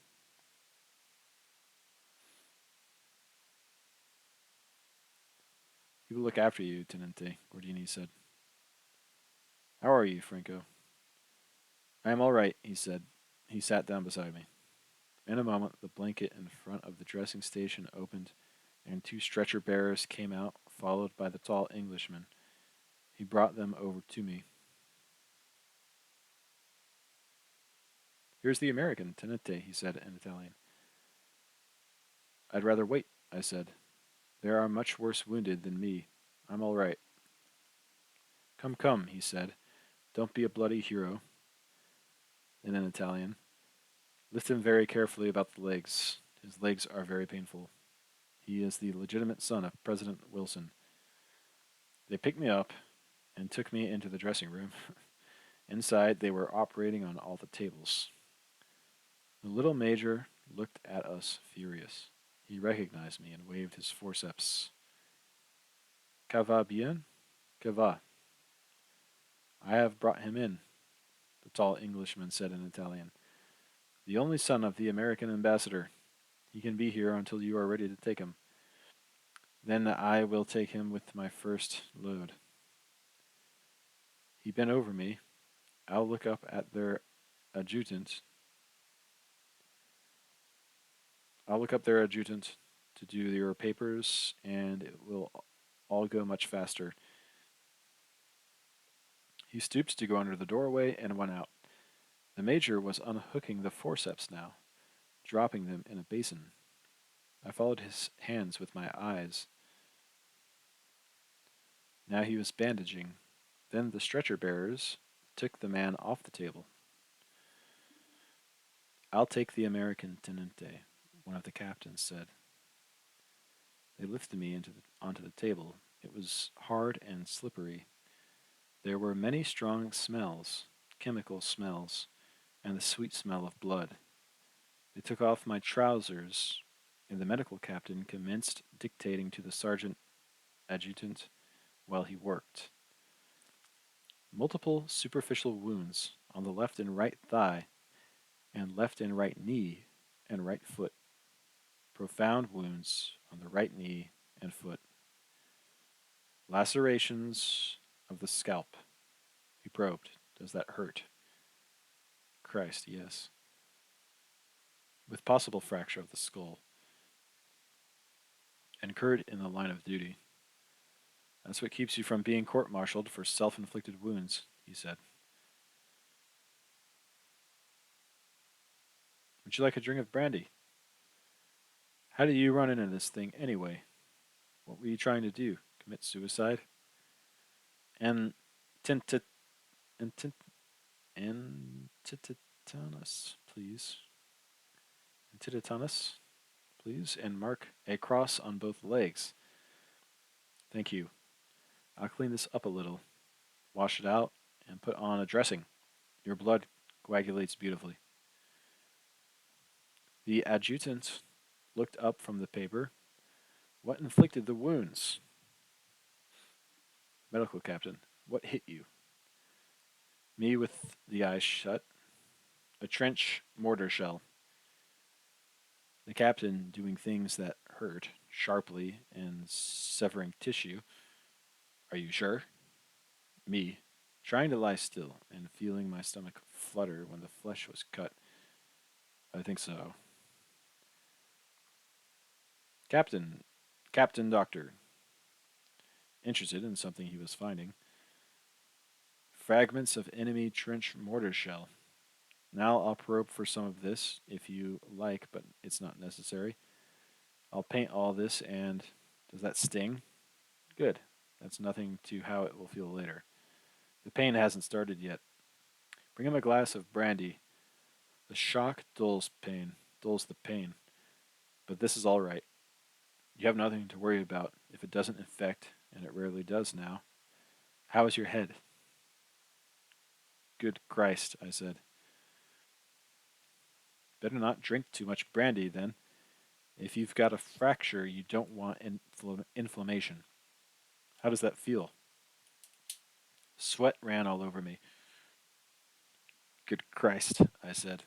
He will look after you, Tenente, Gordini said. How are you, Franco? I am all right, he said. He sat down beside me. In a moment, the blanket in front of the dressing station opened, and 2 stretcher bearers came out, followed by the tall Englishman. He brought them over to me. Here's the American, Tenente, he said in Italian. I'd rather wait, I said. There are much worse wounded than me. I'm all right. Come, come, he said. Don't be a bloody hero. In an Italian. Lift him very carefully about the legs. His legs are very painful. He is the legitimate son of President Wilson. They picked me up and took me into the dressing room. Inside, they were operating on all the tables. The little major looked at us furious. He recognized me and waved his forceps. "Ça va bien? Que va?" I have brought him in, the tall Englishman said in Italian. The only son of the American ambassador. He can be here until you are ready to take him. Then I will take him with my first load. He bent over me. I'll look up at their adjutant. I'll look up their adjutant to do your papers, and it will all go much faster. He stooped to go under the doorway and went out. The Major was unhooking the forceps now, dropping them in a basin. I followed his hands with my eyes. Now he was bandaging. Then the stretcher bearers took the man off the table. I'll take the American, Tenente, one of the captains said. They lifted me onto the table. It was hard and slippery. There were many strong smells, chemical smells, and the sweet smell of blood. They took off my trousers, and the medical captain commenced dictating to the sergeant adjutant while he worked. Multiple superficial wounds on the left and right thigh, and left and right knee and right foot. Profound wounds on the right knee and foot. Lacerations of the scalp. He probed. Does that hurt? Christ, yes. With possible fracture of the skull. Incurred in the line of duty. That's what keeps you from being court-martialed for self-inflicted wounds, he said. Would you like a drink of brandy? How did you run into this thing anyway? What were you trying to do? Commit suicide? And tint and Titatanus, please. And Titatanus, please, and mark a cross on both legs. Thank you. I'll clean this up a little, wash it out, and put on a dressing. Your blood coagulates beautifully. The adjutant looked up from the paper. What inflicted the wounds? Medical captain, what hit you? Me with the eyes shut. A trench mortar shell. The captain doing things that hurt sharply and severing tissue. Are you sure? Me, trying to lie still and feeling my stomach flutter when the flesh was cut. I think so. Captain Doctor. Interested in something he was finding. Fragments of enemy trench mortar shell. Now I'll probe for some of this, if you like, but it's not necessary. I'll paint all this and... Does that sting? Good. That's nothing to how it will feel later. The pain hasn't started yet. Bring him a glass of brandy. The shock dulls the pain. But this is all right. You have nothing to worry about if it doesn't infect, and it rarely does now. How is your head? Good Christ, I said. Better not drink too much brandy, then. If you've got a fracture, you don't want inflammation. How does that feel? Sweat ran all over me. Good Christ, I said.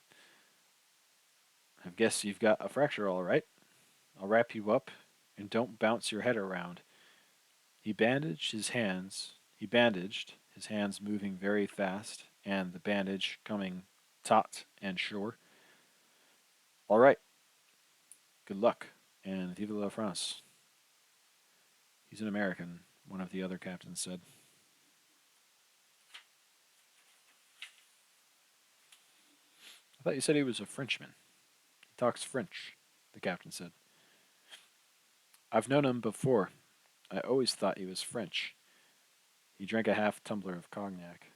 I guess you've got a fracture all right. I'll wrap you up, and don't bounce your head around. He bandaged, his hands moving very fast, and the bandage coming taut and sure. All right. Good luck, and vive la France. He's an American, one of the other captains said. I thought you said he was a Frenchman. He talks French, the captain said. I've known him before. I always thought he was French. He drank a half tumbler of cognac.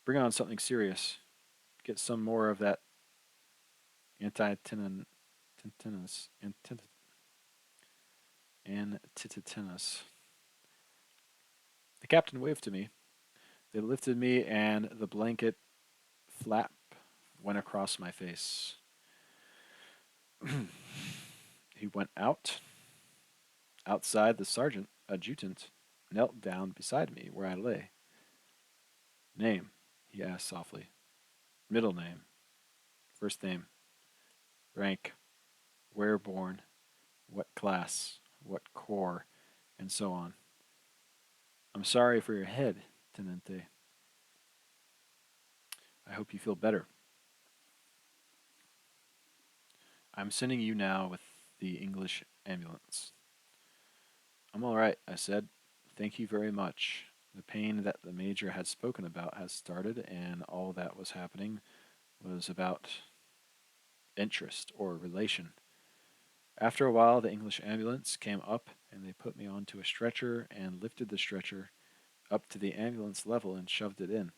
Bring on something serious. Get some more of that antitetanus. The captain waved to me. They lifted me, and the blanket flap went across my face. He went out. Outside, the sergeant adjutant knelt down beside me where I lay. Name? He asked softly. Middle name. First name. Rank. Where born. What class. What corps. And so on. I'm sorry for your head, Tenente. I hope you feel better. I'm sending you now with the English ambulance. I'm all right, I said, Thank you very much. The pain that the Major had spoken about has started, and all that was happening was about interest or relation. After a while, the English ambulance came up, and they put me onto a stretcher and lifted the stretcher up to the ambulance level and shoved it in.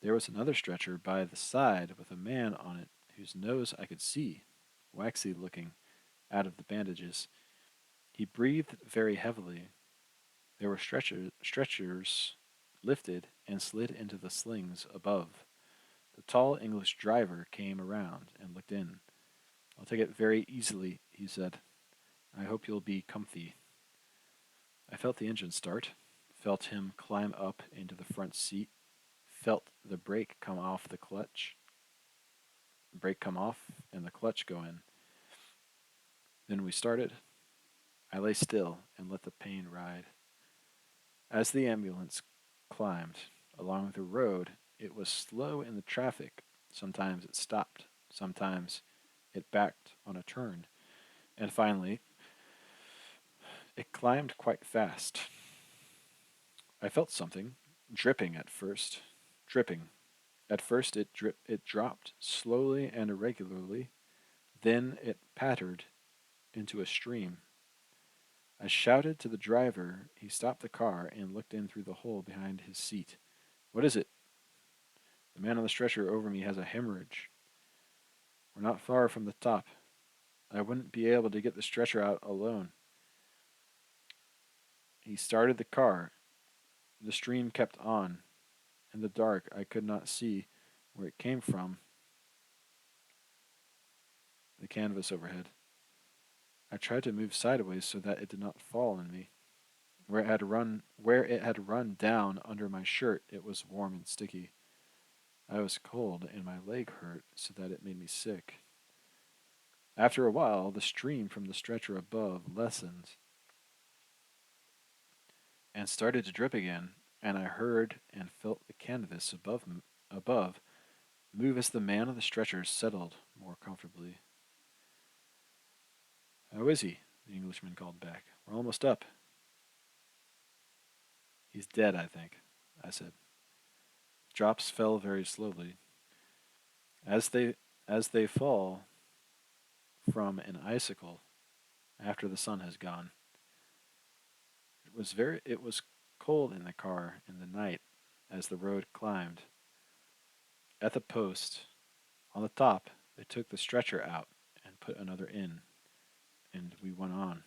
There was another stretcher by the side with a man on it whose nose I could see, waxy looking, out of the bandages. He breathed very heavily. There were stretchers lifted and slid into the slings above. The tall English driver came around and looked in. I'll take it very easily, he said. I hope you'll be comfy. I felt the engine start, felt him climb up into the front seat, felt the brake come off, and the clutch go in. Then we started. I lay still and let the pain ride. As the ambulance climbed along the road, it was slow in the traffic. Sometimes it stopped. Sometimes it backed on a turn. And finally, it climbed quite fast. I felt something, dripping at first. Dripping. At first it dropped slowly and irregularly. Then it pattered into a stream. I shouted to the driver. He stopped the car and looked in through the hole behind his seat. What is it? The man on the stretcher over me has a hemorrhage. We're not far from the top. I wouldn't be able to get the stretcher out alone. He started the car. The stream kept on. In the dark, I could not see where it came from. The canvas overhead. I tried to move sideways so that it did not fall on me. Where it had run down under my shirt, it was warm and sticky. I was cold and my leg hurt so that it made me sick. After a while, the stream from the stretcher above lessened and started to drip again, and I heard and felt the canvas above move as the man on the stretcher settled more comfortably. How is he? The Englishman called back. We're almost up. He's dead, I think, I said. Drops fell very slowly. As they fall from an icicle after the sun has gone. It was cold in the car in the night as the road climbed. At the post, on the top, they took the stretcher out and put another in, and we went on.